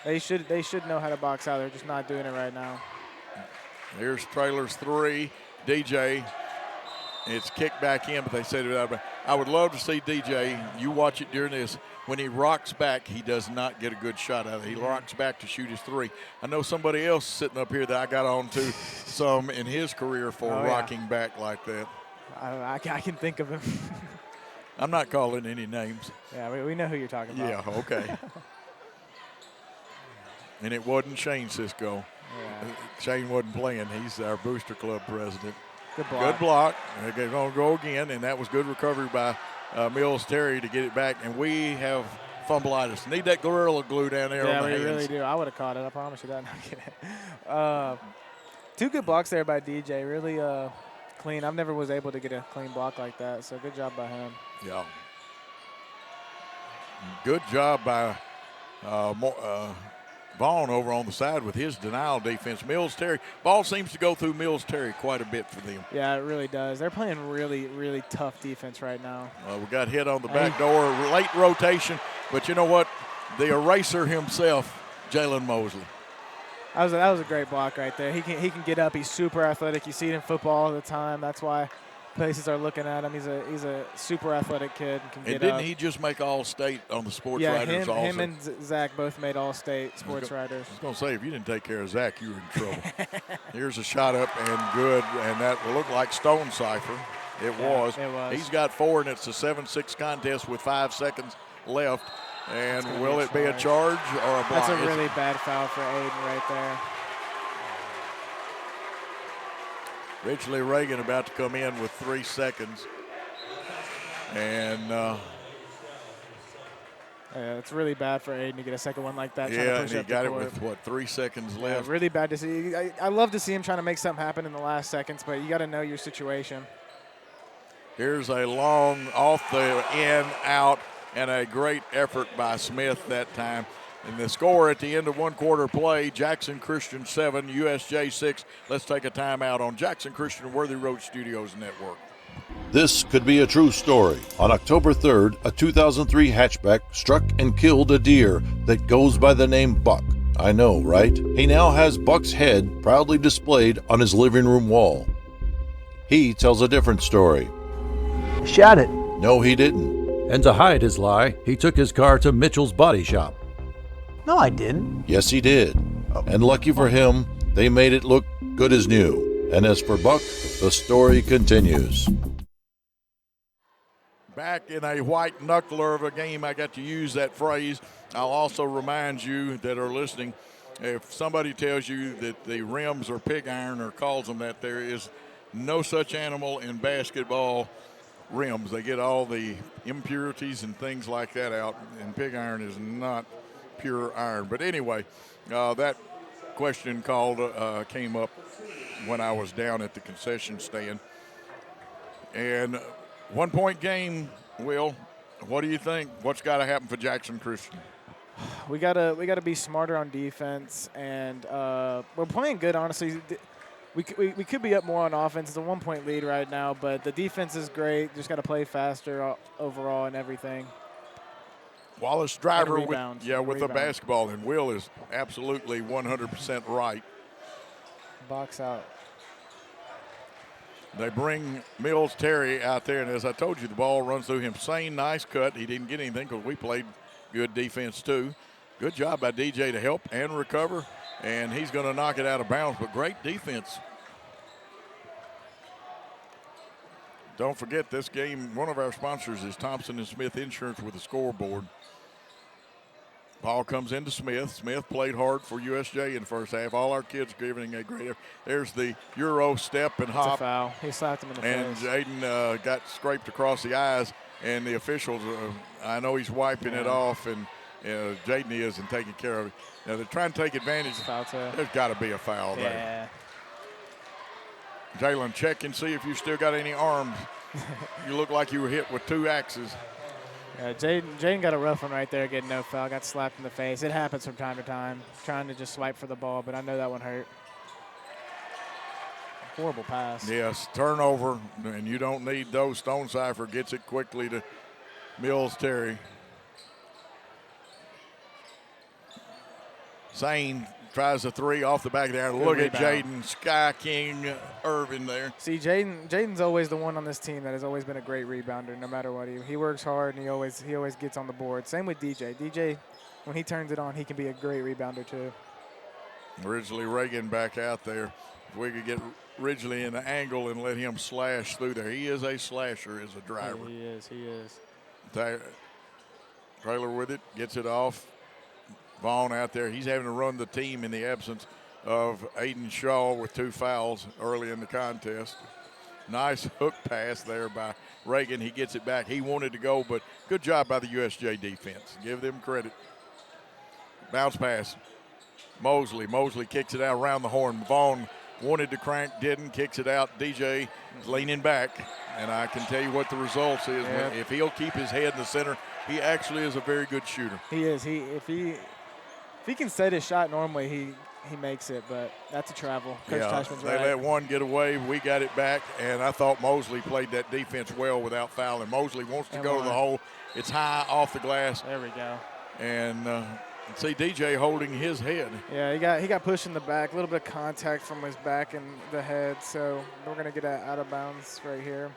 They should know how to box out. They're just not doing it right now. Here's Trailers 3. DJ. It's kicked back in, but they said it. I would love to see DJ. You watch it during this. When he rocks back, he does not get a good shot out of it. He rocks back to shoot his 3. I know somebody else sitting up here that I got on to some in his career for rocking back like that. I can think of him. I'm not calling any names. Yeah, we know who you're talking about. Yeah, okay. And it wasn't Shane Cisco. Yeah. Shane wasn't playing. He's our Booster Club president. Good block. Good block. They're going to go again, and that was good recovery by Mills Terry to get it back. And we have fumbleitis. Need that Gorilla Glue down there on the hands. Yeah, we really do. I would have caught it. I promise you that. 2 good blocks there by DJ. Really clean. I've never was able to get a clean block like that, so good job by him. Yeah. Good job by Vaughn over on the side with his denial defense. Mills Terry. Ball seems to go through Mills Terry quite a bit for them. Yeah, it really does. They're playing really, really tough defense right now. We got hit on the back door. Late rotation. But you know what? The eraser himself, Jalen Mosley. That was a great block right there. He can get up. He's super athletic. You see it in football all the time. That's why places are looking at him. He's a super athletic kid and can get up. And didn't he just make All-State on the Sports Writers also? Him and Zach both made All-State Sports Writers. I was going to say, if you didn't take care of Zach, you were in trouble. Here's a shot up and good, and that will look like Stone Cipher. It was. He's got 4, and it's a 7-6 contest with 5 seconds left. And will it be a charge or a block? That's a really bad foul for Aiden right there. Ridgely Reagan about to come in with 3 seconds. And yeah, it's really bad for Aiden to get a second one like that. Yeah, and he got it with, 3 seconds left. Really bad to see. I love to see him trying to make something happen in the last seconds, but you got to know your situation. Here's a long off the in, out, and a great effort by Smith that time. And the score at the end of 1 quarter play, Jackson Christian 7, USJ 6. Let's take a timeout on Jackson Christian Worthy Road Studios Network. This could be a true story. On October 3rd, a 2003 hatchback struck and killed a deer that goes by the name Buck. I know, right? He now has Buck's head proudly displayed on his living room wall. He tells a different story. Shot it. No, he didn't. And to hide his lie, he took his car to Mitchell's Body Shop. No, I didn't. Yes, he did. And lucky for him, they made it look good as new. And as for Buck, the story continues. Back in a white knuckler of a game, I got to use that phrase. I'll also remind you that are listening, if somebody tells you that the rims are pig iron or calls them that, there is no such animal in basketball rims. They get all the impurities and things like that out, and pig iron is not pure iron. But anyway, that question came up when I was down at the concession stand. And 1 point game, Will. What do you think? What's got to happen for Jackson Christian? We gotta be smarter on defense, and we're playing good, honestly. We could be up more on offense. It's a 1 point lead right now, but the defense is great. Just got to play faster overall and everything. Wallace Driver with the basketball, and Will is absolutely 100% right. Box out. They bring Mills Terry out there, and as I told you, the ball runs through him. Sane, nice cut. He didn't get anything because we played good defense too. Good job by DJ to help and recover, and he's going to knock it out of bounds, but great defense. Don't forget this game, one of our sponsors is Thompson & Smith Insurance with a scoreboard. Ball comes into Smith. Smith played hard for USJ in the first half. All our kids giving a great effort. There's the Euro step and hop. It's a foul. He slapped him in the face. And Jaden got scraped across the eyes, and the officials, I know he's wiping it off, and Jaden is and taking care of it. Now they're trying to take advantage. There's got to be a foul there. Jalen, check and see if you still got any arms. You look like you were hit with 2 axes. Jaden got a rough one right there, getting no foul. Got slapped in the face. It happens from time to time. Trying to just swipe for the ball, but I know that one hurt. Horrible pass. Yes, turnover, and you don't need those. Stone Cipher gets it quickly to Mills Terry. Zane tries a 3 off the back there. Look at Jaden Sky King Irvin there. See, Jaden's always the one on this team that has always been a great rebounder, no matter what. He works hard, and he always gets on the board. Same with DJ. DJ, when he turns it on, he can be a great rebounder too. Ridgely Reagan back out there. If we could get Ridgely in the angle and let him slash through there. He is a slasher as a driver. Yeah, he is. Trailer with it, gets it off. Vaughn out there. He's having to run the team in the absence of Aiden Shaw with 2 fouls early in the contest. Nice hook pass there by Reagan. He gets it back. He wanted to go, but good job by the USJ defense. Give them credit. Bounce pass. Mosley kicks it out around the horn. Vaughn wanted to crank, didn't, kicks it out. DJ is leaning back, and I can tell you what the results is. If he'll keep his head in the center, he actually is a very good shooter. He is. If he can set his shot normally, he makes it, but that's a travel. Coach Teichman's they right. let one get away. We got it back, and I thought Mosley played that defense well without fouling. Mosley wants to go to the hole. It's high off the glass. There we go. And See DJ holding his head. Yeah, he got pushed in the back, a little bit of contact from his back and the head, so we're going to get out of bounds right here.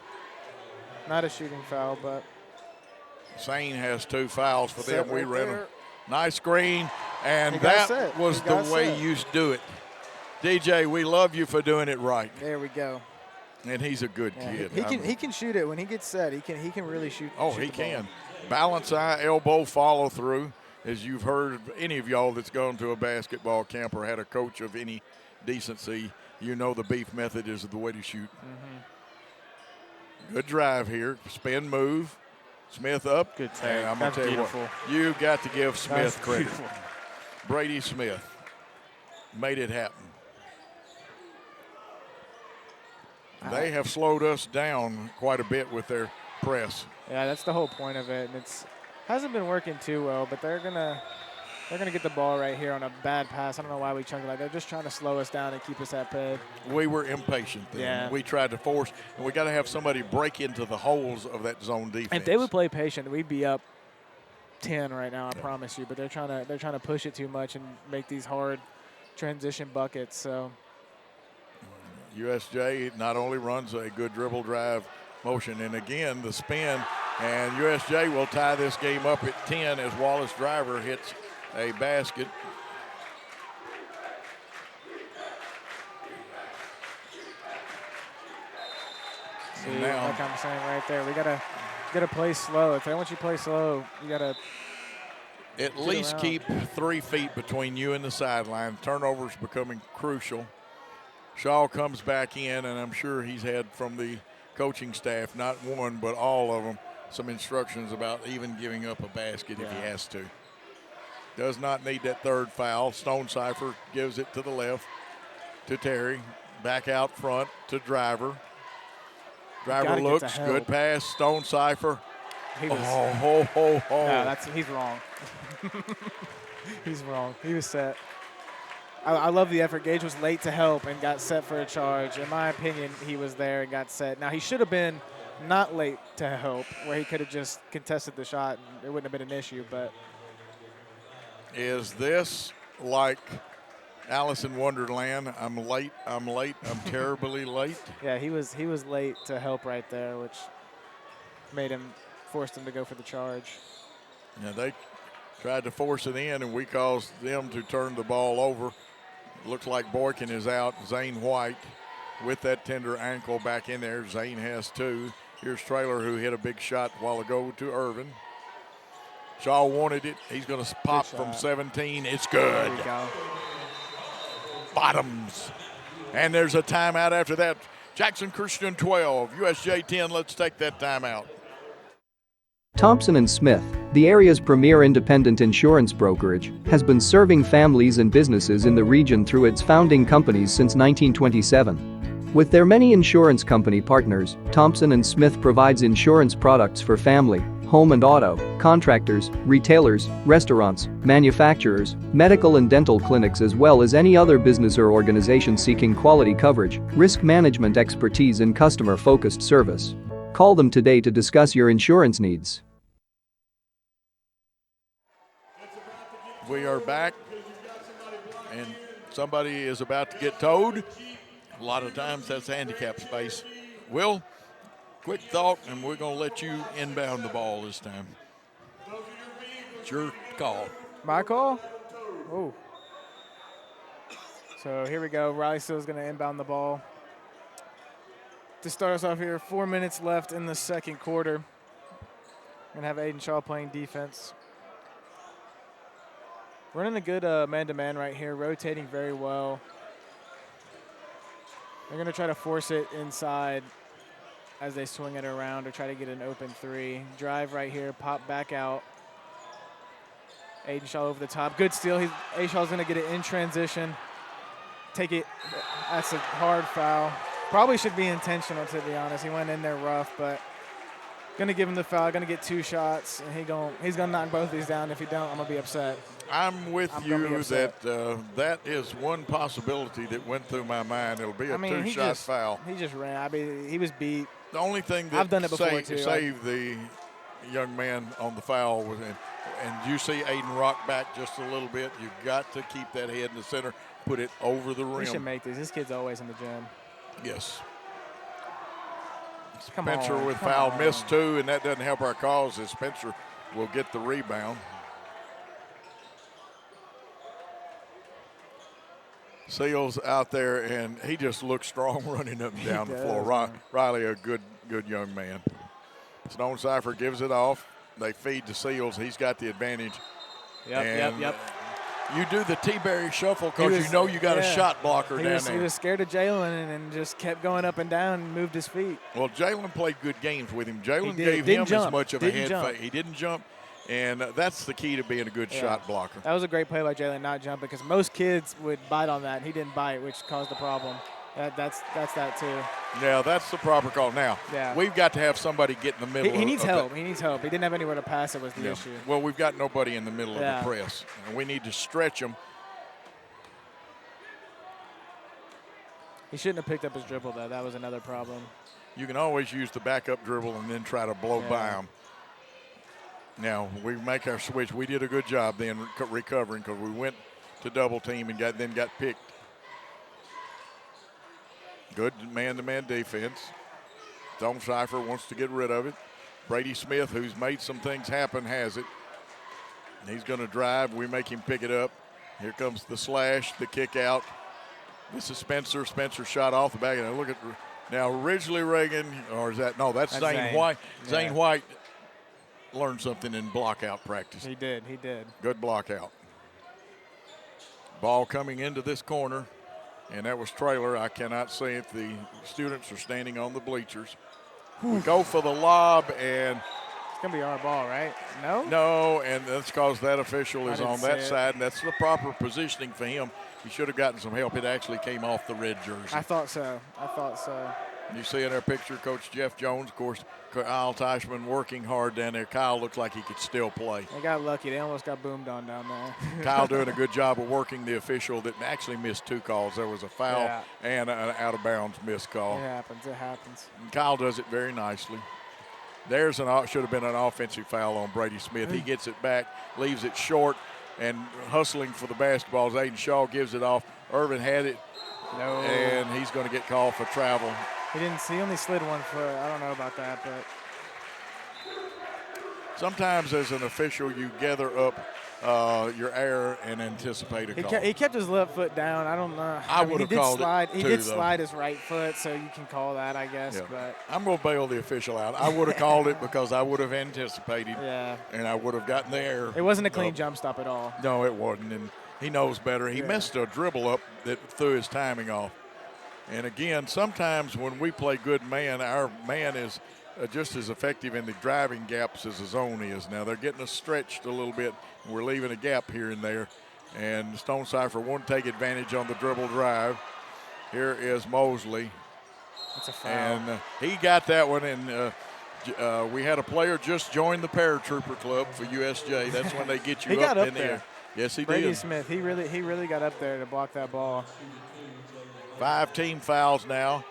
Not a shooting foul, but. Zane has 2 fouls for them. Right We ran there. a nice screen, and That that was the way you do it. DJ, we love you for doing it right. There we go. And he's a good kid. He can shoot it when he gets set. He can really shoot. Oh, shoot he the ball. can. Balance eye, elbow, follow through. As you've heard, any of y'all that's gone to a basketball camp or had a coach of any decency, you know the beef method is the way to shoot. Good drive here. Spin move. Smith up. Good tag. And I'm going to tell you what, you got to give Smith credit. Brady Smith made it happen. They have slowed us down quite a bit with their press. Yeah, that's the whole point of it, and hasn't been working too well. But they're gonna get the ball right here on a bad pass. I don't know why we chunked it like that. They're just trying to slow us down and keep us at bay. We were impatient then. Yeah. We tried to force, and we got to have somebody break into the holes of that zone defense. If they would play patient, we'd be up 10 right now. I promise you. But they're trying to push it too much and make these hard transition buckets. So. USJ not only runs a good dribble drive motion, and again the spin, and USJ will tie this game up at 10 as Wallace Driver hits a basket. See, like I'm saying right there, we gotta play slow. If they want you to play slow, you gotta at least keep 3 feet between you and the sideline. Turnovers becoming crucial. Shaw comes back in, and I'm sure he's had from the coaching staff, not one, but all of them, some instructions about even giving up a basket if he has to. Does not need that 3rd foul. Stone Cipher gives it to the left to Terry. Back out front to Driver. Driver looks, good pass. Stone Cipher. No, he's wrong. He's wrong. He was set. I love the effort. Gage was late to help and got set for a charge. In my opinion, he was there and got set. Now, he should have been not late to help, where he could have just contested the shot and it wouldn't have been an issue. But is this like Alice in Wonderland? I'm late, I'm terribly late. Yeah, he was late to help right there, which forced him to go for the charge. Yeah, they tried to force it in, and we caused them to turn the ball over. Looks like Boykin is out. Zane White with that tender ankle back in there. Zane has 2. Here's Traylor, who hit a big shot a while ago to Irvin. Shaw wanted it. He's going to pop from 17. It's good. There we go. Bottoms. And there's a timeout after that. Jackson Christian 12, USJ 10. Let's take that timeout. Thompson & Smith, the area's premier independent insurance brokerage, has been serving families and businesses in the region through its founding companies since 1927. With their many insurance company partners, Thompson & Smith provides insurance products for family, home and auto, contractors, retailers, restaurants, manufacturers, medical and dental clinics, as well as any other business or organization seeking quality coverage, risk management expertise and customer-focused service. Call them today to discuss your insurance needs. We are back, and somebody is about to get towed. A lot of times that's handicap space. Will, quick thought, and we're going to let you inbound the ball this time. It's your call. My call? Oh. So here we go. Riley Steele's going to inbound the ball. To start us off here, 4 minutes left in the second quarter. We're going to have Aiden Shaw playing defense. Running a good man-to-man right here, rotating very well. They're going to try to force it inside as they swing it around or try to get an open 3. Drive right here, pop back out. Aiden Shaw over the top. Good steal. A. Shaw's going to get it in transition. Take it. That's a hard foul. Probably should be intentional, to be honest. He went in there rough, but going to give him the foul. Going to get 2 shots, and he's going to knock both these down. If he don't, I'm going to be upset. I'm with you that that is one possibility that went through my mind. It'll be a 2-shot foul. He just ran. I mean, he was beat. The only thing that I've done it before too. saved the young man on the foul was And you see Aiden rock back just a little bit. You've got to keep that head in the center, put it over the rim. We should make these. This kid's always in the gym. Yes. Come Spencer on, with come foul on. missed 2, and that doesn't help our cause as Spencer will get the rebound. Seals out there, and he just looks strong running up and down the floor. Riley, a good young man. Stone Cipher gives it off. They feed to Seals. He's got the advantage. Yep. You do the T-Berry shuffle because you know you got a shot blocker down there. He was scared of Jalen and just kept going up and down and moved his feet. Well, Jalen played good games with him. Jalen gave him as much of a head fake. He didn't jump, and that's the key to being a good shot blocker. That was a great play by Jalen, not jumping, because most kids would bite on that, and he didn't bite, which caused the problem. That's that too. Yeah, that's the proper call. Now, we've got to have somebody get in the middle. He needs help. He needs help. He didn't have anywhere to pass it was the issue. Well, we've got nobody in the middle of the press, and we need to stretch them. He shouldn't have picked up his dribble, though. That was another problem. You can always use the backup dribble and then try to blow by them. Now, we make our switch. We did a good job then recovering because we went to double team and got picked. Good man-to-man defense. Stone Cipher wants to get rid of it. Brady Smith, who's made some things happen, has it. He's going to drive. We make him pick it up. Here comes the slash, the kick out. This is Spencer. Spencer shot off the back. And look at now. Originally Reagan, or is that no? That's Zane White. Zane White learned something in block-out practice. He did. Good block-out. Ball coming into this corner. And that was Traylor. I cannot see if the students are standing on the bleachers. We go for the lob, and it's going to be our ball, right? No? No, and that's because that official is on that side, and that's the proper positioning for him. He should have gotten some help. It actually came off the red jersey. I thought so. You see in our picture, Coach Jeff Jones, of course, Kyle Teichman working hard down there. Kyle looks like he could still play. They got lucky. They almost got boomed on down there. Kyle doing a good job of working the official that actually missed 2 calls. There was a foul and an out-of-bounds missed call. It happens. And Kyle does it very nicely. There's should have been an offensive foul on Brady Smith. He gets it back, leaves it short, and hustling for the basketball as Aiden Shaw gives it off. Irvin had it, and he's going to get called for travel. He only slid 1 foot. I don't know about that, but sometimes as an official you gather up your error and anticipate a call. He kept his left foot down. I don't know. I would have called it too, He did slide his right foot, so you can call that, I guess. Yeah. But I'm going to bail the official out. I would have called it because I would have anticipated, and I would have gotten the error. It wasn't a clean jump stop at all. No, it wasn't, and he knows better. He missed a dribble up that threw his timing off. And again, sometimes when we play good man, our man is just as effective in the driving gaps as the zone is. Now they're getting us stretched a little bit. And we're leaving a gap here and there. And Stone Cipher won't take advantage on the dribble drive. Here is Mosley. It's a foul. And he got that one. And we had a player just join the paratrooper club for USJ. That's when they get you up in the there. air. Yes, he Brady did. Smith, he really got up there to block that ball. 5 team fouls now.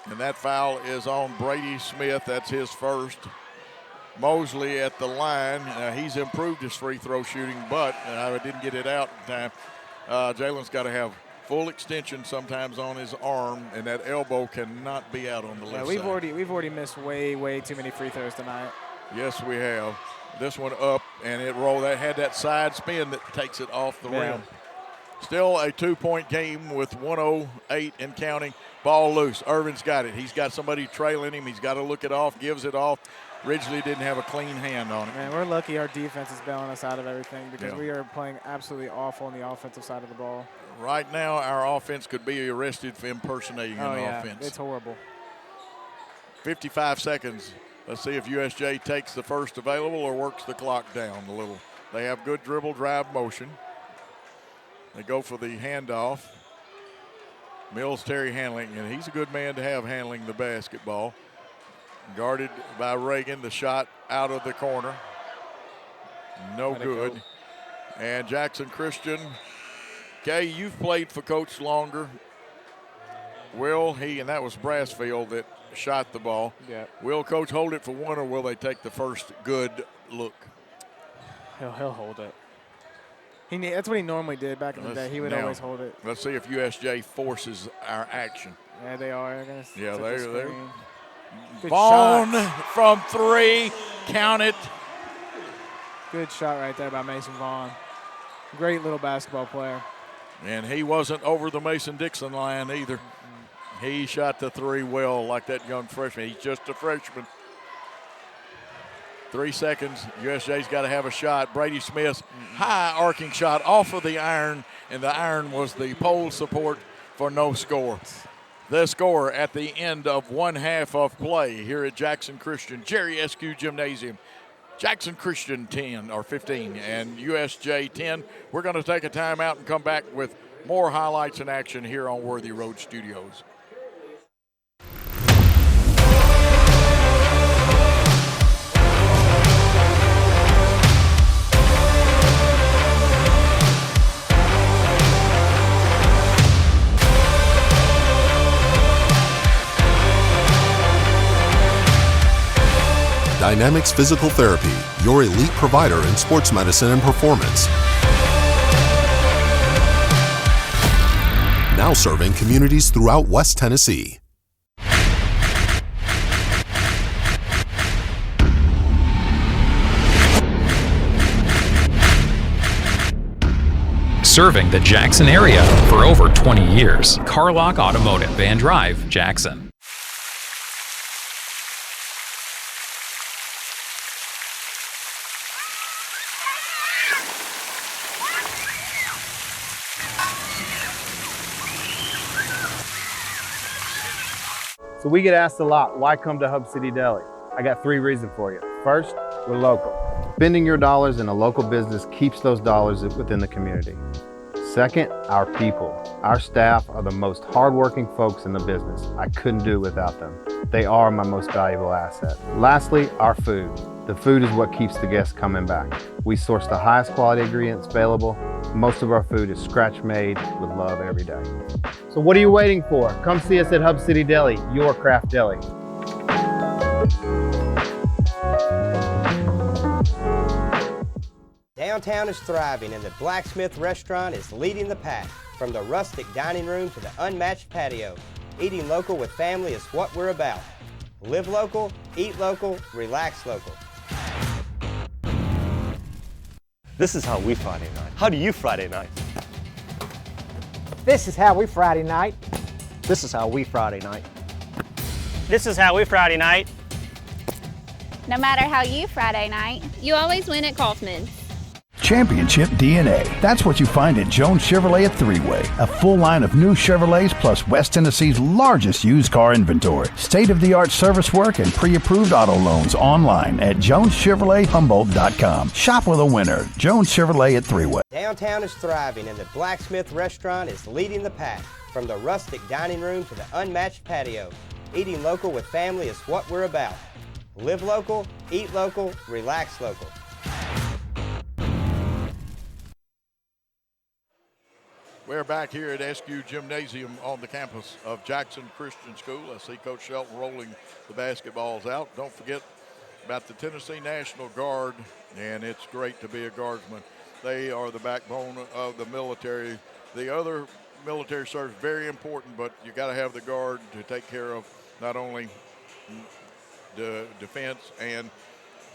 And that foul is on Brady Smith. That's his first. Mosley at the line. He's improved his free throw shooting, but didn't get it out in time. Jalen's got to have full extension sometimes on his arm, and that elbow cannot be out on the left we've side. We've already missed way too many free throws tonight. Yes, we have. This one up, and it rolled. That had that side spin that takes it off the rim. Still a 2-point game with 1:08 and counting. Ball loose. Irvin's got it. He's got somebody trailing him. He's got to look it off, gives it off. Ridgely didn't have a clean hand on it. Man, we're lucky our defense is bailing us out of everything because we are playing absolutely awful on the offensive side of the ball. Right now, our offense could be arrested for impersonating an offense. It's horrible. 55 seconds. Let's see if USJ takes the first available or works the clock down a little. They have good dribble drive motion. They go for the handoff. Mills Terry handling, and he's a good man to have handling the basketball. Guarded by Reagan, the shot out of the corner. No good. And Jackson Christian. Kay, you've played for Coach longer. Will he, and that was Brassfield that shot the ball. Yeah. Will Coach hold it for one, or will they take the first good look? He'll hold it. That's what he normally did back in the day. He would always hold it. Let's see if USJ forces our action. Yeah, they are. Yeah, they're. Good Vaughn shot. from 3. Count it. Good shot right there by Mason Vaughn. Great little basketball player. And he wasn't over the Mason-Dixon line either. He shot the 3 well like that young freshman. He's just a freshman. 3 seconds. USJ's got to have a shot. Brady Smith's high arcing shot off of the iron, and the iron was the pole support for no score. The score at the end of one half of play here at Jackson Christian, Jerry Eskew Gymnasium. Jackson Christian 10 or 15 and USJ 10. We're going to take a timeout and come back with more highlights in action here on Worthy Road Studios. Dynamics Physical Therapy, your elite provider in sports medicine and performance. Now serving communities throughout West Tennessee. Serving the Jackson area for over 20 years. Carlock Automotive, Van Drive, Jackson. So we get asked a lot, why come to Hub City Deli? I got 3 reasons for you. First, we're local. Spending your dollars in a local business keeps those dollars within the community. Second, our people. Our staff are the most hardworking folks in the business. I couldn't do it without them. They are my most valuable asset. Lastly, our food. The food is what keeps the guests coming back. We source the highest quality ingredients available. Most of our food is scratch made with love every day. So what are you waiting for? Come see us at Hub City Deli, your craft deli. Downtown is thriving and the Blacksmith Restaurant is leading the pack. From the rustic dining room to the unmatched patio, eating local with family is what we're about. Live local, eat local, relax local. This is how we Friday night. How do you Friday night? This is how we Friday night. This is how we Friday night. This is how we Friday night. No matter how you Friday night, you always win at Kaufman's. Championship DNA. That's what you find at Jones Chevrolet at Three-Way. A full line of new Chevrolets plus West Tennessee's largest used car inventory. State-of-the-art service work and pre-approved auto loans online at JonesChevroletHumboldt.com. Shop with a winner. Jones Chevrolet at Three-Way. Downtown is thriving and the Blacksmith Restaurant is leading the pack. From the rustic dining room to the unmatched patio, eating local with family is what we're about. Live local, eat local, relax local. We're back here at Eskew Gymnasium on the campus of Jackson Christian School. I see Coach Shelton rolling the basketballs out. Don't forget about the Tennessee National Guard, and it's great to be a guardsman. They are the backbone of the military. The other military service is very important, but you got to have the Guard to take care of not only the defense and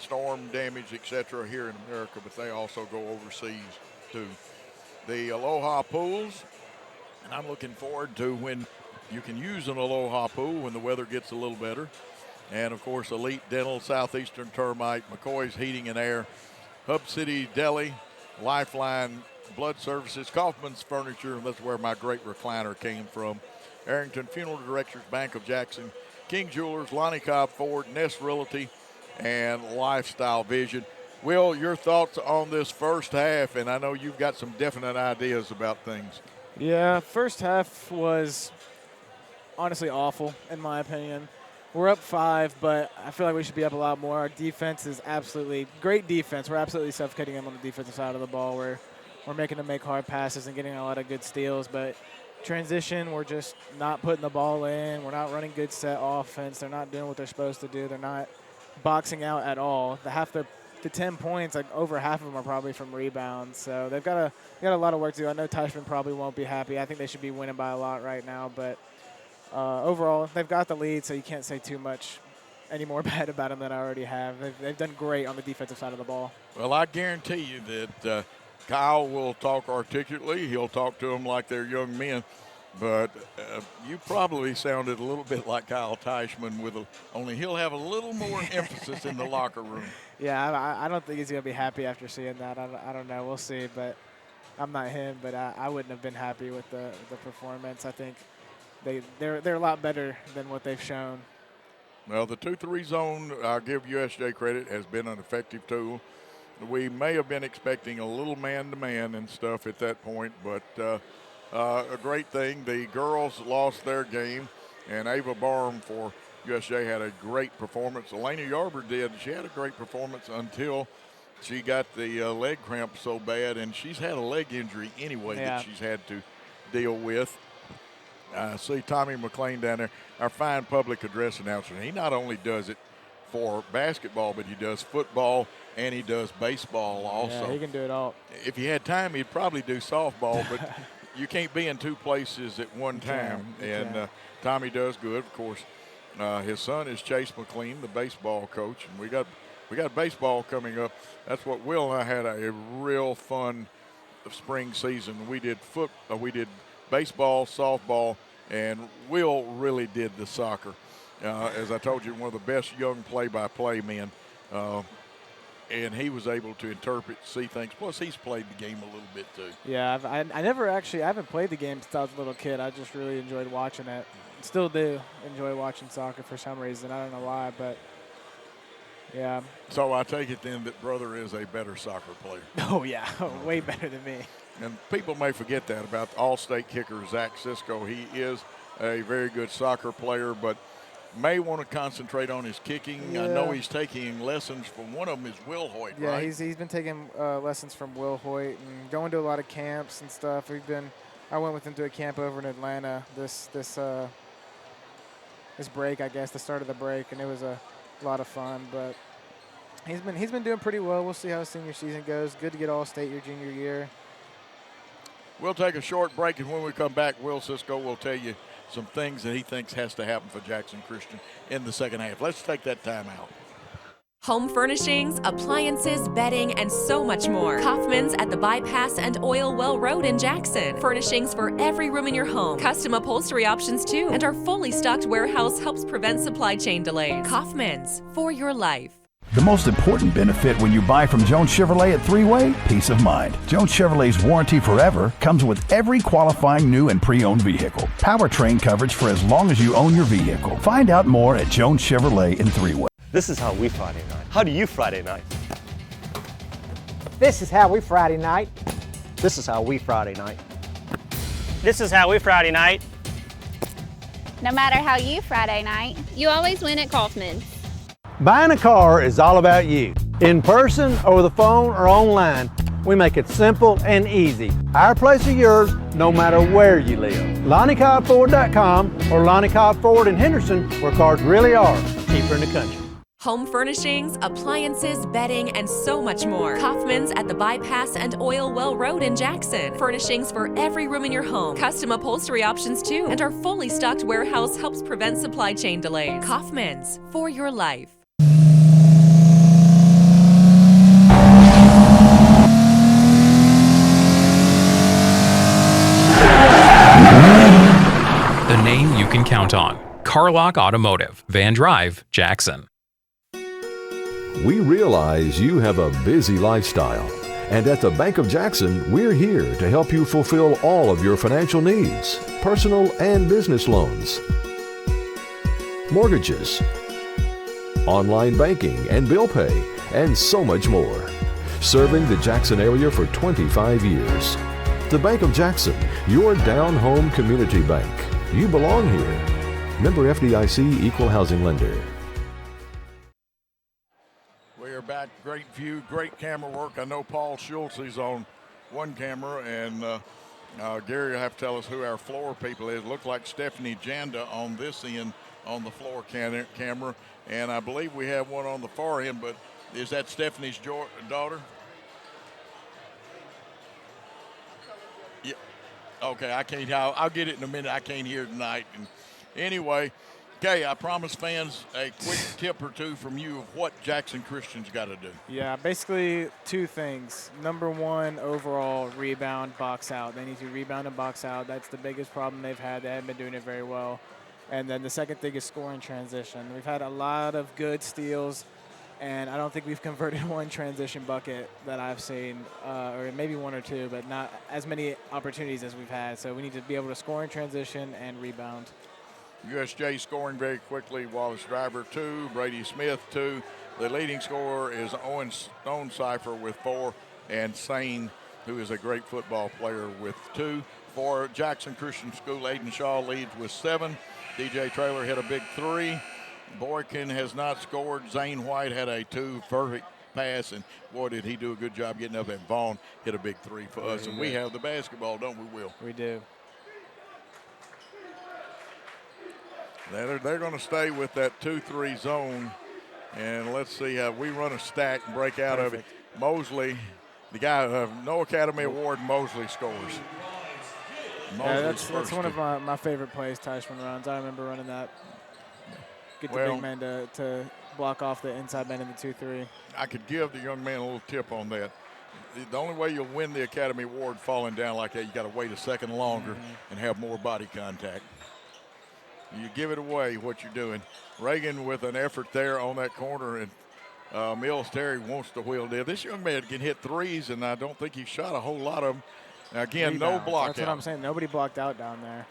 storm damage, etc. here in America, but they also go overseas too. The Aloha pools, and I'm looking forward to when you can use an Aloha pool when the weather gets a little better. And, of course, Elite Dental, Southeastern Termite, McCoy's Heating and Air, Hub City Deli, Lifeline Blood Services, Kaufman's Furniture, that's where my great recliner came from, Arrington Funeral Directors, Bank of Jackson, King Jewelers, Lonnie Cobb Ford, Nest Realty, and Lifestyle Vision. Will, your thoughts on this first half, and I know you've got some definite ideas about things. Yeah, first half was honestly awful, in my opinion. We're up 5, but I feel like we should be up a lot more. Our defense is absolutely great defense. We're absolutely suffocating them on the defensive side of the ball. We're making them make hard passes and getting a lot of good steals, but transition, we're just not putting the ball in. We're not running good set offense. They're not doing what they're supposed to do. They're not boxing out at all. The half they're the 10 points, like over half of them are probably from rebounds. So they've got a lot of work to do. I know Teichman probably won't be happy. I think they should be winning by a lot right now. But overall, they've got the lead, so you can't say too much any more bad about them than I already have. They've done great on the defensive side of the ball. Well, I guarantee you that Kyle will talk articulately. He'll talk to them like they're young men. But you probably sounded a little bit like Kyle Teichman, only he'll have a little more emphasis in the locker room. Yeah, I don't think he's going to be happy after seeing that. I don't know. We'll see. But I'm not him, but I wouldn't have been happy with the performance. I think they're a lot better than what they've shown. Well, the 2-3 zone, I'll give USJ credit, has been an effective tool. We may have been expecting a little man-to-man and stuff at that point, but a great thing. The girls lost their game, and Ava Barham for USJ had a great performance. Elena Yarber did. She had a great performance until she got the leg cramp so bad, and she's had a leg injury anyway that she's had to deal with. I see Tommy McLean down there, our fine public address announcer. He not only does it for basketball, but he does football and he does baseball also. Yeah, he can do it all. If he had time, he'd probably do softball, but you can't be in two places at one time. And Tommy does good, of course. His son is Chase McLean, the baseball coach, and we got baseball coming up. That's what Will and I had a real fun spring season. We did baseball, softball, and Will really did the soccer. As I told you, one of the best young play-by-play men, and he was able to interpret, see things. Plus, he's played the game a little bit too. Yeah, I haven't played the game since I was a little kid. I just really enjoyed watching it. Still do enjoy watching soccer for some reason. I don't know why, but yeah. So I take it then that brother is a better soccer player. Oh yeah, way better than me. And people may forget that about All-State kicker Zach Cisco. He is a very good soccer player, but may want to concentrate on his kicking. Yeah. I know he's taking lessons from one of them is Will Hoyt, yeah, right? he's been taking lessons from Will Hoyt and going to a lot of camps and stuff. I went with him to a camp over in Atlanta this break, I guess, the start of the break, and it was a lot of fun. But he's been doing pretty well. We'll see how his senior season goes. Good to get All-State your junior year. We'll take a short break, and when we come back, Will Cisco will tell you some things that he thinks has to happen for Jackson Christian in the second half. Let's take that time out. Home furnishings, appliances, bedding, and so much more. Kaufman's at the Bypass and Oil Well Road in Jackson. Furnishings for every room in your home. Custom upholstery options too. And our fully stocked warehouse helps prevent supply chain delays. Kaufman's, for your life. The most important benefit when you buy from Jones Chevrolet at Three-Way, peace of mind. Jones Chevrolet's warranty forever comes with every qualifying new and pre-owned vehicle. Powertrain coverage for as long as you own your vehicle. Find out more at Jones Chevrolet in Three-Way. This is how we Friday night. How do you Friday night? This is how we Friday night. This is how we Friday night. This is how we Friday night. No matter how you Friday night, you always win at Kaufman's. Buying a car is all about you. In person, over the phone, or online, we make it simple and easy. Our place or yours, no matter where you live. LonnieCobbFord.com or Lonnie Cobb Ford in Henderson, where cars really are cheaper in the country. Home furnishings, appliances, bedding, and so much more. Kaufman's at the Bypass and Oil Well Road in Jackson. Furnishings for every room in your home. Custom upholstery options too. And our fully stocked warehouse helps prevent supply chain delays. Kaufman's, for your life. The name you can count on. Carlock Automotive, Van Drive, Jackson. We realize you have a busy lifestyle, and at the Bank of Jackson, we're here to help you fulfill all of your financial needs, personal and business loans, mortgages, online banking and bill pay, and so much more. Serving the Jackson area for 25 years. The Bank of Jackson, your down-home community bank. You belong here. Member FDIC, Equal Housing Lender. We are back. Great view, great camera work. I know Paul Schultz is on one camera, and Gary will have to tell us who our floor people is. Look like Stephanie Janda on this end on the floor camera, and I believe we have one on the far end, but Is that Stephanie's daughter? Yeah. Okay, I can't. I'll get it in a minute. I can't hear tonight. And anyway, okay, I promised fans a quick tip or two from you of what Jackson Christian's got to do. Yeah, basically 2 things. Number 1, overall rebound, box out. They need to rebound and box out. That's the biggest problem they've had. They haven't been doing it very well. And then the second thing is scoring transition. We've had a lot of good steals, and I don't think we've converted one transition bucket that I've seen, or maybe 1 or 2, but not as many opportunities as we've had. So we need to be able to score in transition and rebound. USJ scoring very quickly. Wallace Driver 2, Brady Smith 2. The leading scorer is Owen Stonecipher with 4, and Sane, who is a great football player, with 2. For Jackson Christian School, Aiden Shaw leads with 7. DJ Traylor hit a big 3. Boykin has not scored. Zane White had a 2 perfect pass, and boy, did he do a good job getting up. And Vaughn hit a big 3 for us. And we have the basketball, don't we, Will? We do. They're going to stay with that 2-3 zone. And let's see how we run a stack and break out of it. Mosley, the guy, no Academy Award, Mosley scores. Yeah, that's one of my favorite plays Teichman runs. I remember running that. Get the big man to block off the inside man in the 2-3. I could give the young man a little tip on that. The only way you'll win the Academy Award falling down like that, you got to wait a second longer and have more body contact. You give it away what you're doing. Reagan with an effort there on that corner, and Mills Terry wants to wheel there. This young man can hit 3s, and I don't think he shot a whole lot of them. Again, no block out. That's what I'm saying. Nobody blocked out down there.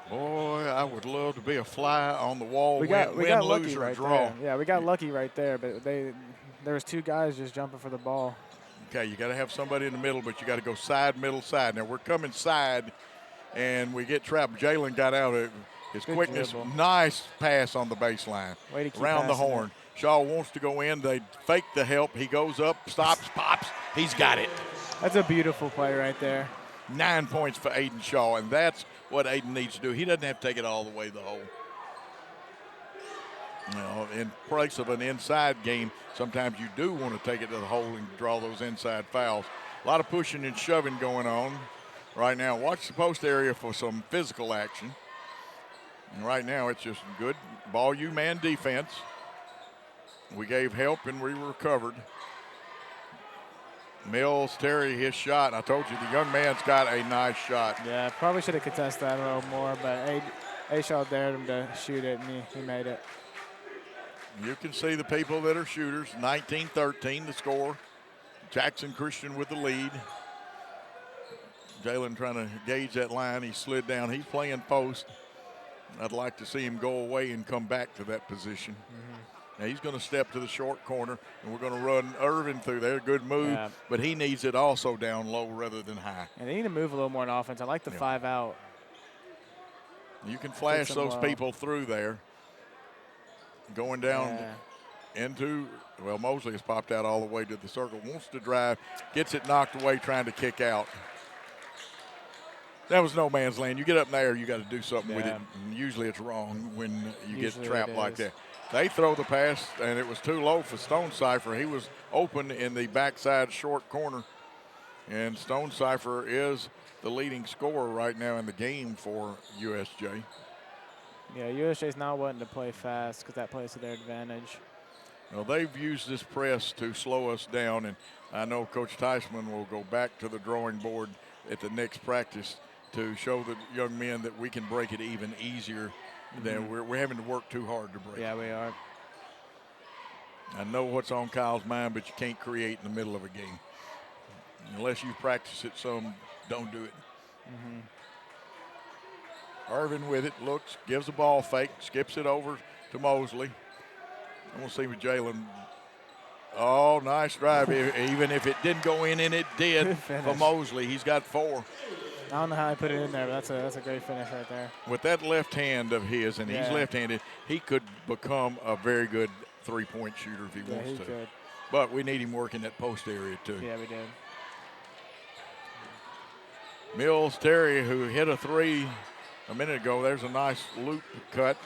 Boy, I would love to be a fly on the wall. We got lucky lose, or right draw. there. Yeah, we got lucky right there, but there was 2 guys just jumping for the ball. Okay, you got to have somebody in the middle, but you got to go side, middle, side. Now we're coming side, and we get trapped. Jalen got out of his Good quickness. dribble. Nice pass on the baseline. Way to keep around the passing horn. it. Shaw wants to go in. They fake the help. He goes up, stops, pops. He's got it. That's a beautiful play right there. 9 points for Aiden Shaw, and that's what Aiden needs to do. He doesn't have to take it all the way to the hole. You know, in place of an inside game, sometimes you do want to take it to the hole and draw those inside fouls. A lot of pushing and shoving going on right now. Watch the post area for some physical action. And right now it's just good ball man defense. We gave help and we recovered. Mills, Terry, his shot. I told you, the young man's got a nice shot. Yeah, probably should have contested that a little more, but A-Shaw dared him to shoot it, and he made it. You can see the people that are shooters. 19-13 the score. Jackson Christian with the lead. Jalen trying to gauge that line. He slid down. He's playing post. I'd like to see him go away and come back to that position. Now he's going to step to the short corner, and we're going to run Irvin through there. Good move, but he needs it also down low rather than high. And they need to move a little more in offense. I like the 5 out. You can flash those people through there. Going down into, well, Mosley has popped out all the way to the circle, wants to drive, gets it knocked away trying to kick out. That was no man's land. You get up there, you got to do something with it. And usually it's wrong when you get trapped like that. They throw the pass, and it was too low for Stonecipher. He was open in the backside short corner. And Stonecipher is the leading scorer right now in the game for USJ. Yeah, USJ's not wanting to play fast because that plays to their advantage. Well, they've used this press to slow us down, and I know Coach Teichman will go back to the drawing board at the next practice to show the young men that we can break it even easier. Than we're having to work too hard to break. Yeah, we are. I know what's on Kyle's mind, but you can't create in the middle of a game. Unless you practice it some, don't do it. Irvin with it, looks, gives the ball fake, skips it over to Mosley. And we'll see with Jalen. Oh, nice drive. Even if it didn't go in, and it did for Mosley. He's got 4. I don't know how I put it in there, but that's a great finish right there. With that left hand of his, and he's left-handed, he could become a very good three-point shooter if he wants to. Could. But we need him working that post area too. Yeah, we did. Mills Terry, who hit a 3 a minute ago, there's a nice loop cut.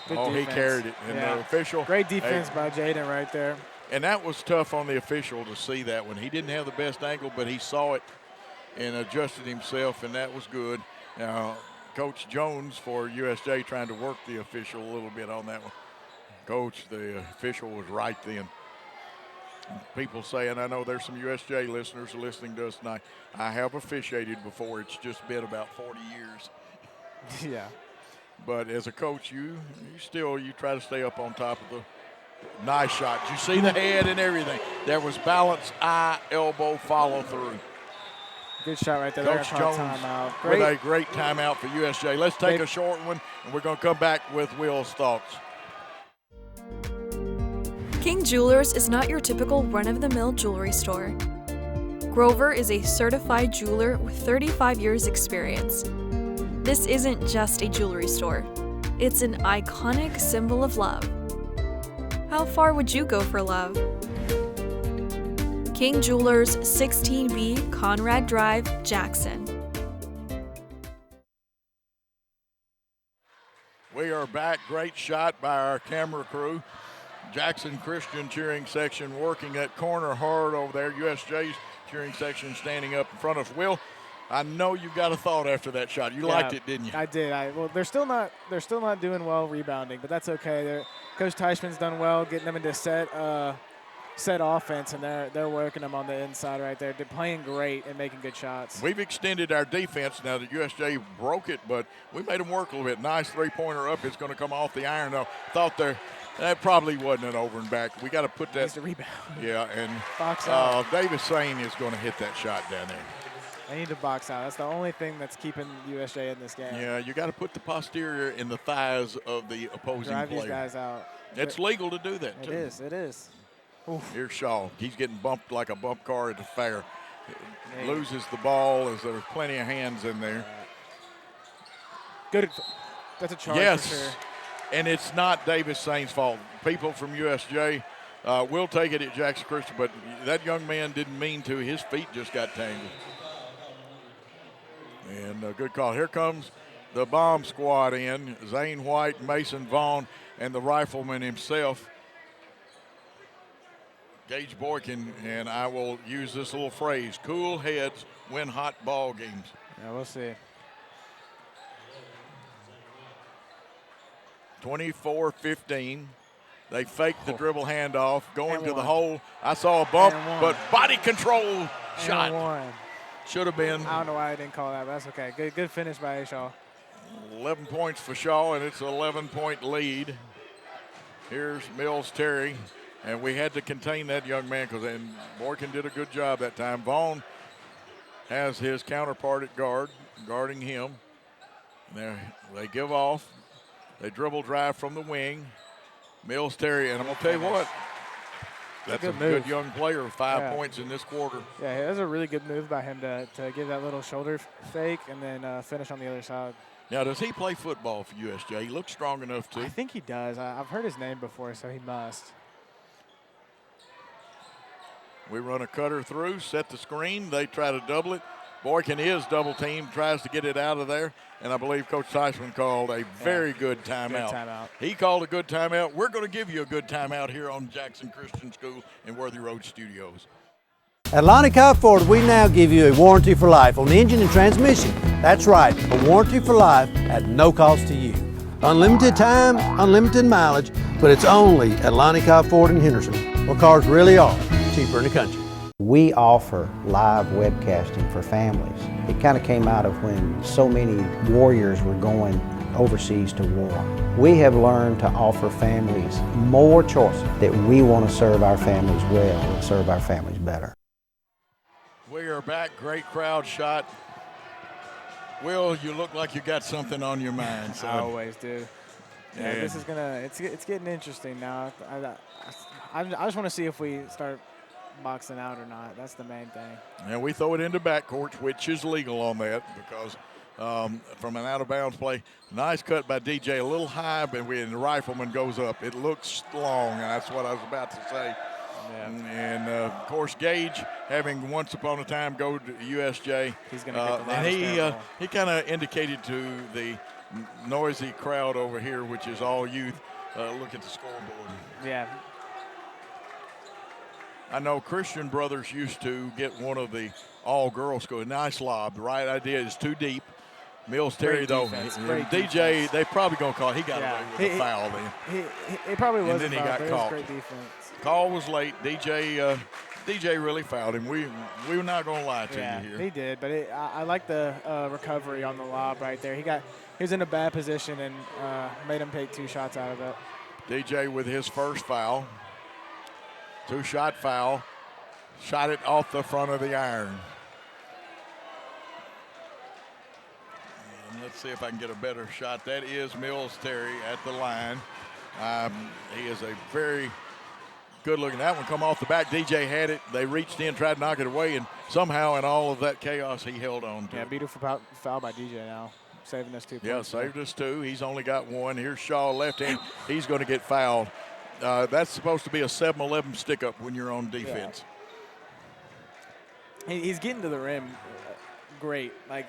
Good defense. He carried it. And the official. Great defense by Jaden right there. And that was tough on the official to see that one. He didn't have the best angle, but he saw it and adjusted himself, and that was good. Now, Coach Jones for USJ trying to work the official a little bit on that one. Coach, the official was right then. People saying, I know there's some USJ listeners listening to us tonight. I have officiated before. It's just been about 40 years. Yeah. But as a coach, you try to stay up on top of the nice shot. You see the head and everything. There was balance, eye, elbow, follow through. Good shot right there. Coach Jones with a great timeout for USJ. Let's take a short one, and we're going to come back with Will's thoughts. King Jewelers is not your typical run-of-the-mill jewelry store. Grover is a certified jeweler with 35 years experience. This isn't just a jewelry store. It's an iconic symbol of love. How far would you go for love? King Jewelers, 16B Conrad Drive, Jackson. We are back. Great shot by our camera crew. Jackson Christian cheering section working that corner hard over there. USJ's cheering section standing up in front of Will. I know you got a thought after that shot. You liked it, didn't you? I did. Well, they're still not doing well rebounding, but that's okay. Coach Teichman's done well getting them into set offense, and they're working them on the inside right there. They're playing great and making good shots. We've extended our defense now. The USJ broke it, but we made them work a little bit. Nice three-pointer up. It's going to come off the iron, though. That probably wasn't an over and back. We got to put that. Needs to rebound. Yeah, and box out. Davis Sane is going to hit that shot down there. They need to box out. That's the only thing that's keeping USJ in this game. Yeah, you got to put the posterior in the thighs of the opposing Drive player. These guys out. It's legal to do that, too. It is. Oof. Here's Shaw. He's getting bumped like a bump car at the fair. Loses the ball as there's plenty of hands in there. Good. That's a charge for sure. And it's not Davis Sane's fault. People from USJ will take it at Jackson Christian, but that young man didn't mean to. His feet just got tangled. And a good call. Here comes the bomb squad in. Zane White, Mason Vaughn, and the rifleman himself, Gage Boykin, and I will use this little phrase, cool heads win hot ball games. Yeah, we'll see. 24-15. They faked the dribble handoff, going to the hole. I saw a bump, but body control shot. Should have been. I don't know why I didn't call that, but that's okay. Good finish by Shaw. 11 points for Shaw, and it's an 11-point lead. Here's Mills Terry, and we had to contain that young man because Boykin did a good job that time. Vaughn has his counterpart at guarding him. They give off. They dribble drive from the wing. Mills Terry, and I'm going to tell you what, that's a good young player, 5 points in this quarter. Yeah, it was a really good move by him to give that little shoulder fake and then finish on the other side. Now, does he play football for USJ? He looks strong enough to. I think he does. I've heard his name before, so he must. We run a cutter through, set the screen. They try to double it. Boykin is double teamed, tries to get it out of there, and I believe Coach Teichman called a very good timeout. Good timeout. He called a good timeout. We're going to give you a good timeout here on Jackson Christian School in Worthy Road Studios. At Lonnie Cobb Ford, we now give you a warranty for life on the engine and transmission. That's right, a warranty for life at no cost to you. Unlimited time, unlimited mileage, but it's only at Lonnie Cobb Ford in Henderson, where cars really are cheaper in the country. We offer live webcasting for families. It kind of came out of when so many warriors were going overseas to war. We have learned to offer families more choices, that we want to serve our families well and serve our families better. We are back. Great crowd shot. Will, you look like you got something on your mind. So. I always do. Yeah, this is it's getting interesting now. I just want to see if we start boxing out or not. That's the main thing. And we throw it into backcourt, which is legal on that because from an out-of-bounds play, nice cut by DJ, a little high, but when the rifleman goes up, it looks long, and that's what I was about to say. Yeah. And of course, Gage, having once upon a time go to USJ, he's going to get the he kind of indicated to the noisy crowd over here, which is all youth, look at the scoreboard. Yeah. I know Christian Brothers used to get one of the all-girls schools. Nice lob. The right idea is too deep. Mills Terry, though, DJ, they probably going to call. He got away with a foul then. He probably was. And then he got caught. Great defense. Call was late. DJ really fouled him. We were not going to lie to you here. He did, but I like the recovery on the lob right there. He was in a bad position and made him take 2 shots out of it. DJ with his first foul. 2-shot foul. Shot it off the front of the iron. And let's see if I can get a better shot. That is Mills Terry at the line. He is a very good looking. That one come off the back. DJ had it. They reached in, tried to knock it away, and somehow in all of that chaos, he held on to it. Beautiful foul by DJ now. Saving us 2 points. Yeah, saved us 2. He's only got 1. Here's Shaw left hand. He's going to get fouled. That's supposed to be a 7-11 stick-up when you're on defense. Yeah. He's getting to the rim great. Like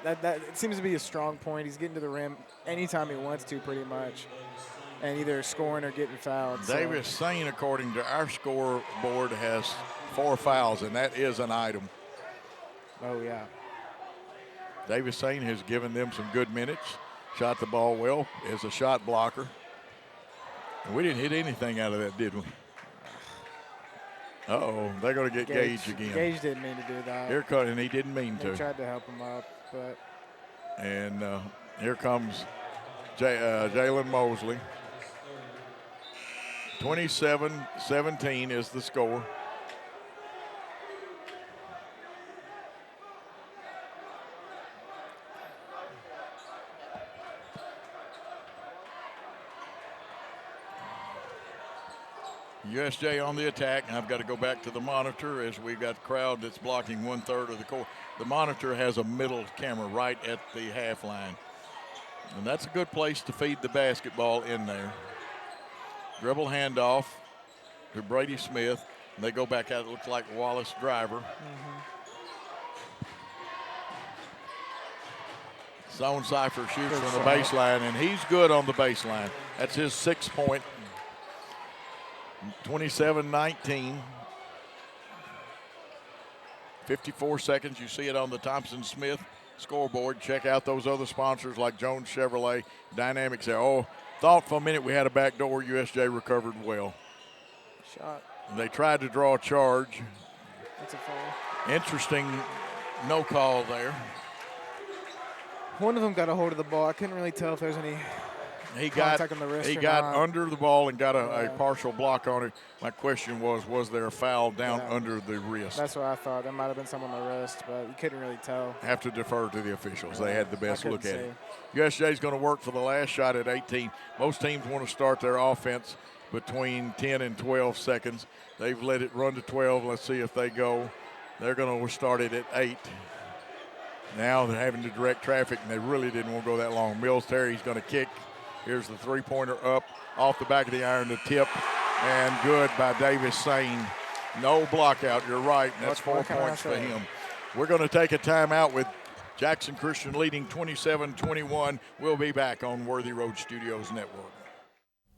that seems to be a strong point. He's getting to the rim anytime he wants to, pretty much, and either scoring or getting fouled. Davis Sane, according to our scoreboard, has 4 fouls, and that is an item. Oh, yeah. Davis Sane has given them some good minutes. Shot the ball well as a shot blocker. And we didn't hit anything out of that, did we? Uh-oh, they're going to get Gage again. Gage didn't mean to do that. Here comes, and he didn't mean to. He tried to help him up, but. And here comes Jalen Mosley. 27-17 is the score. USJ on the attack, and I've got to go back to the monitor as we've got the crowd that's blocking 1/3 of the court. The monitor has a middle camera right at the half line, and that's a good place to feed the basketball in there. Dribble handoff to Brady Smith, and they go back out. It looks like Wallace Driver. Zone Cypher shoots from the baseline, and he's good on the baseline. That's his 6 point. 27-19. 54 seconds. You see it on the Thompson-Smith scoreboard. Check out those other sponsors like Jones Chevrolet, Dynamics there. Oh, thought for a minute we had a back door. USJ recovered well. Shot. They tried to draw a charge. That's a foul. Interesting no call there. One of them got a hold of the ball. I couldn't really tell if there's any contact on the wrist. He or got not. under the ball and got a partial block on it. My question was there a foul down under the wrist? That's what I thought. There might have been some on the wrist, but you couldn't really tell. Have to defer to the officials. They had the best look at it. see. USJ is going to work for the last shot at 18. Most teams want to start their offense between 10 and 12 seconds. They've let it run to 12. Let's see if they go. They're going to start it at 8. Now they're having to direct traffic, and they really didn't want to go that long. Mills Terry's going to kick. Here's the three-pointer up off the back of the iron to tip, and good by Davis Sane. No block out. You're right. That's 4 points for him. We're going to take a timeout with Jackson Christian leading 27-21. We'll be back on Worthy Road Studios Network.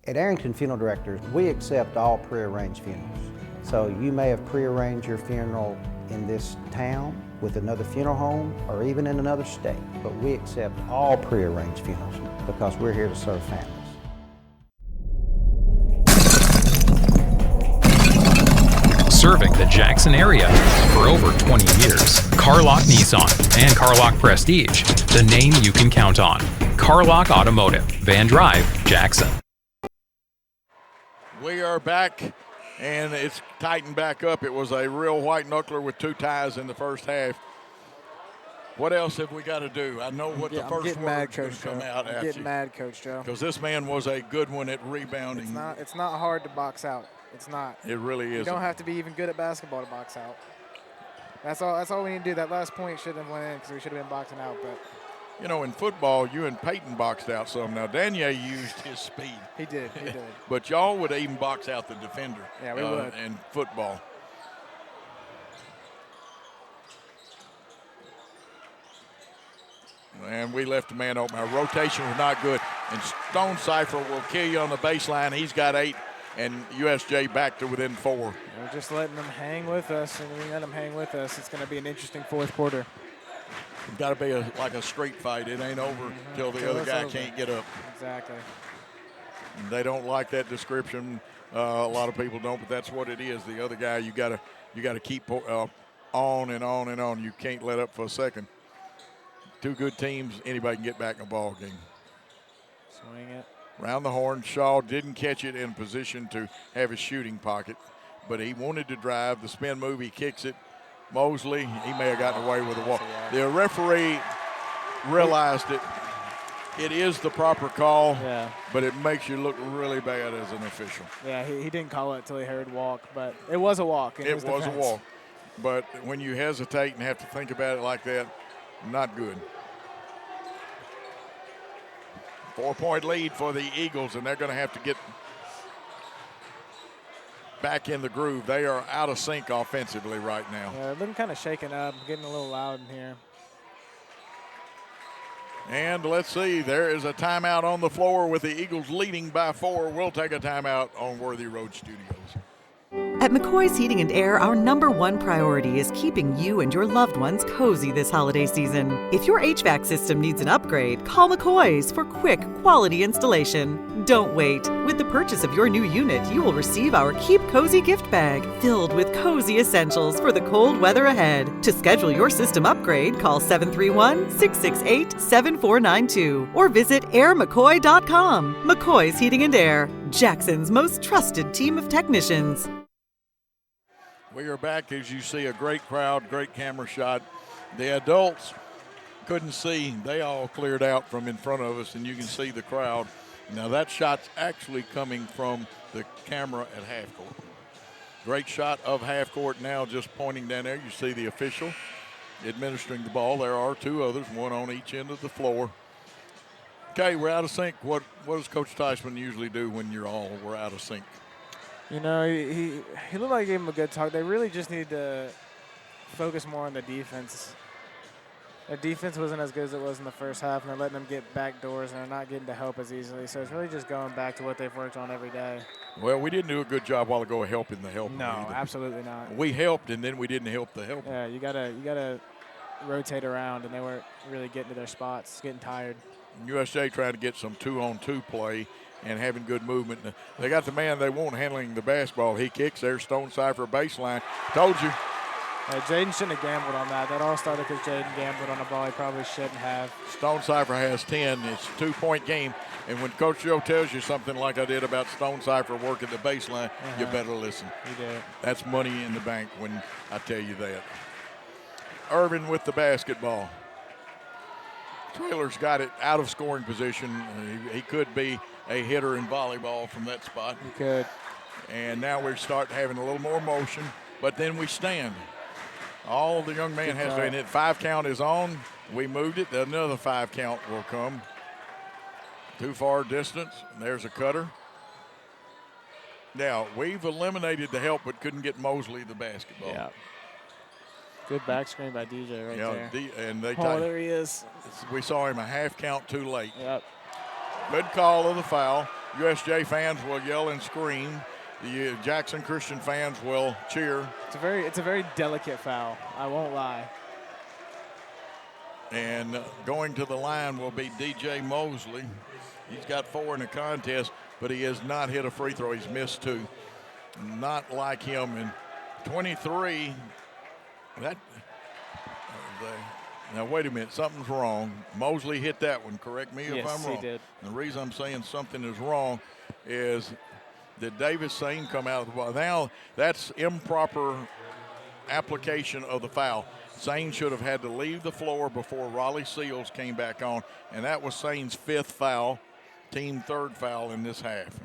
At Arrington Funeral Directors, we accept all prearranged funerals. So you may have prearranged your funeral in this town with another funeral home or even in another state, but we accept all prearranged funerals because we're here to serve families. Serving the Jackson area for over 20 years. Carlock Nissan and Carlock Prestige, the name you can count on. Carlock Automotive, Van Drive, Jackson. We are back, and it's tightened back up. It was a real white knuckler with 2 ties in the first half. What else have we got to do? I know what the first word's going to come out at you. Getting mad, Coach Joe. Because this man was a good one at rebounding. It's not hard to box out. It's not. It really is. You don't have to be even good at basketball to box out. That's all we need to do. That last point shouldn't have went in because we should have been boxing out. But you know, in football, you and Peyton boxed out some. Now, Daniel used his speed. He did. But y'all would even box out the defender. Yeah, we would. In football. And we left the man open. Our rotation was not good. And Stone Cipher will kill you on the baseline. He's got 8. and USJ back to within 4. We're just letting them hang with us, and when we let them hang with us, it's going to be an interesting fourth quarter. It's got to be like a street fight. It ain't over till the other guy can't get up. Exactly. And they don't like that description. A lot of people don't, but that's what it is. The other guy, you got to keep on and on and on. You can't let up for a second. Two good teams, anybody can get back in a ball game. Swing it. Round the horn, Shaw didn't catch it in position to have his shooting pocket, but he wanted to drive. The spin move, he kicks it. Mosley, he may have gotten away with a walk. The referee realized it. It is the proper call, but it makes you look really bad as an official. Yeah, he didn't call it until he heard walk, but it was a walk. It was a walk. But when you hesitate and have to think about it like that, not good. 4-point lead for the Eagles, and they're going to have to get back in the groove. They are out of sync offensively right now. Yeah, looking kind of shaken up, getting a little loud in here. And let's see, there is a timeout on the floor with the Eagles leading by 4. We'll take a timeout on Worthy Road Studios. At McCoy's Heating and Air, our #1 priority is keeping you and your loved ones cozy this holiday season. If your HVAC system needs an upgrade, call McCoy's for quick, quality installation. Don't wait. With the purchase of your new unit, you will receive our Keep Cozy gift bag filled with cozy essentials for the cold weather ahead. To schedule your system upgrade, call 731-668-7492 or visit airmccoy.com. McCoy's Heating and Air, Jackson's most trusted team of technicians. We are back. As you see, a great crowd, great camera shot. The adults couldn't see. They all cleared out from in front of us, and you can see the crowd. Now, that shot's actually coming from the camera at half court. Great shot of half court now, just pointing down there. You see the official administering the ball. There are 2 others, one on each end of the floor. Okay, we're out of sync. What does Coach Teichman usually do when we're out of sync? You know, he looked like he gave him a good talk. They really just need to focus more on the defense. Their defense wasn't as good as it was in the first half, and they're letting them get back doors, and they're not getting to help as easily. So it's really just going back to what they've worked on every day. Well, we didn't do a good job a while ago of helping the help. No, absolutely not. We helped, and then we didn't help the help. Yeah, you gotta rotate around, and they weren't really getting to their spots, getting tired. USJ trying to get some 2-on-2 play and having good movement. They got the man they want handling the basketball. He kicks there, Stone Cipher baseline. Told you. Jaden shouldn't have gambled on that. That all started because Jaden gambled on a ball he probably shouldn't have. Stone Cipher has 10. It's a 2-point game. And when Coach Joe tells you something like I did about Stone Cipher working the baseline, you better listen. You did. That's money in the bank when I tell you that. Irvin with the basketball. Taylor's got it out of scoring position. He could be a hitter in volleyball from that spot. He could. And now we start having a little more motion, but then we stand. All the young man has to, and 5 count is on. We moved it. Another 5 count will come. Too far distance. There's a cutter. Now, we've eliminated the help, but couldn't get Mosley the basketball. Yeah. Good back screen by DJ right there. And they there he is. We saw him a half count too late. Yep. Good call of the foul. USJ fans will yell and scream. The Jackson Christian fans will cheer. It's a very delicate foul. I won't lie. And going to the line will be DJ Mosley. He's got 4 in the contest, but he has not hit a free throw. He's missed 2. Not like him. And 23. Now, wait a minute. Something's wrong. Mosley hit that one. Correct me if I'm wrong. Yes, he did. The reason I'm saying something is wrong is did Davis Sane come out of the ball? Now, that's improper application of the foul. Sane should have had to leave the floor before Raleigh Seals came back on, and that was Sane's 5th foul, team 3rd foul in this half.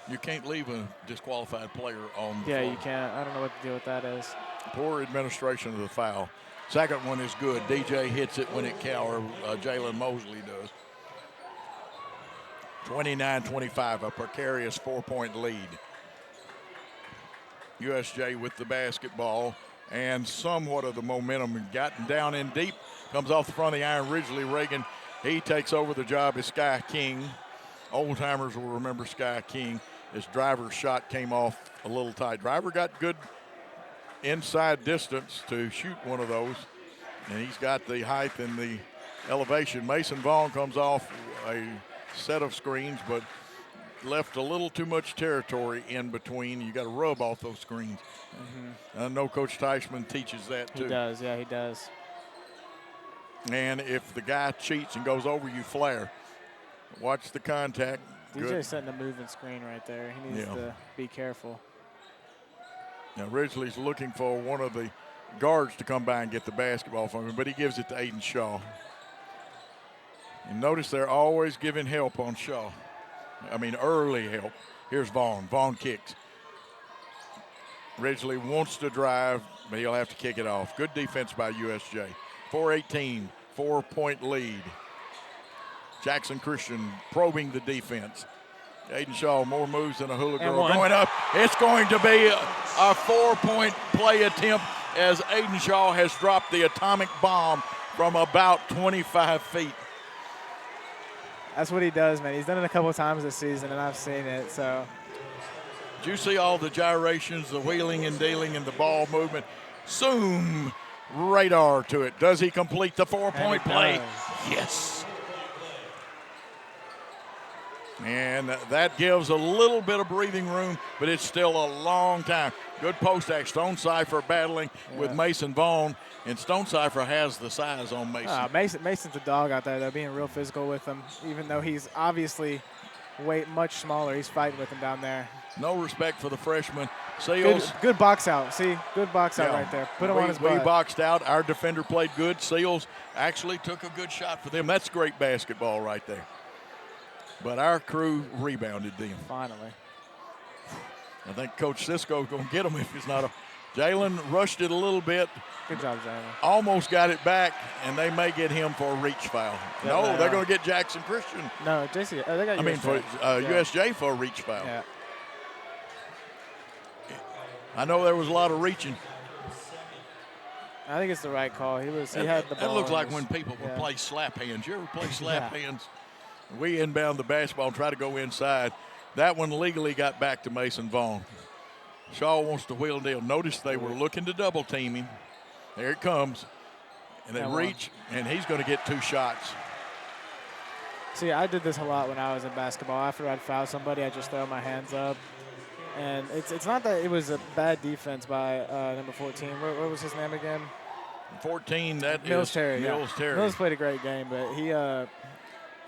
You can't leave a disqualified player on the floor. Yeah, you can't. I don't know what the deal with that is. Poor administration of the foul. Second one is good. DJ hits it when it counts, or Jalen Mosley does. 29-25, a precarious 4-point lead. USJ with the basketball and somewhat of the momentum. Gotten down in deep, comes off the front of the iron. Ridgely Reagan, he takes over the job as Sky King. Old timers will remember Sky King. His driver's shot came off a little tight. Driver got good inside distance to shoot one of those, and he's got the height and the elevation. Mason Vaughn comes off a set of screens, but left a little too much territory in between. You got to rub off those screens. I know Coach Teichman teaches that too. He does, yeah, he does. And if the guy cheats and goes over, you flare. Watch the contact. DJ's setting a moving screen right there. He needs to be careful. Now Ridgely's looking for one of the guards to come by and get the basketball from him, but he gives it to Aiden Shaw. And notice they're always giving help on Shaw. I mean, early help. Here's Vaughn. Vaughn kicks. Ridgely wants to drive, but he'll have to kick it off. Good defense by USJ. 4-18, 4-point lead. Jackson Christian probing the defense. Aiden Shaw, more moves than a hula girl. Going up. It's going to be a 4-point play attempt as Aiden Shaw has dropped the atomic bomb from about 25 feet. That's what he does, man. He's done it a couple of times this season, and I've seen it. So, did you see all the gyrations, the wheeling and dealing, and the ball movement? Zoom radar to it. Does he complete the 4-point play? Yes. And that gives a little bit of breathing room, but it's still a long time. Good post act. Stone Cipher battling with Mason Vaughn, and Stone Cipher has the size on Mason. Mason's a dog out there, though, being real physical with him, even though he's obviously much smaller. He's fighting with him down there. No respect for the freshman. Seals. Good box out. See, good box out right there. Put him on his butt. We boxed out. Our defender played good. Seals actually took a good shot for them. That's great basketball right there. But our crew rebounded them. Finally. I think Coach Cisco's going to get him if it's not a. Jalen rushed it a little bit. Good job, Jalen. Almost got it back, and they may get him for a reach foul. Yeah, no, they're going to get Jackson Christian. No, JC. They got USJ. For USJ for a reach foul. Yeah. I know there was a lot of reaching. I think it's the right call. He had the ball. That looks like when people would play slap hands. You ever play slap hands? We inbound the basketball and try to go inside. That one legally got back to Mason Vaughn. Shaw wants to wheel and deal. Notice they were looking to double team him. There it comes. And they reach, and he's going to get 2 shots. See, I did this a lot when I was in basketball. After I'd foul somebody, I'd just throw my hands up. And it's not that it was a bad defense by number 14. What was his name again? 14, that Mills is Terry. Mills Terry. Mills played a great game, but he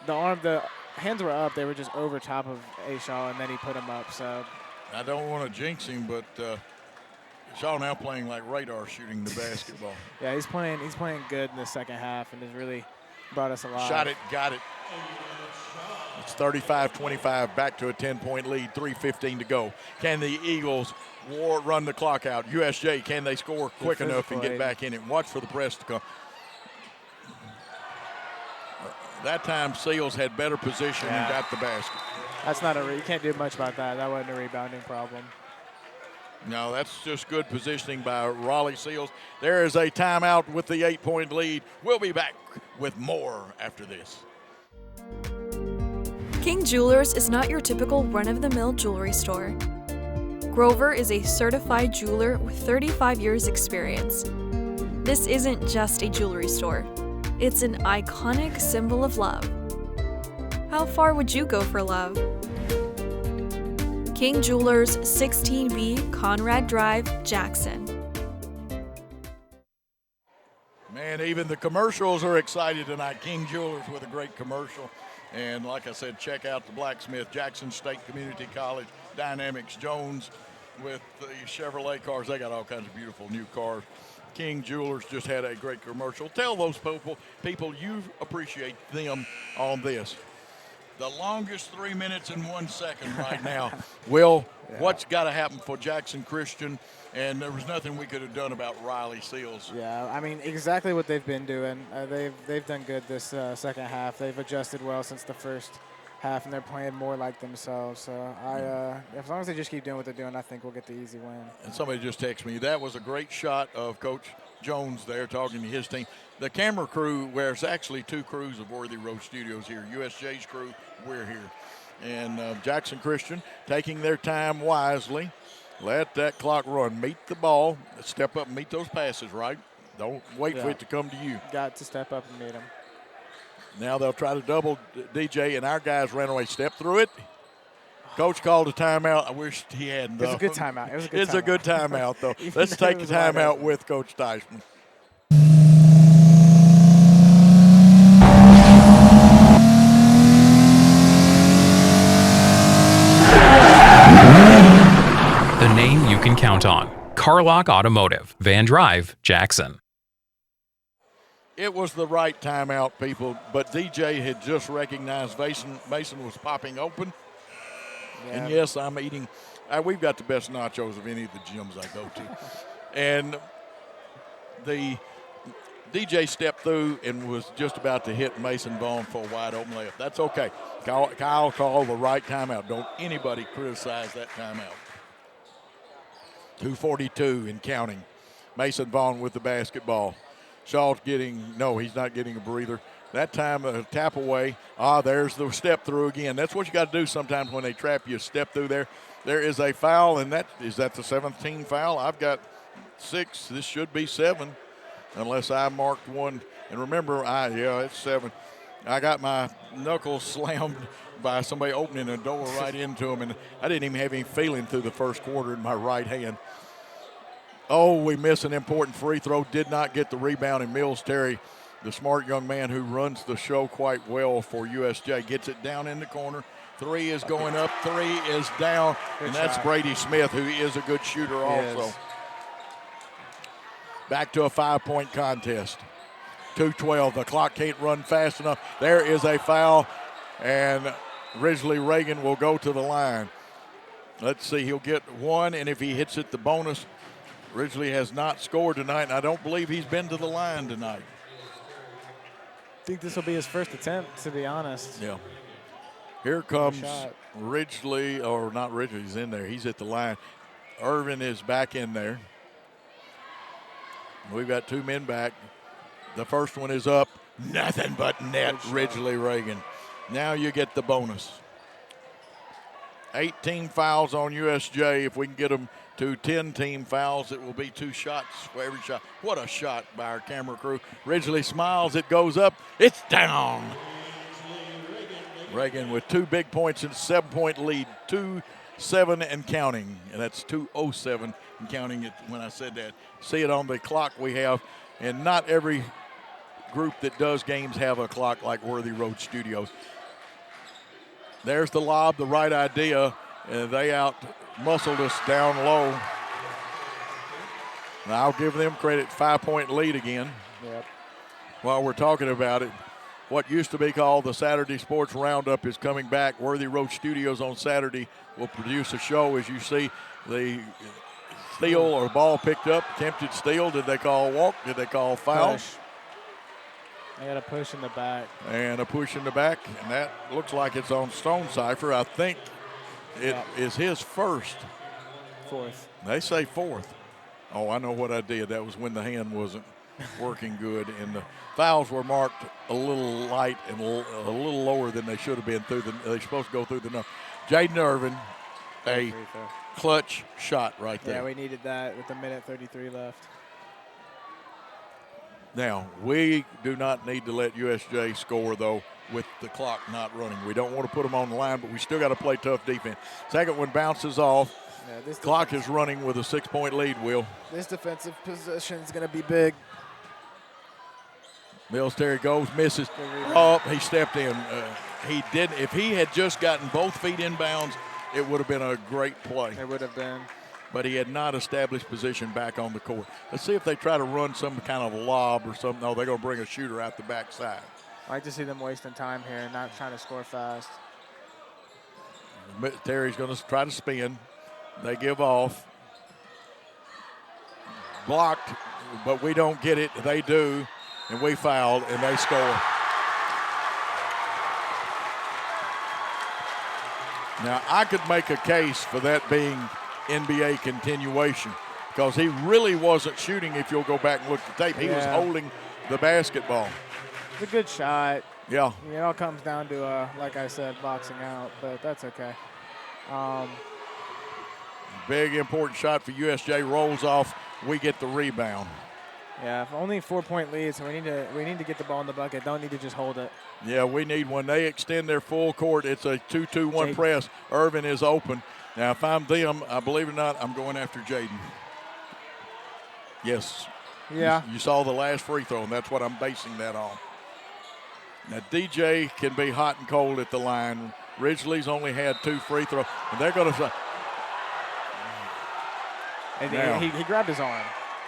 the hands were up. They were just over top of A-Shaw, and then he put them up. So I don't want to jinx him, but Shaw now playing like radar shooting the basketball. Yeah, he's playing good in the second half and has really brought us a lot. Shot it, got it. It's 35-25, back to a 10-point lead, 3:15 to go. Can the Eagles run the clock out? USJ, can they score quick enough and get back in it? Watch for the press to come. That time, Seals had better position and got the basket. That's not you can't do much about that. That wasn't a rebounding problem. No, that's just good positioning by Raleigh Seals. There is a timeout with the 8-point lead. We'll be back with more after this. King Jewelers is not your typical run-of-the-mill jewelry store. Grover is a certified jeweler with 35 years experience. This isn't just a jewelry store. It's an iconic symbol of love. How far would you go for love? King Jewelers, 16B, Conrad Drive, Jackson. Man, even the commercials are excited tonight. King Jewelers with a great commercial. And like I said, check out the blacksmith, Jackson State Community College, Dynamics, Jones with the Chevrolet cars. They got all kinds of beautiful new cars. King Jewelers just had a great commercial. Tell those people you appreciate them on this. The longest 3 minutes and 1 second right now. Will, what's got to happen for Jackson Christian? And there was nothing we could have done about Raleigh Seals. Yeah, I mean, exactly what they've been doing. They've done good this second half. They've adjusted well since the first half, and they're playing more like themselves. So as long as they just keep doing what they're doing, I think we'll get the easy win. And somebody just texted me. That was a great shot of Coach Jones there talking to his team. The camera crew, where it's actually 2 crews of Worthy Road Studios here. USJ's crew, we're here. And Jackson Christian taking their time wisely. Let that clock run. Meet the ball. Step up and meet those passes, right? Don't wait for it to come to you. Got to step up and meet him. Now they'll try to double DJ, and our guys ran away. Step through it. Coach called a timeout. I wish he hadn't, though. It was a good timeout. It's a good timeout, though. Let's take the timeout with Coach Teichman. The name you can count on. Carlock Automotive, Van Drive, Jackson. It was the right timeout, people, but DJ had just recognized Mason was popping open. Yeah. And, yes, I'm eating. We've got the best nachos of any of the gyms I go to. And the DJ stepped through and was just about to hit Mason Vaughn for a wide open layup. That's okay. Kyle called the right timeout. Don't anybody criticize that timeout. 2:42 and counting. Mason Vaughn with the basketball. Shaw's he's not getting a breather. That time, a tap away. There's the step through again. That's what you got to do sometimes when they trap you, step through there. There is a foul, and is that the 7th team foul? I've got 6. This should be 7, unless I marked one. And remember, it's 7. I got my knuckles slammed by somebody opening a door right into him, and I didn't even have any feeling through the first quarter in my right hand. We miss an important free throw. Did not get the rebound, and Mills Terry, the smart young man who runs the show quite well for USJ, gets it down in the corner. 3 is going up, 3 is down, and that's Brady Smith, who is a good shooter also. Back to a 5-point contest. 2:12. The clock can't run fast enough. There is a foul, and Ridgely Reagan will go to the line. Let's see. He'll get 1, and if he hits it, the bonus. Ridgely has not scored tonight, and I don't believe he's been to the line tonight. I think this will be his first attempt, to be honest. Yeah. Here comes Ridgely, or not Ridgely, he's in there. He's at the line. Irvin is back in there. We've got 2 men back. The first one is up. Nothing but net, Ridgely Reagan. Now you get the bonus. 18 fouls on USJ. If we can get them to 10 team fouls, it will be 2 shots for every shot. What a shot by our camera crew. Ridgely smiles. It goes up. It's down. Reagan with 2 big points and 7-point lead. 2-7 and counting. And that's 2:07 and counting it when I said that. See it on the clock we have. And not every group that does games have a clock like Worthy Road Studios. There's the lob, the right idea, and they out-muscled us down low. And I'll give them credit, 5-point lead again. Yep. While we're talking about it, what used to be called the Saturday Sports Roundup is coming back. Worthy Road Studios on Saturday will produce a show. As you see, the steal or ball picked up, attempted steal. Did they call walk? Did they call foul? Push. They got a push in the back. And a push in the back, and that looks like it's on Stone Cipher. I think it is his first. 4th. They say 4th. Oh, I know what I did. That was when the hand wasn't working good, and the fouls were marked a little light and a little lower than they should have been. They're supposed to go through the number. Jaden Irvin, a clutch shot right there. Yeah, we needed that with 1:33 left. Now, we do not need to let USJ score, though, with the clock not running. We don't want to put them on the line, but we still got to play tough defense. Second one bounces off. Yeah, this clock is running with a 6-point lead, Will. This defensive position is going to be big. Mills Terry goes, misses. Oh, he stepped in. He didn't. If he had just gotten both feet in bounds, it would have been a great play. It would have been. But he had not established position back on the court. Let's see if they try to run some kind of lob or something. No, they're going to bring a shooter out the backside. I like to see them wasting time here and not trying to score fast. Terry's going to try to spin. They give off. Blocked, but we don't get it. They do, and we fouled, and they score. Now, I could make a case for that being NBA continuation because he really wasn't shooting if you'll go back and look at the tape. He was holding the basketball. It's a good shot. Yeah. It all comes down to, like I said, boxing out, but that's okay. Big, important shot for USJ. Rolls off. We get the rebound. Yeah, only 4-point lead, so we need to get the ball in the bucket. Don't need to just hold it. Yeah, we need one. They extend their full court. It's a 2-2-1 press. Irvin is open. Now, if I'm them, I believe it or not, I'm going after Jaden. Yes. Yeah. You saw the last free throw, and that's what I'm basing that on. Now, DJ can be hot and cold at the line. Ridgely's only had 2 free throws, and they're going to. And he grabbed his arm.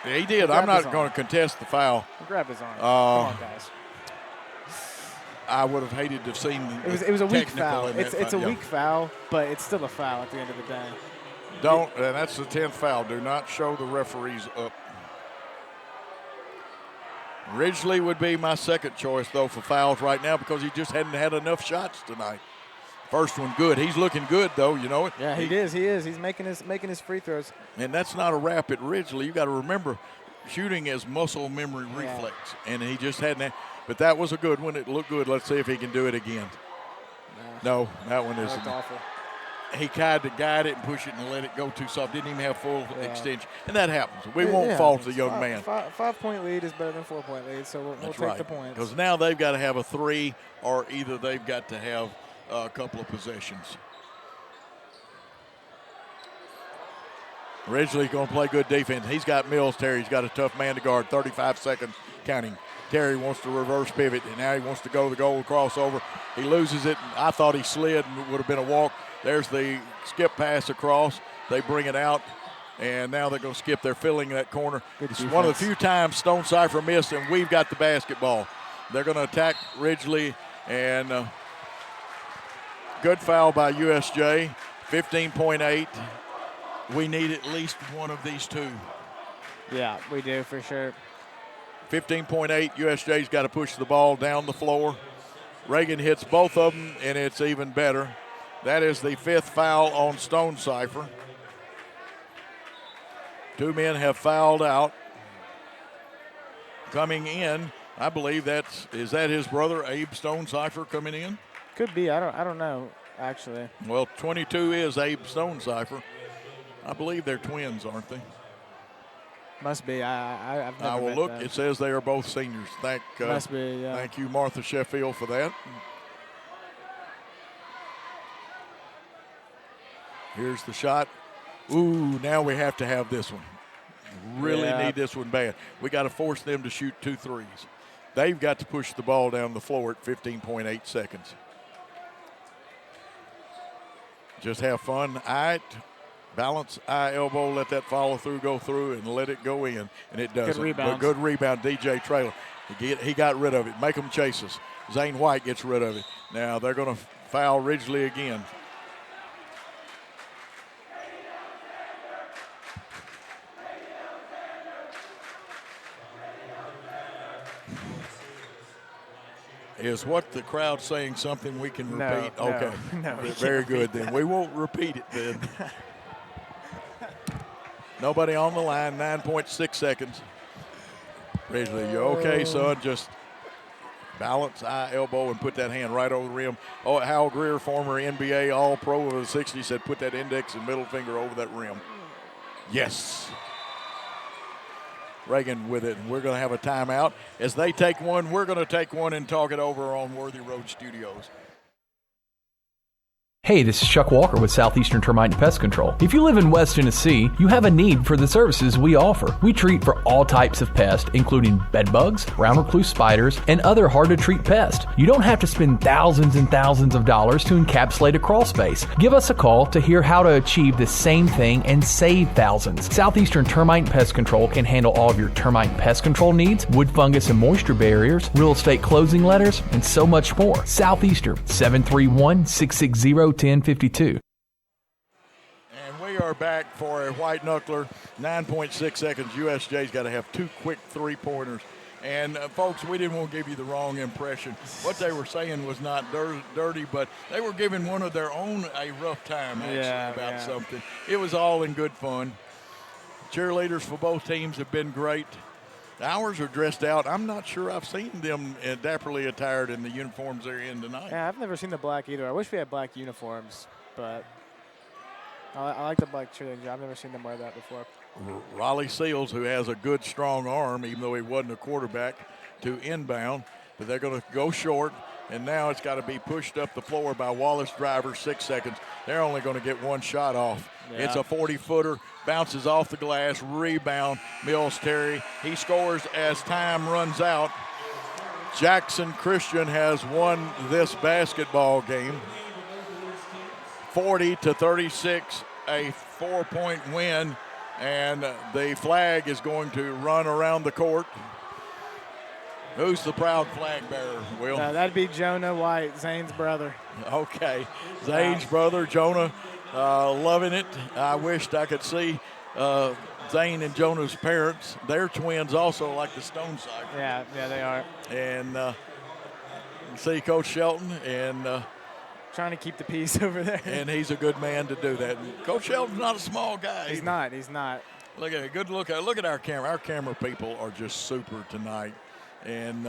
Yeah, he did. I'm not going to contest the foul. He grabbed his arm. Come on, guys. I would have hated to have seen it was a weak foul. It's a weak foul, but it's still a foul at the end of the day. And that's the 10th foul. Do not show the referees up. Ridgely would be my second choice, though, for fouls right now because he just hadn't had enough shots tonight. First one good. He's looking good, though. You know it. Yeah, he is. He is. He's making his free throws. And that's not a rap at Ridgely. You got to remember, shooting is muscle memory reflex, and he just hadn't. But that was a good one. It looked good. Let's see if he can do it again. No, that one isn't. That's awful. He tried to guide it and push it and let it go too soft. Didn't even have full extension. And that happens. We won't fault the young man. 5-point lead is better than 4-point lead, so we'll take the points. Because now they've got to have a 3 or either they've got to have a couple of possessions. Ridgely's going to play good defense. He's got Mills, Terry. He's got a tough man to guard. 35 seconds counting. Terry wants to reverse pivot, and now he wants to go to the goal crossover. He loses it. I thought he slid, and it would have been a walk. There's the skip pass across. They bring it out, and now they're going to skip. They're filling that corner. It's one of the few times Stone Cipher missed, and we've got the basketball. They're going to attack Ridgely, and good foul by USJ. 15.8. We need at least one of these two. Yeah, we do for sure. 15.8. USJ's got to push the ball down the floor. Reagan hits both of them, and it's even better. That is the 5th foul on Stone Cipher. 2 men have fouled out. Coming in, I believe is that his brother, Abe Stone Cipher, coming in? Could be. I don't know, actually. Well, 22 is Abe Stone Cipher. I believe they're twins, aren't they? Must be. I've never I will met look. them. It says they are both seniors. Must be, yeah. Thank you, Martha Sheffield, for that. Here's the shot. Ooh, now we have to have this one. Really need this one bad. We got to force them to shoot 2 threes. They've got to push the ball down the floor at 15.8 seconds. Just have fun. Balance, eye, elbow, let that follow through, go through, and let it go in. And it doesn't. But good rebound, DJ Traylor. He got rid of it. Make them chase us. Zane White gets rid of it. Now they're going to foul Ridgely again. Is what the crowd saying something we can repeat? No, okay. No, very good then. We won't repeat it then. Nobody on the line, 9.6 seconds. Ridgely, you okay, son? Just balance, eye, elbow, and put that hand right over the rim. Oh, Hal Greer, former NBA All-Pro of the 60s, said put that index and middle finger over that rim. Yes. Reagan with it, and we're going to have a timeout. As they take one, we're going to take one and talk it over on Worthy Road Studios. Hey, this is Chuck Walker with Southeastern Termite and Pest Control. If you live in West Tennessee, you have a need for the services we offer. We treat for all types of pests, including bed bugs, brown recluse spiders, and other hard-to-treat pests. You don't have to spend thousands and thousands of dollars to encapsulate a crawl space. Give us a call to hear how to achieve the same thing and save thousands. Southeastern Termite and Pest Control can handle all of your termite and pest control needs, wood fungus and moisture barriers, real estate closing letters, and so much more. Southeastern, 731-660-1052. And we are back for a white knuckler. 9.6 seconds. USJ's got to have 2 quick 3-pointers. And, folks, we didn't want to give you the wrong impression. What they were saying was not dirty, but they were giving one of their own a rough time, actually, about something. It was all in good fun. Cheerleaders for both teams have been great. Ours are dressed out. I'm not sure I've seen them dapperly attired in the uniforms they're in tonight. Yeah, I've never seen the black either. I wish we had black uniforms, but I like the black cheerleading. I've never seen them wear that before. Raleigh Seals, who has a good, strong arm, even though he wasn't a quarterback, to inbound, but they're going to go short, and now it's got to be pushed up the floor by Wallace Driver, 6 seconds. They're only going to get one shot off. Yeah. It's a 40-footer, bounces off the glass, rebound, Mills Terry. He scores as time runs out. Jackson Christian has won this basketball game 40-36, a 4-point win, and the flag is going to run around the court. Who's the proud flag bearer, Will? That'd be Jonah White, Zane's brother. Okay, Zane's brother, Jonah, loving it. I wished I could see Zane and Jonah's parents. They're twins also, like the Stone side. Yeah, they are. And see Coach Shelton and trying to keep the peace over there. And he's a good man to do that. And Coach Shelton's not a small guy. He's not. Look at a good look at our camera. Our camera people are just super tonight. And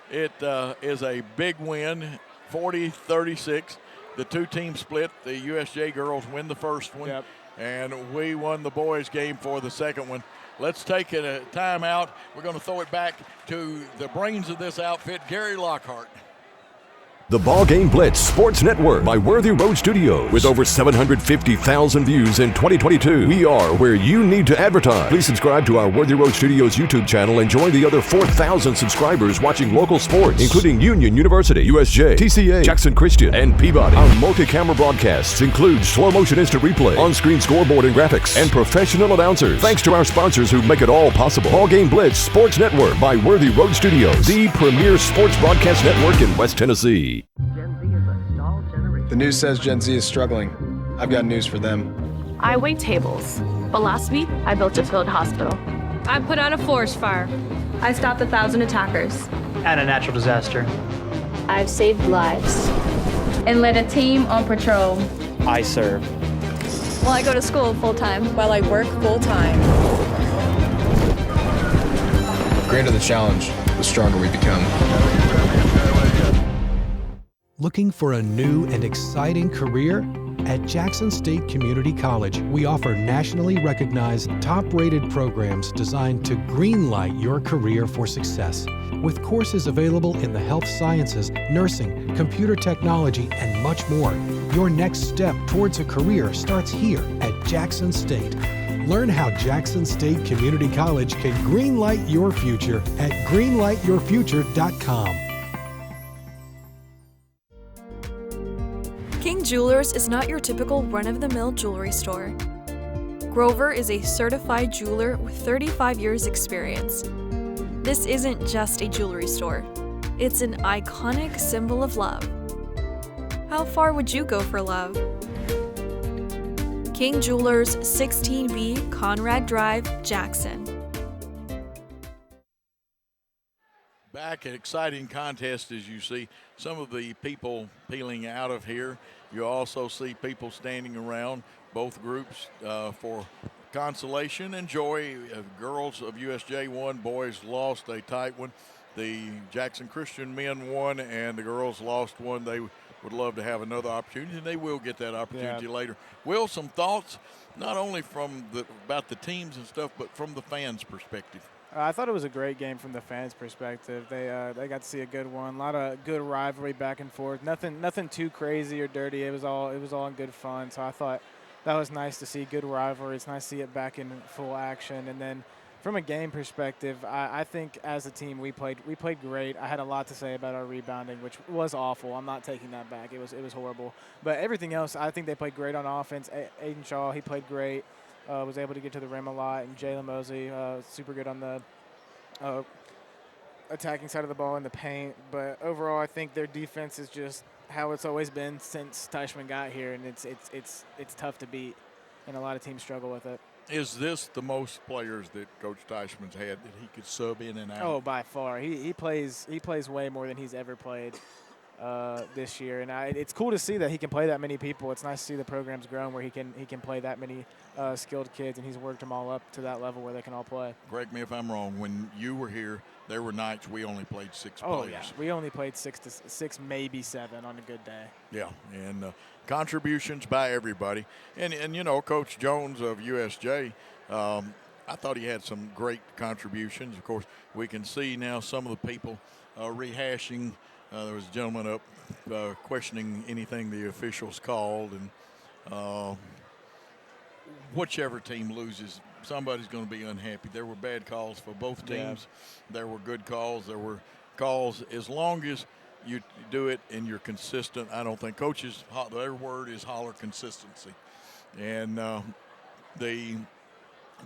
it is a big win, 40-36. The two teams split. The USJ girls win the first one, and we won the boys game for the second one. Let's take a timeout. We're going to throw it back to the brains of this outfit, Gary Lockhart. The Ball Game Blitz Sports Network by Worthy Road Studios. With over 750,000 views in 2022, we are where you need to advertise. Please subscribe to our Worthy Road Studios YouTube channel and join the other 4,000 subscribers watching local sports, including Union University, USJ, TCA, Jackson Christian, and Peabody. Our multi-camera broadcasts include slow-motion instant replay, on-screen scoreboard and graphics, and professional announcers. Thanks to our sponsors who make it all possible. Ball Game Blitz Sports Network by Worthy Road Studios, the premier sports broadcast network in West Tennessee. The news says Gen Z is struggling. I've got news for them. I wait tables, but last week I built a field hospital. I put out a forest fire. I stopped 1,000 attackers. And a natural disaster. I've saved lives. And led a team on patrol. I serve. Well, I go to school full-time. While I work full-time. The greater the challenge, the stronger we become. Looking for a new and exciting career? At Jackson State Community College, we offer nationally recognized, top-rated programs designed to greenlight your career for success. With courses available in the health sciences, nursing, computer technology, and much more, your next step towards a career starts here at Jackson State. Learn how Jackson State Community College can greenlight your future at greenlightyourfuture.com. King Jewelers is not your typical run-of-the-mill jewelry store. Grover is a certified jeweler with 35 years experience. This isn't just a jewelry store. It's an iconic symbol of love. How far would you go for love? King Jewelers, 16B Conrad Drive, Jackson. Back, an exciting contest as you see some of the people peeling out of here. You also see people standing around both groups for consolation and joy. Girls of USJ won, boys lost a tight one. The Jackson Christian men won and the girls lost one. They would love to have another opportunity, and they will get that opportunity later. Will, some thoughts, not only from about the teams and stuff, but from the fans' perspective? I thought it was a great game from the fans' perspective. They got to see a good one. A lot of good rivalry back and forth. Nothing too crazy or dirty. It was all in good fun. So I thought that was nice to see good rivalry. It's nice to see it back in full action. And then from a game perspective, I think as a team we played great. I had a lot to say about our rebounding, which was awful. I'm not taking that back. It was horrible. But everything else, I think they played great on offense. Aiden Shaw, he played great. Was able to get to the rim a lot, and Jalen Mosley, super good on the attacking side of the ball in the paint. But overall, I think their defense is just how it's always been since Teichman got here, and it's tough to beat, and a lot of teams struggle with it. Is this the most players that Coach Teichman's had that he could sub in and out? Oh, by far. He plays way more than he's ever played. this year, and it's cool to see that he can play that many people. It's nice to see the program's grown where he can play that many skilled kids, and he's worked them all up to that level where they can all play. Correct me if I'm wrong. When you were here, there were nights we only played 6 Oh players. yeah, we only played 6, maybe 7 on a good day. Yeah, and contributions by everybody, and you know, Coach Jones of USJ. I thought he had some great contributions. Of course, we can see now some of the people rehashing. There was a gentleman up questioning anything the officials called, and whichever team loses, somebody's going to be unhappy. There were bad calls for both teams. Yeah. There were good calls. There were calls. As long as you do it and you're consistent, I don't think coaches, their word is holler consistency. And the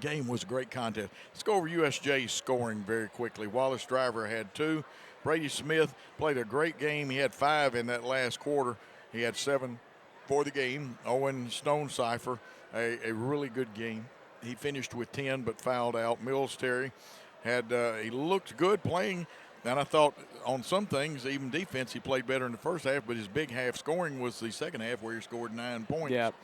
game was a great contest. Let's go over USJ scoring very quickly. Wallace Driver had 2. Brady Smith played a great game. He had 5 in that last quarter. He had 7 for the game. Owen Stonecipher, a really good game. He finished with 10 but fouled out. Mills Terry he looked good playing, and I thought on some things, even defense, he played better in the first half, but his big half scoring was the second half where he scored 9 points. Yep.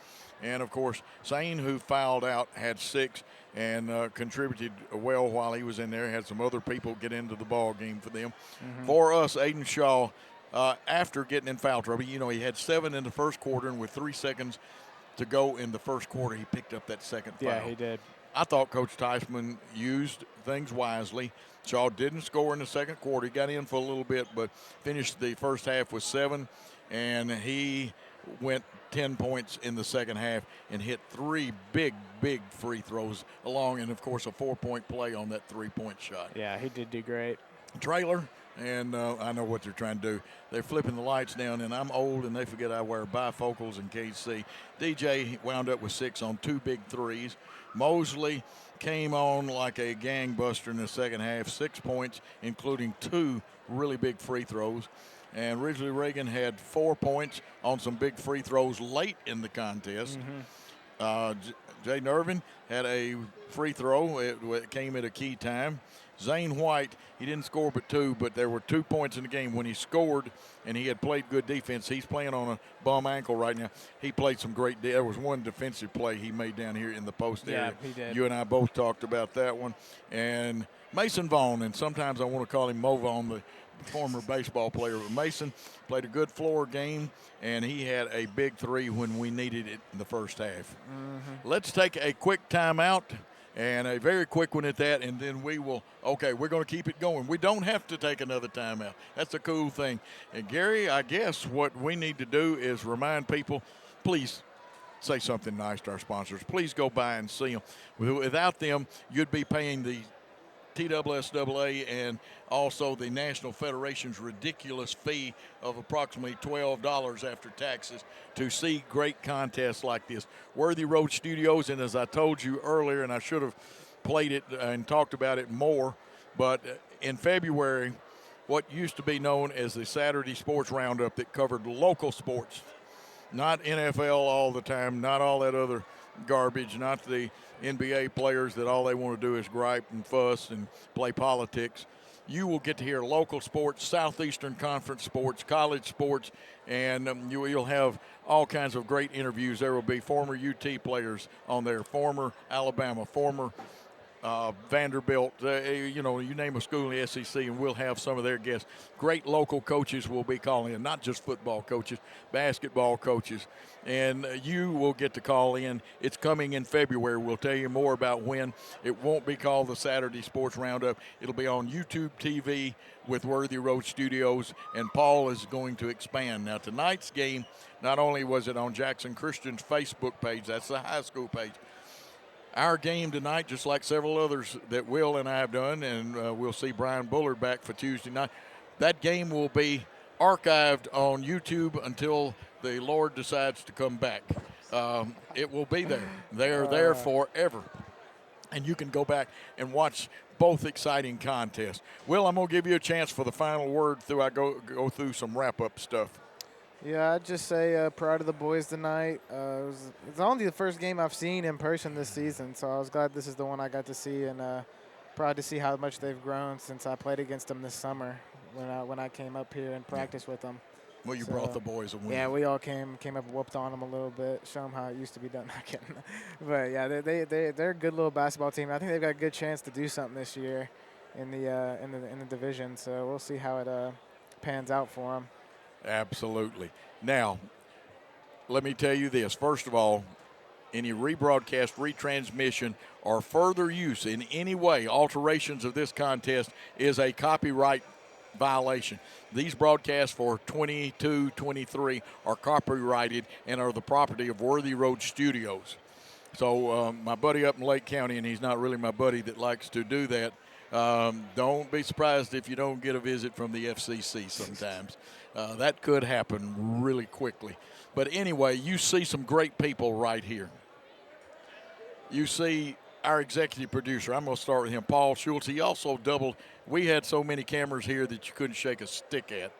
And, of course, Zane, who fouled out, had 6 and contributed well while he was in there. Had some other people get into the ball game for them. Mm-hmm. For us, Aiden Shaw, after getting in foul trouble, you know, he had 7 in the first quarter, and with 3 seconds to go in the first quarter, he picked up that second foul. Yeah, he did. I thought Coach Teisman used things wisely. Shaw didn't score in the second quarter. He got in for a little bit, but finished the first half with 7, and he went 10 points in the second half and hit 3 big free throws along, and, of course, a 4-point play on that 3-point shot. Yeah, he did do great. Trailer, and I know what they're trying to do. They're flipping the lights down, and I'm old, and they forget I wear bifocals in KC. DJ wound up with 6 on 2 big threes. Mosley came on like a gangbuster in the second half, 6 points, including 2 really big free throws. And Ridgely Reagan had 4 points on some big free throws late in the contest. Mm-hmm. Jay Nervin had a free throw. It came at a key time. Zane White, he didn't score but 2, but there were 2 points in the game when he scored, and he had played good defense. He's playing on a bum ankle right now. He played some great – there was one defensive play he made down here in the post area. Yeah, he did. You and I both talked about that one. And Mason Vaughn, and sometimes I want to call him Mo Vaughn, the former baseball player. But Mason played a good floor game, and he had a big 3 when we needed it in the first half. Mm-hmm. Let's take a quick timeout. And a very quick one at that, and then we're going to keep it going. We don't have to take another timeout. That's a cool thing. And, Gary, I guess what we need to do is remind people, please say something nice to our sponsors. Please go by and see them. Without them, you'd be paying the TSSAA and also the National Federation's ridiculous fee of approximately $12 after taxes to see great contests like this. Worthy Road Studios, and as I told you earlier, and I should have played it and talked about it more, but in February, what used to be known as the Saturday Sports Roundup that covered local sports, not NFL all the time, not all that other garbage, not the NBA players that all they want to do is gripe and fuss and play politics. You will get to hear local sports, Southeastern Conference sports, college sports, and you'll have all kinds of great interviews. There will be former UT players on there, former Alabama, former Vanderbilt, you name a school in the SEC, and we'll have some of their guests. Great local coaches will be calling in, not just football coaches, basketball coaches, and you will get to call in. It's coming in February. We'll tell you more about when. It won't be called the Saturday Sports Roundup. It'll be on YouTube TV with Worthy Road Studios, and Paul is going to expand. Now, tonight's game, not only was it on Jackson Christian's Facebook page, that's the high school page, our game tonight, just like several others that Will and I have done, and we'll see Brian Bullard back for Tuesday night, that game will be archived on YouTube until the Lord decides to come back. It will be there. They're there forever. And you can go back and watch both exciting contests. Will, I'm going to give you a chance for the final word through I go through some wrap-up stuff. Yeah, I'd just say proud of the boys tonight. It's only the first game I've seen in person this season, so I was glad this is the one I got to see, and proud to see how much they've grown since I played against them this summer when I came up here and practiced with them. Well, you brought the boys a win. Yeah, we all came up and whooped on them a little bit, show them how it used to be done. Not kidding. But, yeah, they're a good little basketball team. I think they've got a good chance to do something this year in the division. So we'll see how it pans out for them. Absolutely. Now, let me tell you this. First of all, any rebroadcast, retransmission, or further use in any way, alterations of this contest is a copyright violation. These broadcasts for 22-23 are copyrighted and are the property of Worthy Road Studios. So my buddy up in Lake County, and he's not really my buddy that likes to do that, don't be surprised if you don't get a visit from the FCC sometimes. That could happen really quickly. But anyway, you see some great people right here. You see our executive producer. I'm going to start with him, Paul Schultz. He also doubled. We had so many cameras here that you couldn't shake a stick at.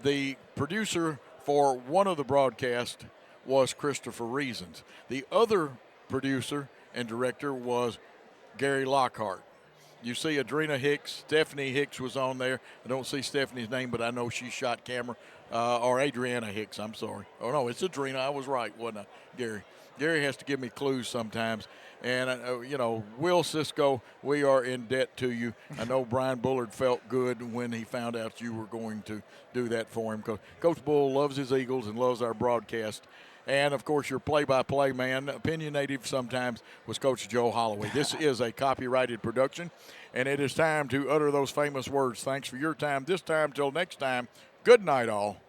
The producer for one of the broadcasts was Christopher Reasons. The other producer and director was Gary Lockhart. You see Adrena Hicks. Stephanie Hicks was on there. I don't see Stephanie's name, but I know she shot camera. Or Adriana Hicks, I'm sorry. Oh, no, it's Adrena. I was right, wasn't I, Gary? Gary has to give me clues sometimes. And, Will Cisco, we are in debt to you. I know Brian Bullard felt good when he found out you were going to do that for him, because Coach Bull loves his Eagles and loves our broadcast. And, of course, your play-by-play man, opinionated sometimes, was Coach Joe Holloway. This is a copyrighted production, and it is time to utter those famous words. Thanks for your time. This time, till next time, good night, all.